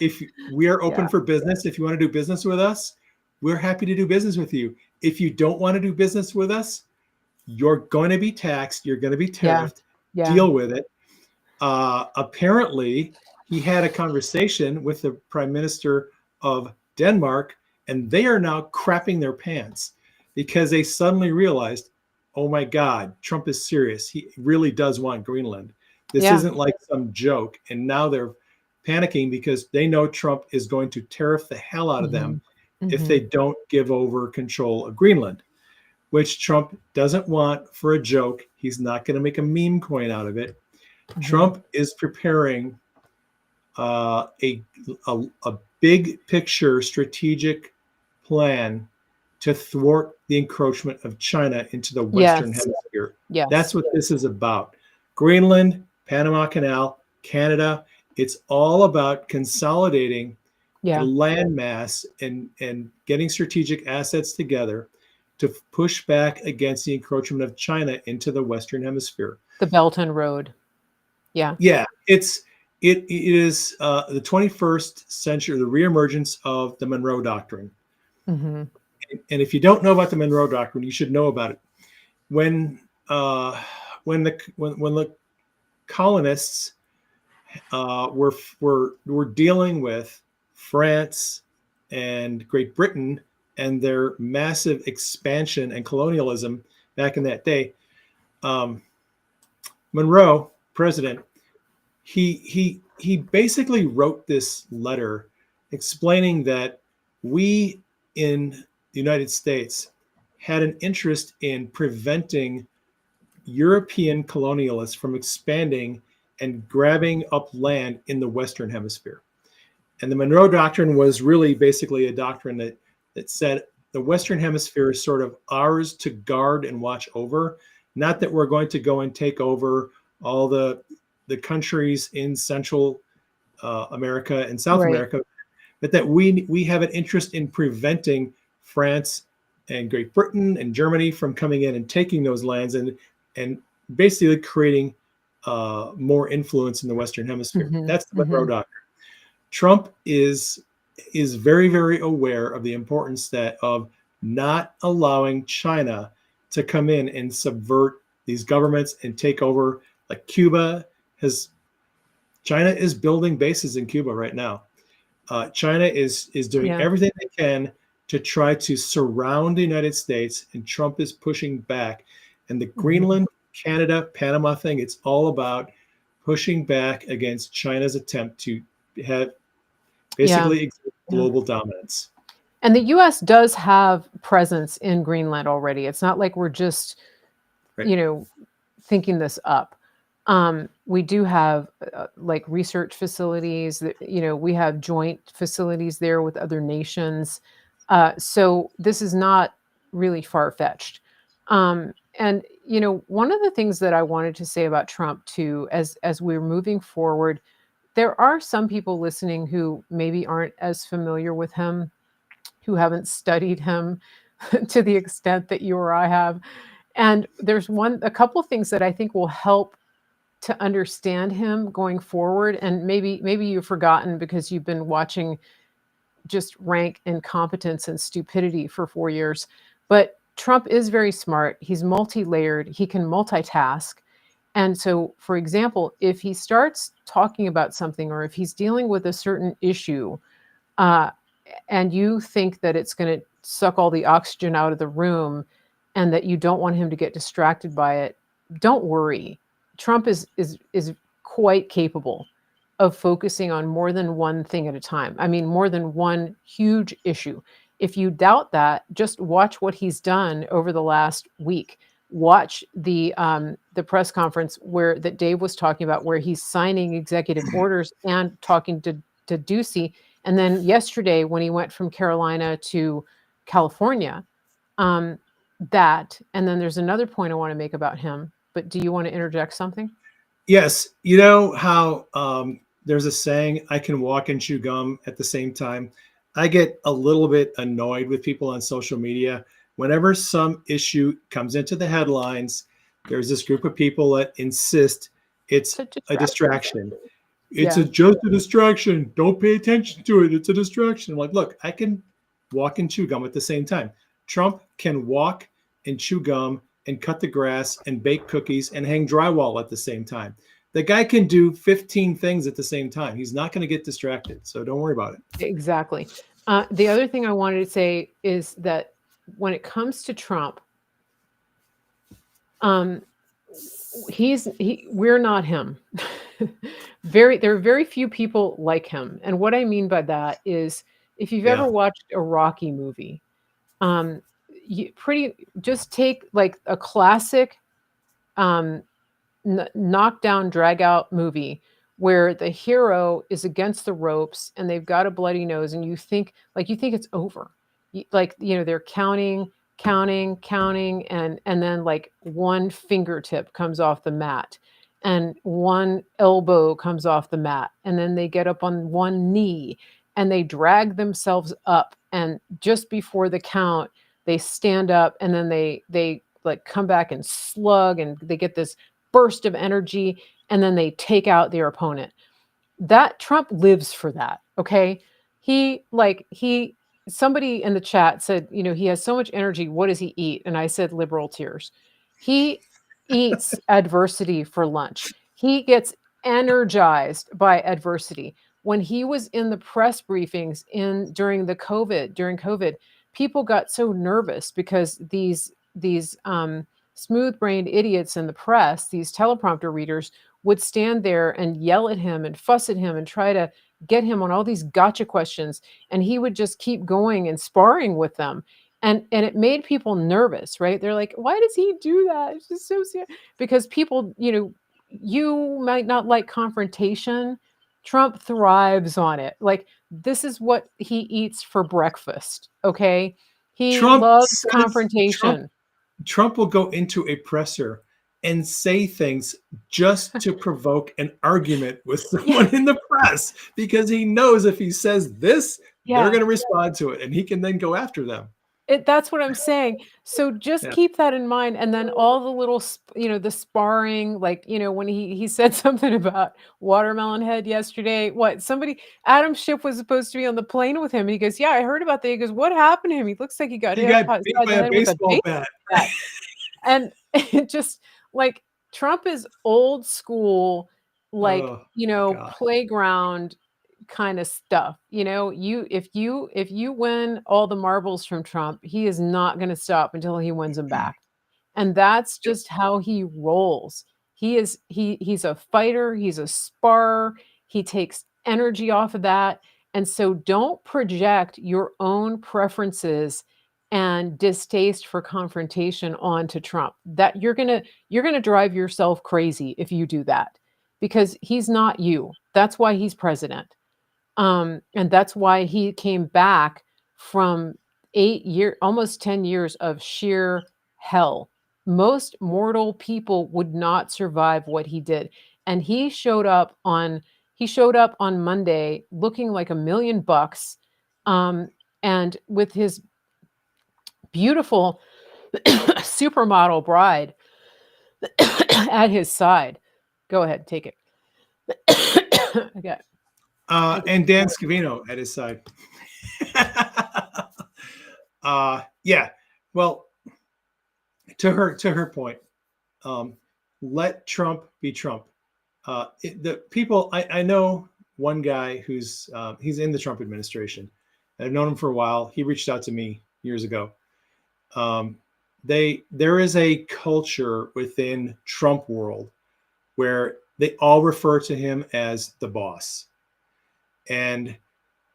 If we are open Yeah. for business, if you want to do business with us, we're happy to do business with you. If you don't want to do business with us, you're going to be taxed. You're going to be Yeah. tariffed. Yeah. Deal with it. Apparently, he had a conversation with the Prime Minister of Denmark, and they are now crapping their pants because they suddenly realized, oh my God, Trump is serious. He really does want Greenland. This Yeah. isn't like some joke. And now they're panicking because they know Trump is going to tariff the hell out of them Mhm. if Mhm. they don't give over control of Greenland. which Trump doesn't want for a joke. He's not going to make a meme coin out of it. Trump is preparing a big picture strategic plan to thwart the encroachment of China into the Western Hemisphere. Yes. That's what this is about. Greenland, Panama Canal, Canada, it's all about consolidating the landmass and getting strategic assets together to push back against the encroachment of China into the Western Hemisphere. The Belt and Road. Yeah. Yeah, it is the 21st century, the reemergence of the Monroe Doctrine. Mm-hmm. And if you don't know about the Monroe Doctrine, you should know about it. When the colonists were dealing with France and Great Britain and their massive expansion and colonialism back in that day, Monroe, president, he basically wrote this letter explaining that we in the United States had an interest in preventing European colonialists from expanding and grabbing up land in the Western Hemisphere. And the Monroe Doctrine was really basically a doctrine that said the Western Hemisphere is sort of ours to guard and watch over, not that we're going to go and take over all the countries in Central America and South America, but that we have an interest in preventing France and Great Britain and Germany from coming in and taking those lands and basically creating more influence in the Western Hemisphere. Mm-hmm. That's the Monroe Doctrine. Trump is very, very aware of the importance of not allowing China to come in and subvert these governments and take over. Like China is building bases in Cuba right now. China is doing everything they can to try to surround the United States, and Trump is pushing back. And the Greenland, Canada, Panama thing, it's all about pushing back against China's attempt to have basically global dominance. And the U.S. does have presence in Greenland already. It's not like we're just, thinking this up. We do have like research facilities that, we have joint facilities there with other nations. So this is not really far-fetched. And, one of the things that I wanted to say about Trump too, as we're moving forward, there are some people listening who maybe aren't as familiar with him, who haven't studied him to the extent that you or I have. And there's a couple things that I think will help to understand him going forward. And maybe you've forgotten because you've been watching just rank incompetence and stupidity for 4 years. But Trump is very smart. He's multi-layered. He can multitask. And so, for example, if he starts talking about something or if he's dealing with a certain issue and you think that it's going to suck all the oxygen out of the room and that you don't want him to get distracted by it, don't worry. Trump is quite capable of focusing on more than one thing at a time. I mean, more than one huge issue. If you doubt that, just watch what he's done over the last week. Watch the press conference that Dave was talking about, where he's signing executive orders and talking to Ducey. And then yesterday, when he went from Carolina to California, and then there's another point I want to make about him. But do you want to interject something? Yes. You know how there's a saying, I can walk and chew gum at the same time. I get a little bit annoyed with people on social media. Whenever some issue comes into the headlines, there's this group of people that insist it's a distraction. It's just a distraction. Don't pay attention to it. It's a distraction. I'm like, look, I can walk and chew gum at the same time. Trump can walk and chew gum and cut the grass and bake cookies and hang drywall at the same time. The guy can do 15 things at the same time. He's not going to get distracted. So don't worry about it. Exactly. The other thing I wanted to say is that when it comes to Trump, we're not him. There are very few people like him. And what I mean by that is if you've ever watched a Rocky movie, just take like a classic knockdown, drag out movie where the hero is against the ropes and they've got a bloody nose, and you think it's over. They're counting, and then like one fingertip comes off the mat and one elbow comes off the mat, and then they get up on one knee and they drag themselves up, and just before the count they stand up, and then they like come back and slug, and they get this burst of energy, and then they take out their opponent. That Trump lives for that. Okay. Somebody in the chat said, he has so much energy. What does he eat? And I said, liberal tears. He eats adversity for lunch. He gets energized by adversity. When he was in the press briefings during COVID, people got so nervous because these smooth-brained idiots in the press, these teleprompter readers, would stand there and yell at him and fuss at him and try to get him on all these gotcha questions, and he would just keep going and sparring with them, and it made people nervous, right? They're like, why does he do that? It's just so serious. Because people, you might not like confrontation. Trump thrives on it. Like, this is what he eats for breakfast. Okay, he loves confrontation. Trump will go into a presser and say things just to provoke an argument with someone in the press, because he knows if he says this, they're going to respond to it, and he can then go after them. That's what I'm saying. So just keep that in mind. And then all the little, the sparring, like, when he said something about Watermelon Head yesterday, Adam Schiff was supposed to be on the plane with him. And he goes, yeah, I heard about that. He goes, what happened to him? He looks like he got hit by a baseball bat. And it just, like, Trump is old school, like, playground kind of stuff. If you win all the marbles from Trump, he is not going to stop until he wins them back. And that's just how he rolls. He's a fighter, he's a sparrer, he takes energy off of that. And so don't project your own preferences and distaste for confrontation onto Trump. That you're going to drive yourself crazy if you do that, because he's not you. That's why he's president. And that's why he came back from 8 years, almost 10 years of sheer hell. Most mortal people would not survive what he did. And he showed up on Monday looking like $1 million, and with his beautiful supermodel bride at his side. Go ahead, take it. Okay. And Dan Scavino at his side. Well, to her point, let Trump be Trump. The people, I know one guy who's he's in the Trump administration. I've known him for a while. He reached out to me years ago. There is a culture within Trump world where they all refer to him as the boss. And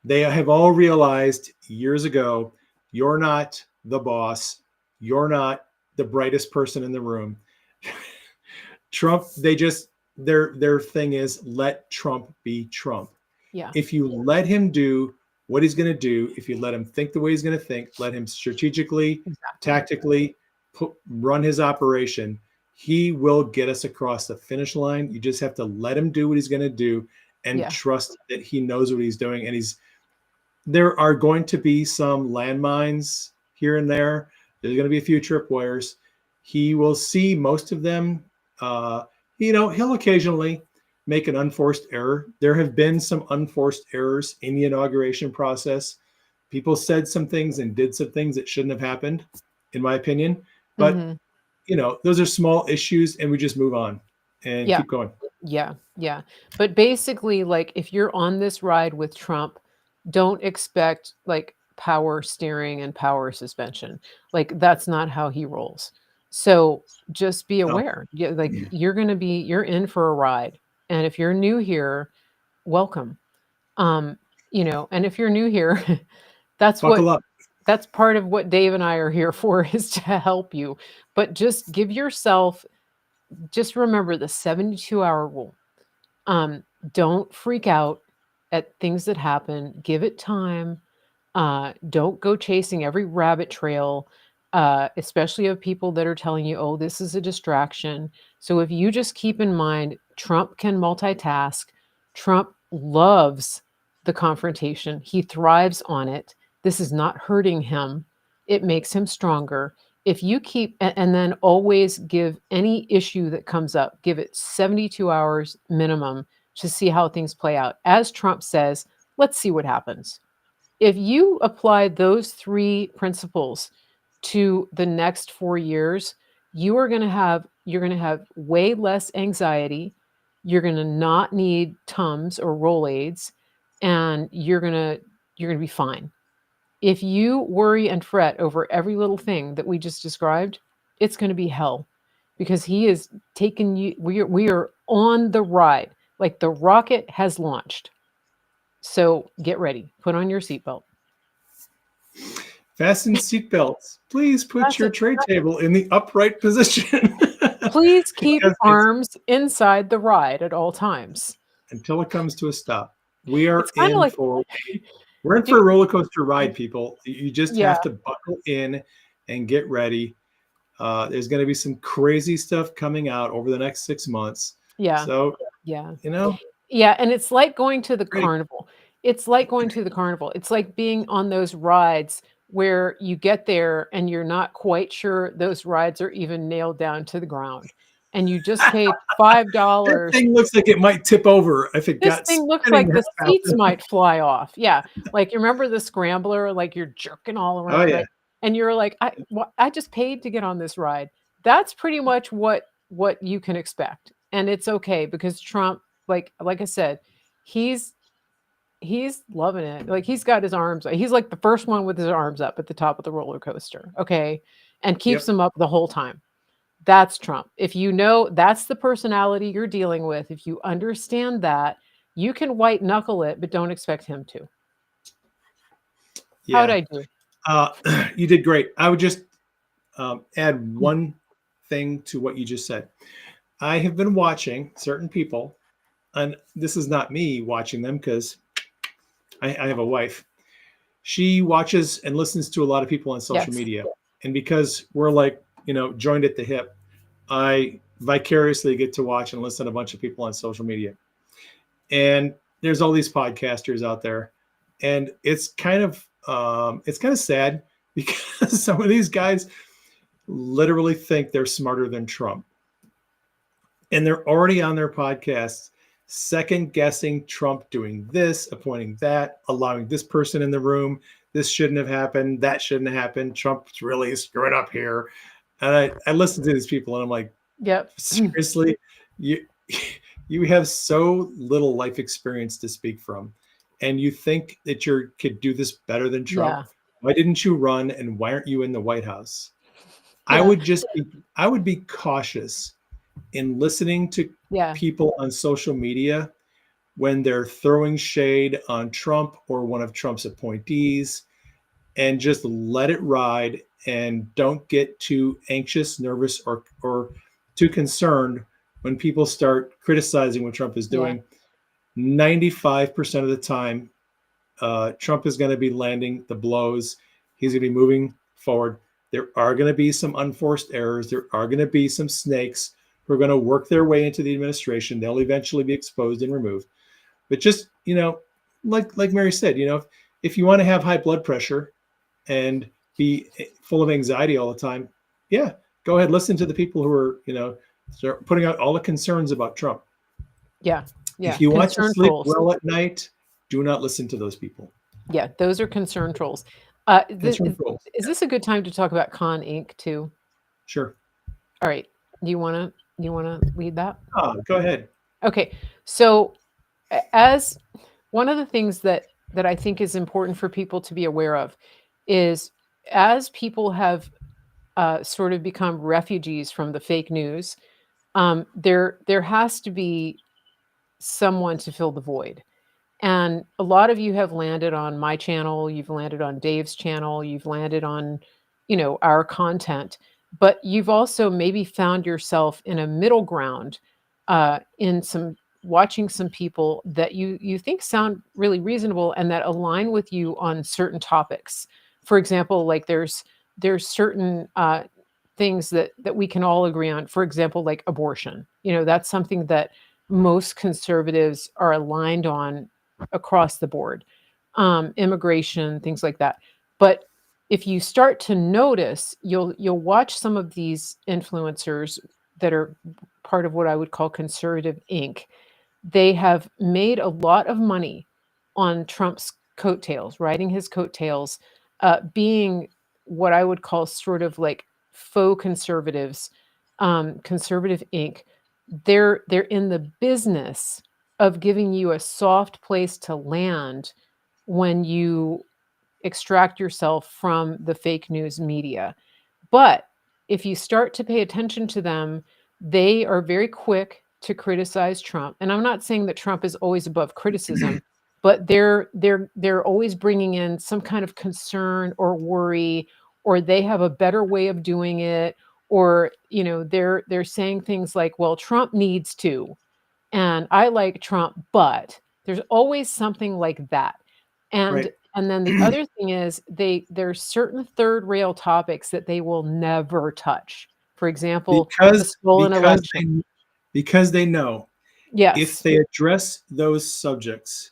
they have all realized years ago, you're not the boss. You're not the brightest person in the room. Trump, their thing is let Trump be Trump. Yeah. If you let him do what he's going to do, if you let him think the way he's going to think, let him strategically, tactically run his operation, he will get us across the finish line. You just have to let him do what he's going to do and trust that he knows what he's doing. And there are going to be some landmines here and there. There's going to be a few tripwires. He will see most of them. He'll occasionally make an unforced error. There have been some unforced errors in the inauguration process. People said some things and did some things that shouldn't have happened, in my opinion. But, those are small issues, and we just move on and keep going. Yeah. But basically, like, if you're on this ride with Trump, don't expect like power steering and power suspension. Like, that's not how he rolls. So just be aware. You're in for a ride. And if you're new here, welcome. And if you're new here, Buckle up. that's part of what Dave and I are here for, is to help you. But just give yourself, just remember the 72-hour rule. Don't freak out at things that happen. Give it time. Don't go chasing every rabbit trail, especially of people that are telling you, oh, this is a distraction. So if you just keep in mind, Trump can multitask. Trump loves the confrontation. He thrives on it. This is not hurting him. It makes him stronger. If you keep, and then always give any issue that comes up, give it 72 hours minimum to see how things play out. As Trump says, let's see what happens. If you apply those 3 principles to the next 4 years, you're going to have way less anxiety. You're going to not need Tums or Rolaids, and you're going to be fine. If you worry and fret over every little thing that we just described, it's going to be hell, because he is taking you. We are on the ride, like the rocket has launched. So get ready. Put on your seatbelt. Fasten seatbelts. Please put your tray table in the upright position. Please keep arms inside the ride at all times until it comes to a stop. We are we're in for a roller coaster ride, people. You just have to buckle in and get ready. There's going to be some crazy stuff coming out over the next 6 months. Yeah. So, yeah. Yeah, and it's like going to the carnival. It's like going to the carnival. It's like being on those rides where you get there and you're not quite sure those rides are even nailed down to the ground. And you just paid $5. This thing looks like it might tip over if it got. This thing looks like the seats might fly off. Yeah, like you remember the scrambler, like you're jerking all around. Oh yeah. Right? And you're like, I just paid to get on this ride. That's pretty much what you can expect, and it's okay, because Trump, like I said, he's loving it. Like he's got his arms. He's like the first one with his arms up at the top of the roller coaster. Okay, and keeps them up the whole time. That's Trump. If you know that's the personality you're dealing with, if you understand that, you can white knuckle it, but don't expect him to. Yeah. How'd I do? You did great. I would just add one thing to what you just said. I have been watching certain people, and this is not me watching them because I have a wife. She watches and listens to a lot of people on social media. And because we're like, joined at the hip, I vicariously get to watch and listen to a bunch of people on social media. And there's all these podcasters out there, and it's kind of sad because some of these guys literally think they're smarter than Trump. And they're already on their podcasts second guessing Trump doing this, appointing that, allowing this person in the room. This shouldn't have happened. That shouldn't have happened. Trump's really screwing up here. And I listen to these people and I'm like, yep, seriously, you have so little life experience to speak from, and you think that you could do this better than Trump. Yeah. Why didn't you run, and why aren't you in the White House? Yeah. I would be cautious in listening to people on social media when they're throwing shade on Trump or one of Trump's appointees, and just let it ride and don't get too anxious, nervous, or too concerned when people start criticizing what Trump is doing. 95% of the time, Trump is going to be landing the blows. He's going to be moving forward. There are going to be some unforced errors. There are going to be some snakes who are going to work their way into the administration. They'll eventually be exposed and removed. But just, like Mary said, if you want to have high blood pressure and be full of anxiety all the time, go ahead, listen to the people who are, start putting out all the concerns about Trump. Yeah. If you want to sleep well at night, do not listen to those people. Yeah, those are concern trolls. Is this a good time to talk about Con Inc. too? Sure. All right. Do you want to lead that? Go ahead. Okay. So, as one of the things that I think is important for people to be aware of is, as people have sort of become refugees from the fake news, there has to be someone to fill the void. And And a lot of you have landed on my channel, you've landed on Dave's channel, you've landed on, our content, but you've also maybe found yourself in a middle ground, in some watching some people that you think sound really reasonable and that align with you on certain topics. For example, like there's certain things that we can all agree on. For example, like abortion. That's something that most conservatives are aligned on across the board. Immigration, things like that. But if you start to notice, you'll watch some of these influencers that are part of what I would call conservative Inc. They have made a lot of money on Trump's coattails, riding his coattails, being what I would call sort of like faux conservatives, conservative Inc. They're in the business of giving you a soft place to land when you extract yourself from the fake news media. But if you start to pay attention to them, they are very quick to criticize Trump. And I'm not saying that Trump is always above criticism, but they're always bringing in some kind of concern or worry, or they have a better way of doing it, or they're saying things like, well, Trump needs to, and I like Trump, but there's always something like that. And Right. and then the other thing is there's certain third rail topics that they will never touch. For example, the Because stolen because election. because they know if Yes. they address those subjects,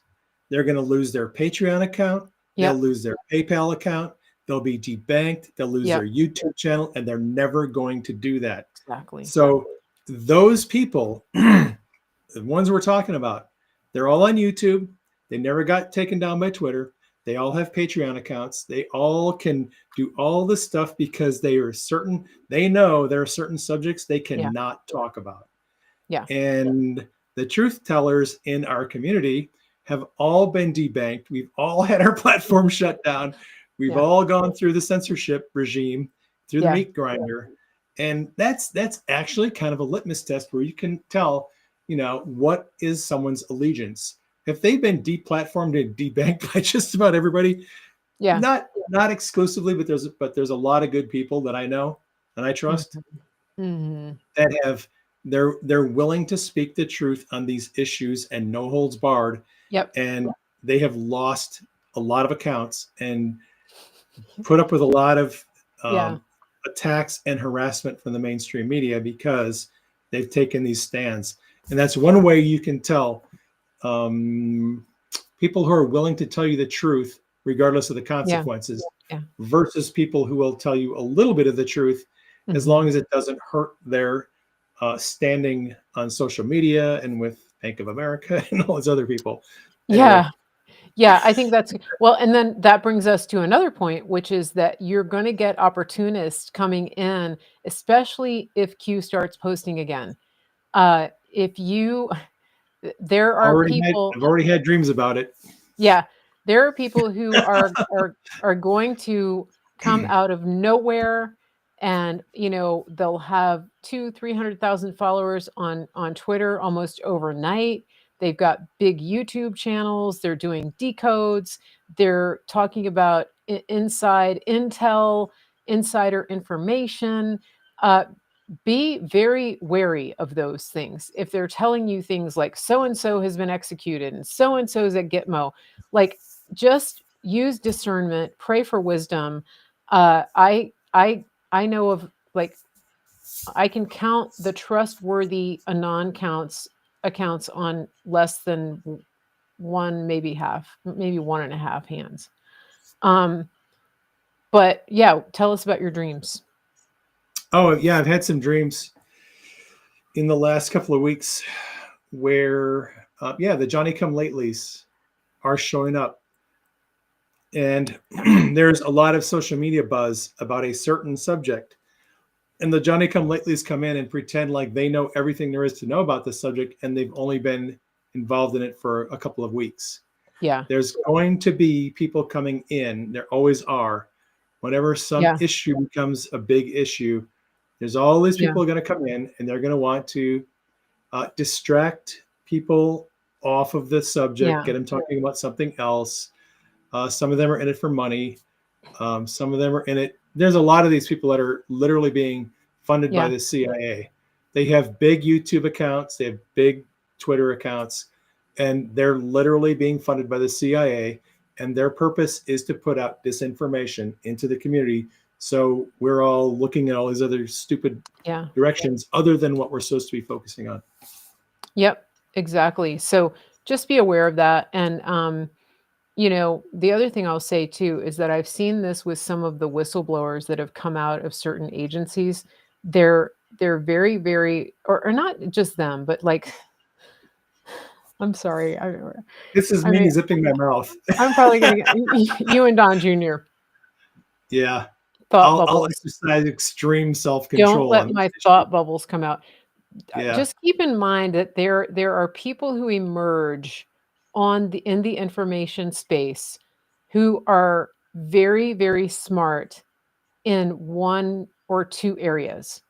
they're going to lose their Patreon account, they'll Yep. lose their PayPal account, they'll be debanked, they'll lose Yep. their YouTube channel, and they're never going to do that. Exactly. So those people, the ones we're talking about, they're all on YouTube. They never got taken down by Twitter. They all have Patreon accounts. They all can do all this stuff because they know there are certain subjects they Yeah. cannot talk about. Yeah. And the truth tellers in our community have all been debanked. We've all had our platform shut down. We've Yeah. all gone through the censorship regime, through the Yeah. meat grinder. And that's actually kind of a litmus test where you can tell, what is someone's allegiance. If they've been deplatformed and debanked by just about everybody, Yeah. not exclusively, but there's a lot of good people that I know and I trust Mhm. that they're willing to speak the truth on these issues and no holds barred. Yep. And they have lost a lot of accounts and put up with a lot of Yeah. attacks and harassment from the mainstream media because they've taken these stands. And that's one way you can tell people who are willing to tell you the truth regardless of the consequences Yeah. versus people who will tell you a little bit of the truth as Mhm. long as it doesn't hurt their standing on social media and with Bank of America and all those other people. Anyway. Yeah. Yeah, I think that's well, and then that brings us to another point, which is that you're going to get opportunists coming in, especially if Q starts posting again. If you, there are people, I've already had dreams about it. yeah, there are people who are going to come out of nowhere, and they'll have 300,000 followers on Twitter almost overnight. They've got big YouTube channels. They're doing decodes. They're talking about inside intel, insider information. Be very wary of those things. If they're telling you things like so-and-so has been executed and so-and-so's at Gitmo, like just use discernment, pray for wisdom. I know of, like, I can count the trustworthy Anon accounts on less than one, maybe one and a half hands. But yeah, tell us about your dreams. Oh yeah, I've had some dreams in the last couple of weeks where the Johnny come latelys are showing up. And there's a lot of social media buzz about a certain subject. And the Johnny come latelys come in and pretend like they know everything there is to know about the subject, and they've only been involved in it for a couple of weeks. Yeah. There's going to be people coming in. There always are. Whenever some issue becomes a big issue, there's all these people going to come in, and they're going to want to distract people off of the subject, Yeah. get them talking about something else. Some of them are in it for money. Some of them are in it. There's a lot of these people that are literally being funded by Yeah. the CIA. They have big YouTube accounts, they have big Twitter accounts, and they're literally being funded by the CIA. And their purpose is to put out disinformation into the community. So we're all looking at all these other stupid Yeah. directions other than what we're supposed to be focusing on. Yep. Exactly. So just be aware of that. And, the other thing I'll say too is that I've seen this with some of the whistleblowers that have come out of certain agencies. They're very, very, or not just them, but like, I'm sorry. This is I me mean, zipping my mouth. I'm probably going to get you and Don Jr. Yeah. thought I'll bubbles. exercise extreme Don't self-control let on this my issue. thought bubbles come out. Yeah. Just keep in mind that there are people who emerge in the information space who are very, very smart in one or two areas.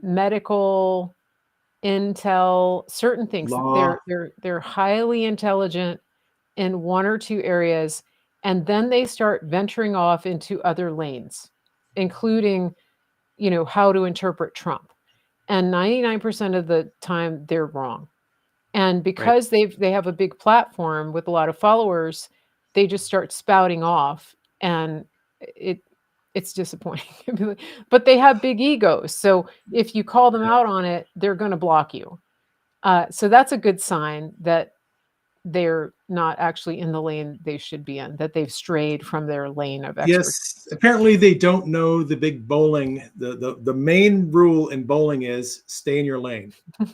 Medical, intel, certain things. Law. They're highly intelligent in one or two areas, and then they start venturing off into other lanes, including, how to interpret Trump. And 99% of the time they're wrong. And Right. because they have a big platform with a lot of followers, they just start spouting off, and it's disappointing. But they have big egos. So if you call them out on it, they're going to block you. So that's a good sign that they're not actually in the lane they should be in, that they've strayed from their lane of expertise. Yes. Apparently they don't know the big bowling. The main rule in bowling is stay in your lane,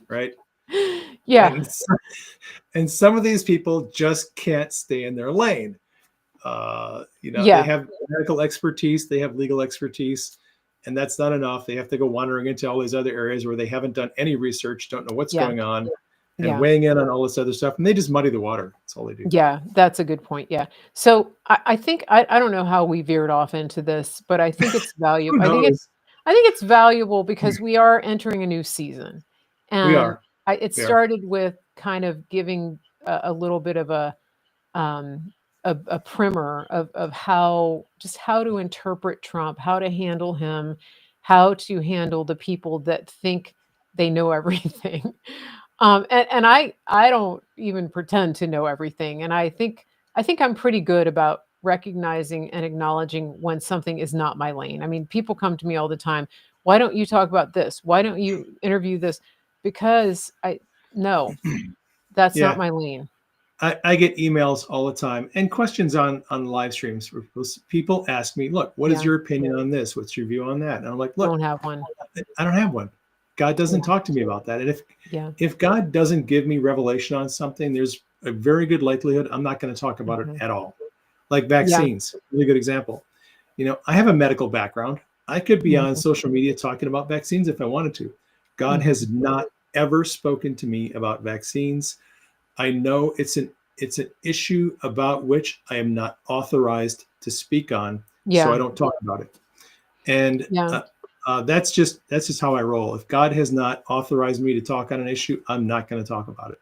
right? Yeah. And some of these people just can't stay in their lane. They Yeah. have medical expertise, they have legal expertise, and that's not enough. They have to go wandering into all these other areas where they haven't done any research, don't know what's Yeah. going on, and Yeah. weighing in on all this other stuff, and they just muddy the water. That's all they do. Yeah, that's a good point. Yeah. So I think I don't know how we veered off into this, but I think it's Who valuable. knows? I think it's valuable because we are entering a new season, We and are. it We are. started with kind of giving a little bit of a primer of how to interpret Trump, how to handle him, how to handle the people that think they know everything. And I don't even pretend to know everything, and I think I'm pretty good about recognizing and acknowledging when something is not my lane. I mean, people come to me all the time. Why don't you talk about this? Why don't you interview this? Because no, that's Yeah. not my lane. I get emails all the time and questions on live streams. Where people ask me, look, what is Yeah. your opinion on this? What's your view on that? And I'm like, look, Don't have one. I don't have one. God doesn't Yeah. talk to me about that. And Yeah. if God doesn't give me revelation on something, there's a very good likelihood I'm not going to talk about Mhm. it at all. Like vaccines, really good example. I have a medical background. I could be on Mhm. social media talking about vaccines if I wanted to. God Mhm. has not ever spoken to me about vaccines. I know it's an issue about which I am not authorized to speak on, so I Yeah. don't talk about it. And Yeah. that's just how I roll. If God has not authorized me to talk on an issue, I'm not going to talk about it.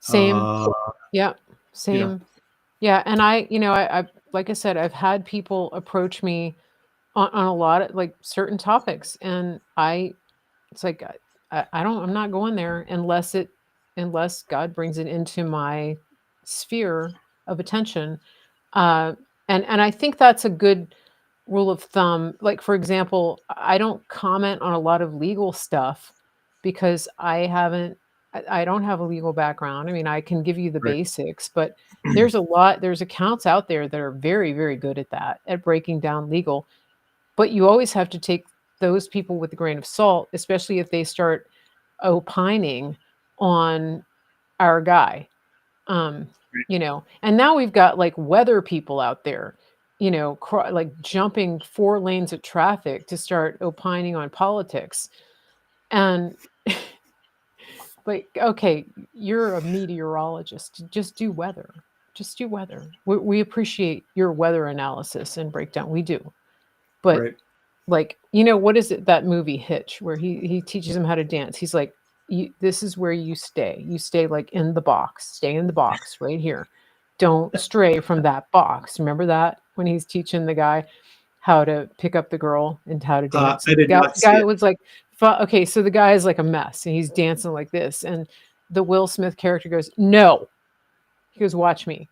Same. Uh, Yeah. Same. Yeah. And I like I said, I've had people approach me on a lot of like certain topics, and it's like I'm not going there unless God brings it into my sphere of attention. Uh, and I think that's a good rule of thumb. Like, for example, I don't comment on a lot of legal stuff because I don't have a legal background. I mean, I can give you the Right. basics, but there's accounts out there that are very, very good at that, at breaking down legal. But you always have to take those people with a grain of salt, especially if they start opining on our guy. And now we've got like weather people out there, like jumping 4 lanes of traffic to start opining on politics. And like, okay, you're a meteorologist. Just do weather. Just do weather. We appreciate your weather analysis and breakdown. We do. But Right. like, what is it, that movie Hitch, where he teaches him how to dance? He's like, this is where you stay. You stay like in the box. Stay in the box right here. Don't stray from that box. Remember that when he's teaching the guy how to pick up the girl and how to dance. I did not The see guy it. was like, okay, so the guy is like a mess and he's dancing like this. And the Will Smith character goes, no. He goes, watch me.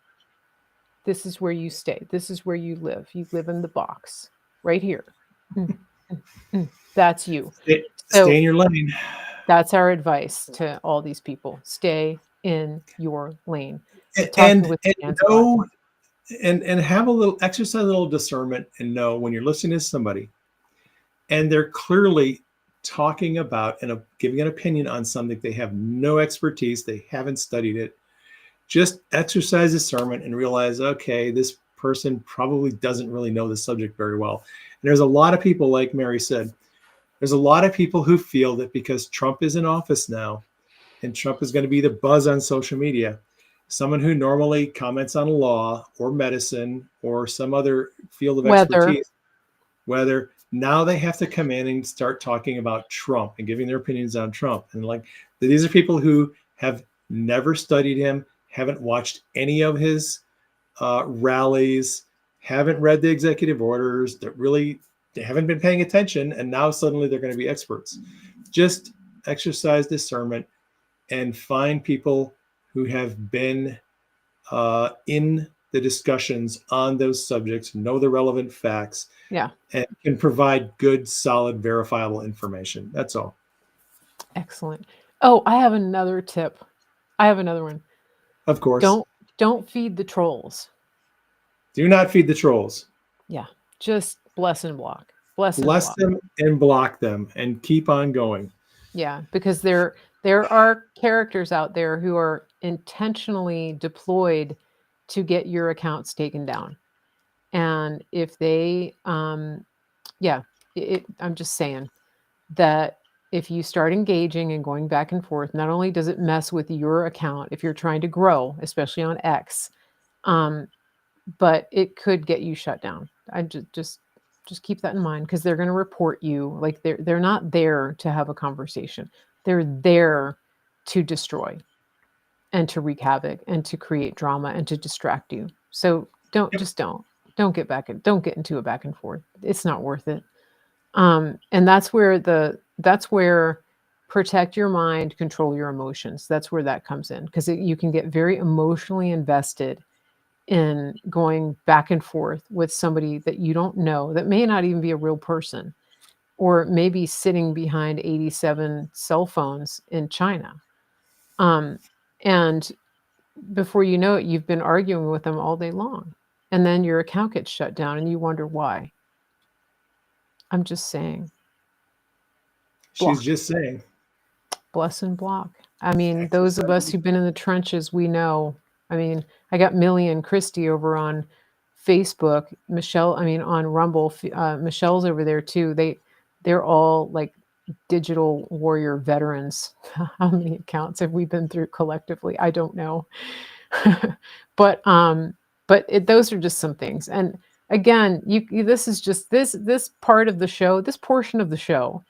This is where you stay. This is where you live. You live in the box right here. That's you. Stay in your lane. That's our advice to all these people. Stay in your lane. And know, and have a little exercise, a little discernment, and know when you're listening to somebody and they're clearly talking about and giving an opinion on something they have no expertise, they haven't studied it. Just exercise discernment and realize, okay, this person probably doesn't really know the subject very well. And there's a lot of people, like Mary said, there's a lot of people who feel that because Trump is in office now and Trump is going to be the buzz on social media, someone who normally comments on law or medicine or some other field of expertise, whether now they have to come in and start talking about Trump and giving their opinions on Trump. And like, these are people who have never studied him, haven't watched any of his rallies, haven't read the executive orders, that really they haven't been paying attention, and now suddenly they're going to be experts. Just exercise discernment and find people who have been in the discussions on those subjects, know the relevant facts, and can provide good, solid, verifiable information. That's all. Excellent. Oh, I have another tip. I have another one. Of course. Don't feed the trolls. Do not feed the trolls. Yeah. Just bless and block. Bless them and block them and keep on going. Yeah, because there are characters out there who are intentionally deployed to get your accounts taken down. And if they I'm just saying that if you start engaging and going back and forth, not only does it mess with your account if you're trying to grow, especially on X, but it could get you shut down. I just keep that in mind, because they're going to report you. Like they're not there to have a conversation. They're there to destroy and to wreak havoc and to create drama and to distract you. So don't get into a back and forth. It's not worth it. And that's where protect your mind, control your emotions. That's where that comes in, because you can get very emotionally invested in going back and forth with somebody that you don't know, that may not even be a real person, or maybe sitting behind 87 cell phones in China. And before you know it, you've been arguing with them all day long. And then your account gets shut down and you wonder why. I'm just saying. She's just saying. Bless and block. I mean, those of us who've been in the trenches, we know. I mean, I got Millie and Christy over on Facebook. On Rumble. Michelle's over there too. They're all like digital warrior veterans. How many accounts have we been through collectively? I don't know. But those are just some things. And again, this is just this part of the show. This portion of the show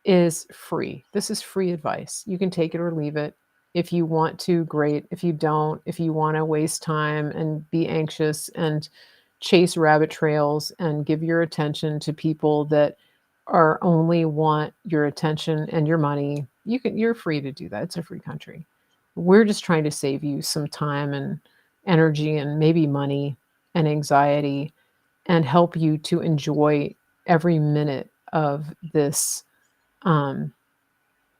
is free. This is free advice. You can take it or leave it. If you want to, great. If you don't, if you want to waste time and be anxious and chase rabbit trails and give your attention to people that only want your attention and your money, you're free to do that. It's a free country. We're just trying to save you some time and energy and maybe money and anxiety, and help you to enjoy every minute of this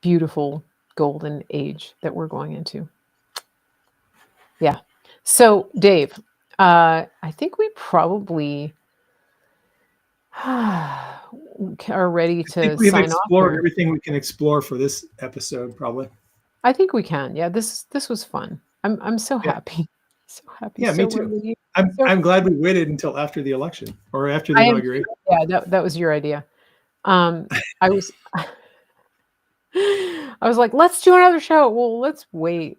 beautiful golden age that we're going into. Yeah. So Dave, I think we probably are ready to we've sign explored off. Everything we can explore for this episode, probably. I think we can. Yeah, this was fun. I'm so happy. So happy. Yeah, me too. I'm glad we waited until after the election or after the inauguration. Yeah, that was your idea. I was like, let's do another show. Well, let's wait.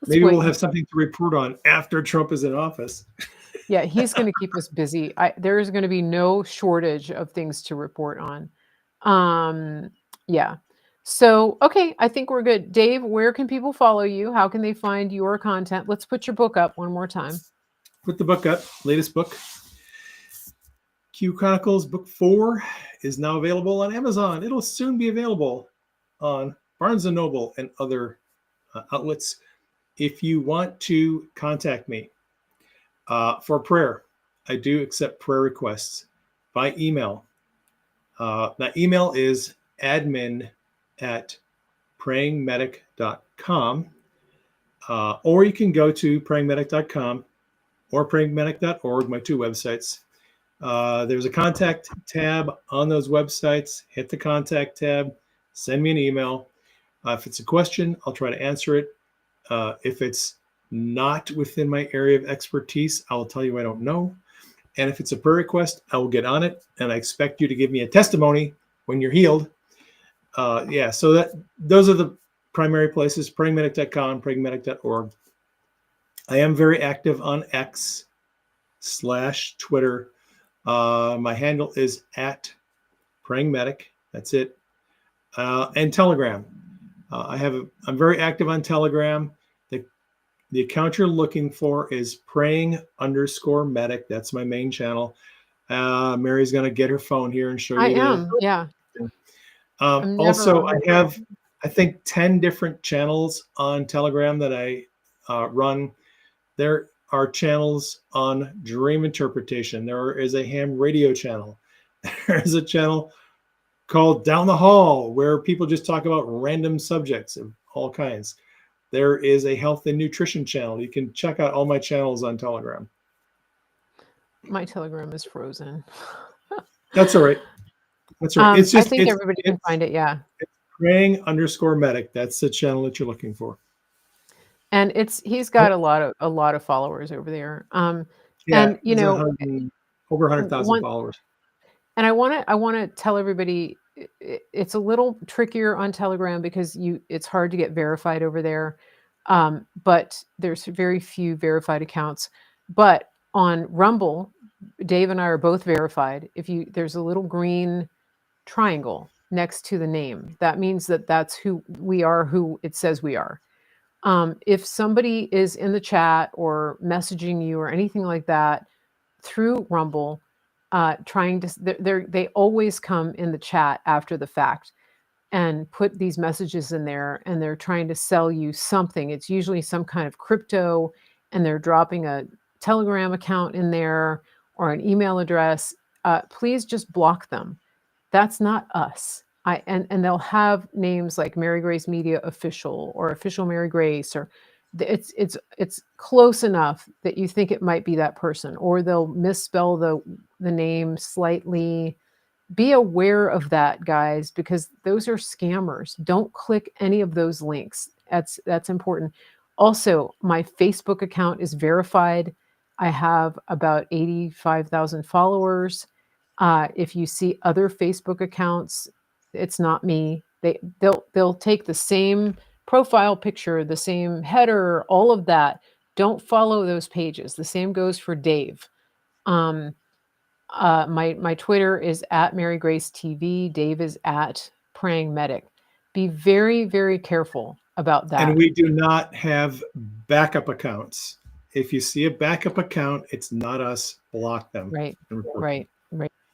Maybe we'll have something to report on after Trump is in office. Yeah, he's going to keep us busy. There is going to be no shortage of things to report on. Yeah. So, okay, I think we're good. Dave, where can people follow you? How can they find your content? Let's put your book up one more time. Put the book up. Latest book, Q Chronicles, book 4, is now available on Amazon. It'll soon be available on Barnes & Noble and other outlets. If you want to contact me for prayer, I do accept prayer requests by email. That email is admin@prayingmedic.com, or you can go to prayingmedic.com or prayingmedic.org, my 2 websites. There's a contact tab on those websites. Hit the contact tab, send me an email. If it's a question, I'll try to answer it. If it's not within my area of expertise, I'll tell you I don't know. And if it's a prayer request, I will get on it. And I expect you to give me a testimony when you're healed. So those are the primary places: prayingmedic.com, prayingmedic.org. I am very active on X/Twitter. My handle is @prayingmedic. That's it. And Telegram. I'm very active on Telegram. The account you're looking for is praying_medic. That's my main channel. Mary's going to get her phone here and show you. I am, yeah. Also, I have, I think, 10 different channels on Telegram that I run. There are channels on dream interpretation. There is a ham radio channel. There's a channel called Down the Hall, where people just talk about random subjects of all kinds. There is a health and nutrition channel. You can check out all my channels on Telegram. My Telegram is frozen. That's all right. That's all right. It's just, I think everybody can find it. Yeah. It's praying_medic. That's the channel that you're looking for. And he's got a lot of followers over there. Yeah, and over 100,000 followers. And I want to tell everybody, it's a little trickier on Telegram because it's hard to get verified over there. But there's very few verified accounts. But on Rumble, Dave and I are both verified. There's a little green triangle next to the name. That means that's who we are, who it says we are. If somebody is in the chat or messaging you or anything like that through Rumble, they always come in the chat after the fact and put these messages in there, and they're trying to sell you something. It's usually some kind of crypto, and they're dropping a Telegram account in there or an email address. Please just block them. That's not us. And they'll have names like Mary Grace Media Official or Official Mary Grace, or it's close enough that you think it might be that person, or they'll misspell the name slightly. Be aware of that, guys, because those are scammers. Don't click any of those links. That's important. Also, my Facebook account is verified. I have about 85,000 followers. If you see other Facebook accounts, it's not me. They'll take the same profile picture, the same header, all of that. Don't follow those pages. The same goes for Dave. My Twitter is @MaryGraceTV. Dave is @PrayingMedic. Be very, very careful about that. And we do not have backup accounts. If you see a backup account, it's not us. Block them. Right.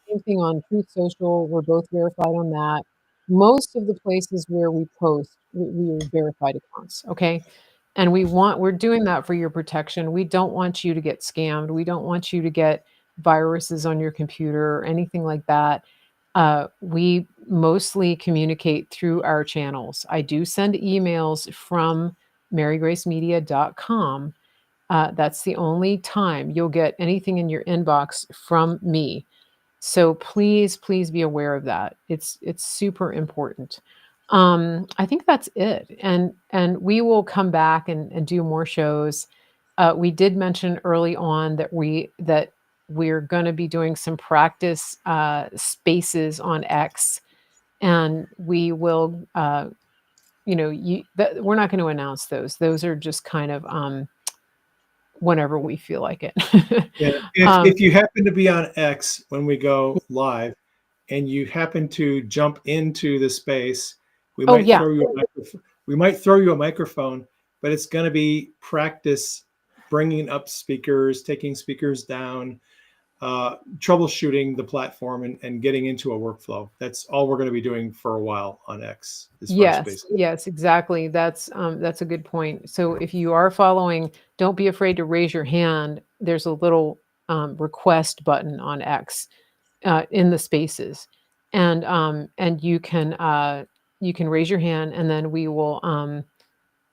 Same thing on Truth Social. We're both verified on that. Most of the places where we post, we are verified accounts. Okay. And we're doing that for your protection. We don't want you to get scammed. We don't want you to get viruses on your computer or anything like that. We mostly communicate through our channels. I do send emails from marygracemedia.com. That's the only time you'll get anything in your inbox from me. So please be aware of that. It's super important. I think that's it. And we will come back and do more shows. We did mention early on that we're going to be doing some practice spaces on X, and we will, we're not going to announce those. Those are just kind of whenever we feel like it. Yeah. If you happen to be on X when we go live, and you happen to jump into the space We Oh might yeah. throw you a microphone. We might throw you a microphone, but it's going to be practice bringing up speakers, taking speakers down, troubleshooting the platform, and getting into a workflow. That's all we're going to be doing for a while on X as far as Yes, space. yes, exactly. That's a good point. So if you are following, don't be afraid to raise your hand. There's a little request button on X in the spaces, and you can raise your hand, and then we will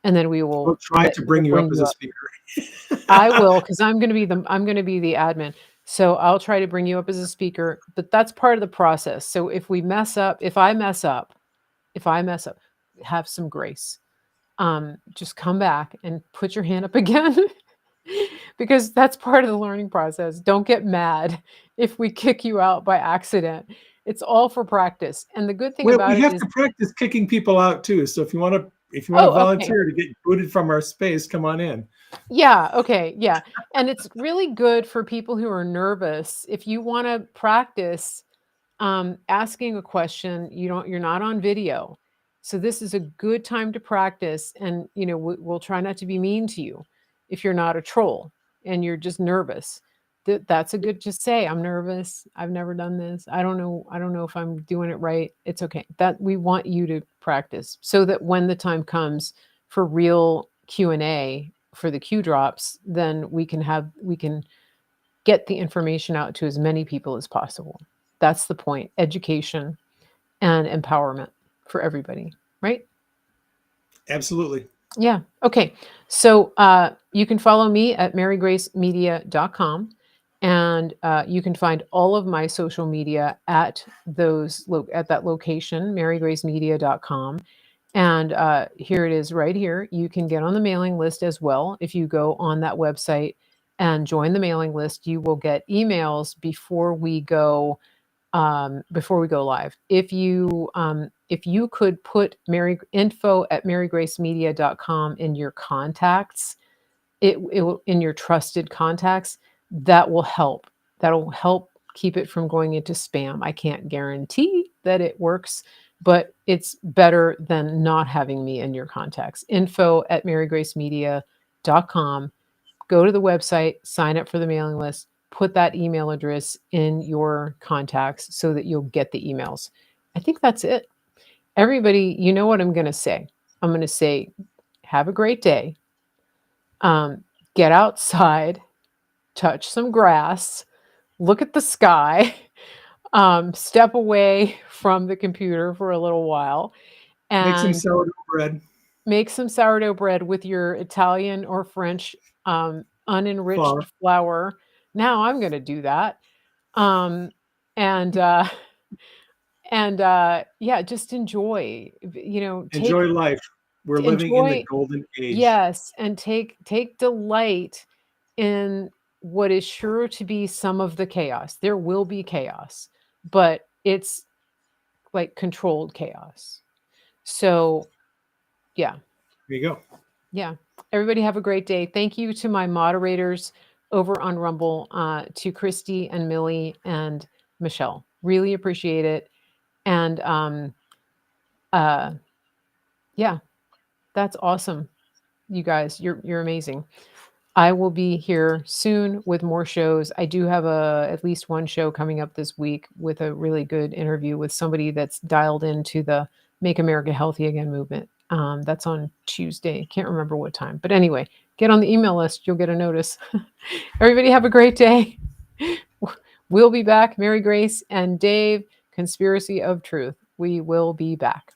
We'll try to we'll bring you up bring as you a up. speaker. I will, because I'm going to be the admin. So I'll try to bring you up as a speaker, but that's part of the process. So if we mess up, if I mess up, have some grace. Just come back and put your hand up again because that's part of the learning process. Don't get mad if we kick you out by accident. It's all for practice. And the good thing Well, about we it have is, to practice kicking people out too. So if you want to oh, okay. volunteer to get booted from our space, come on in. Yeah, okay, yeah. And it's really good for people who are nervous. If you want to practice asking a question, you're not on video. So this is a good time to practice, and we'll try not to be mean to you if you're not a troll and you're just nervous. That's a good, just say, I'm nervous. I've never done this. I don't know if I'm doing it right. It's okay. That we want you to practice so that when the time comes for real Q&A for the Q drops, then we can get the information out to as many people as possible. That's the point. Education and empowerment for everybody, right? Absolutely. Yeah. Okay. So you can follow me at marygracemedia.com, and you can find all of my social media at that location, marygracemedia.com. And here it is right here. You can get on the mailing list as well. If you go on that website and join the mailing list, you will get emails before we go live. If you could put info@marygracemedia.com in your contacts, it will, in your trusted contacts, that'll help keep it from going into spam. I can't guarantee that it works, but it's better than not having me in your contacts. info@marygracemedia.com. Go to the website, sign up for the mailing list, put that email address in your contacts so that you'll get the emails. I think that's it. Everybody, you know what I'm going to say? I'm going to say, have a great day. Get outside, touch some grass, look at the sky, step away from the computer for a little while, Make some and sourdough bread. make some sourdough bread with your Italian or French unenriched flour. Now I'm going to do that. Um, and yeah, just enjoy. Enjoy life. We're living in the Enjoy. golden age. Yes, and take delight in what is sure to be some of the chaos. There will be chaos, but it's like controlled chaos. So, yeah. There you go. Yeah. Everybody have a great day. Thank you to my moderators over on Rumble, to Christy and Millie and Michelle. Really appreciate it. And yeah, that's awesome. You guys, you're amazing. I will be here soon with more shows. I do have at least one show coming up this week with a really good interview with somebody that's dialed into the Make America Healthy Again movement. That's on Tuesday. Can't remember what time. But anyway, get on the email list. You'll get a notice. Everybody have a great day. We'll be back. Mary Grace and Dave, Conspiracy of Truth. We will be back.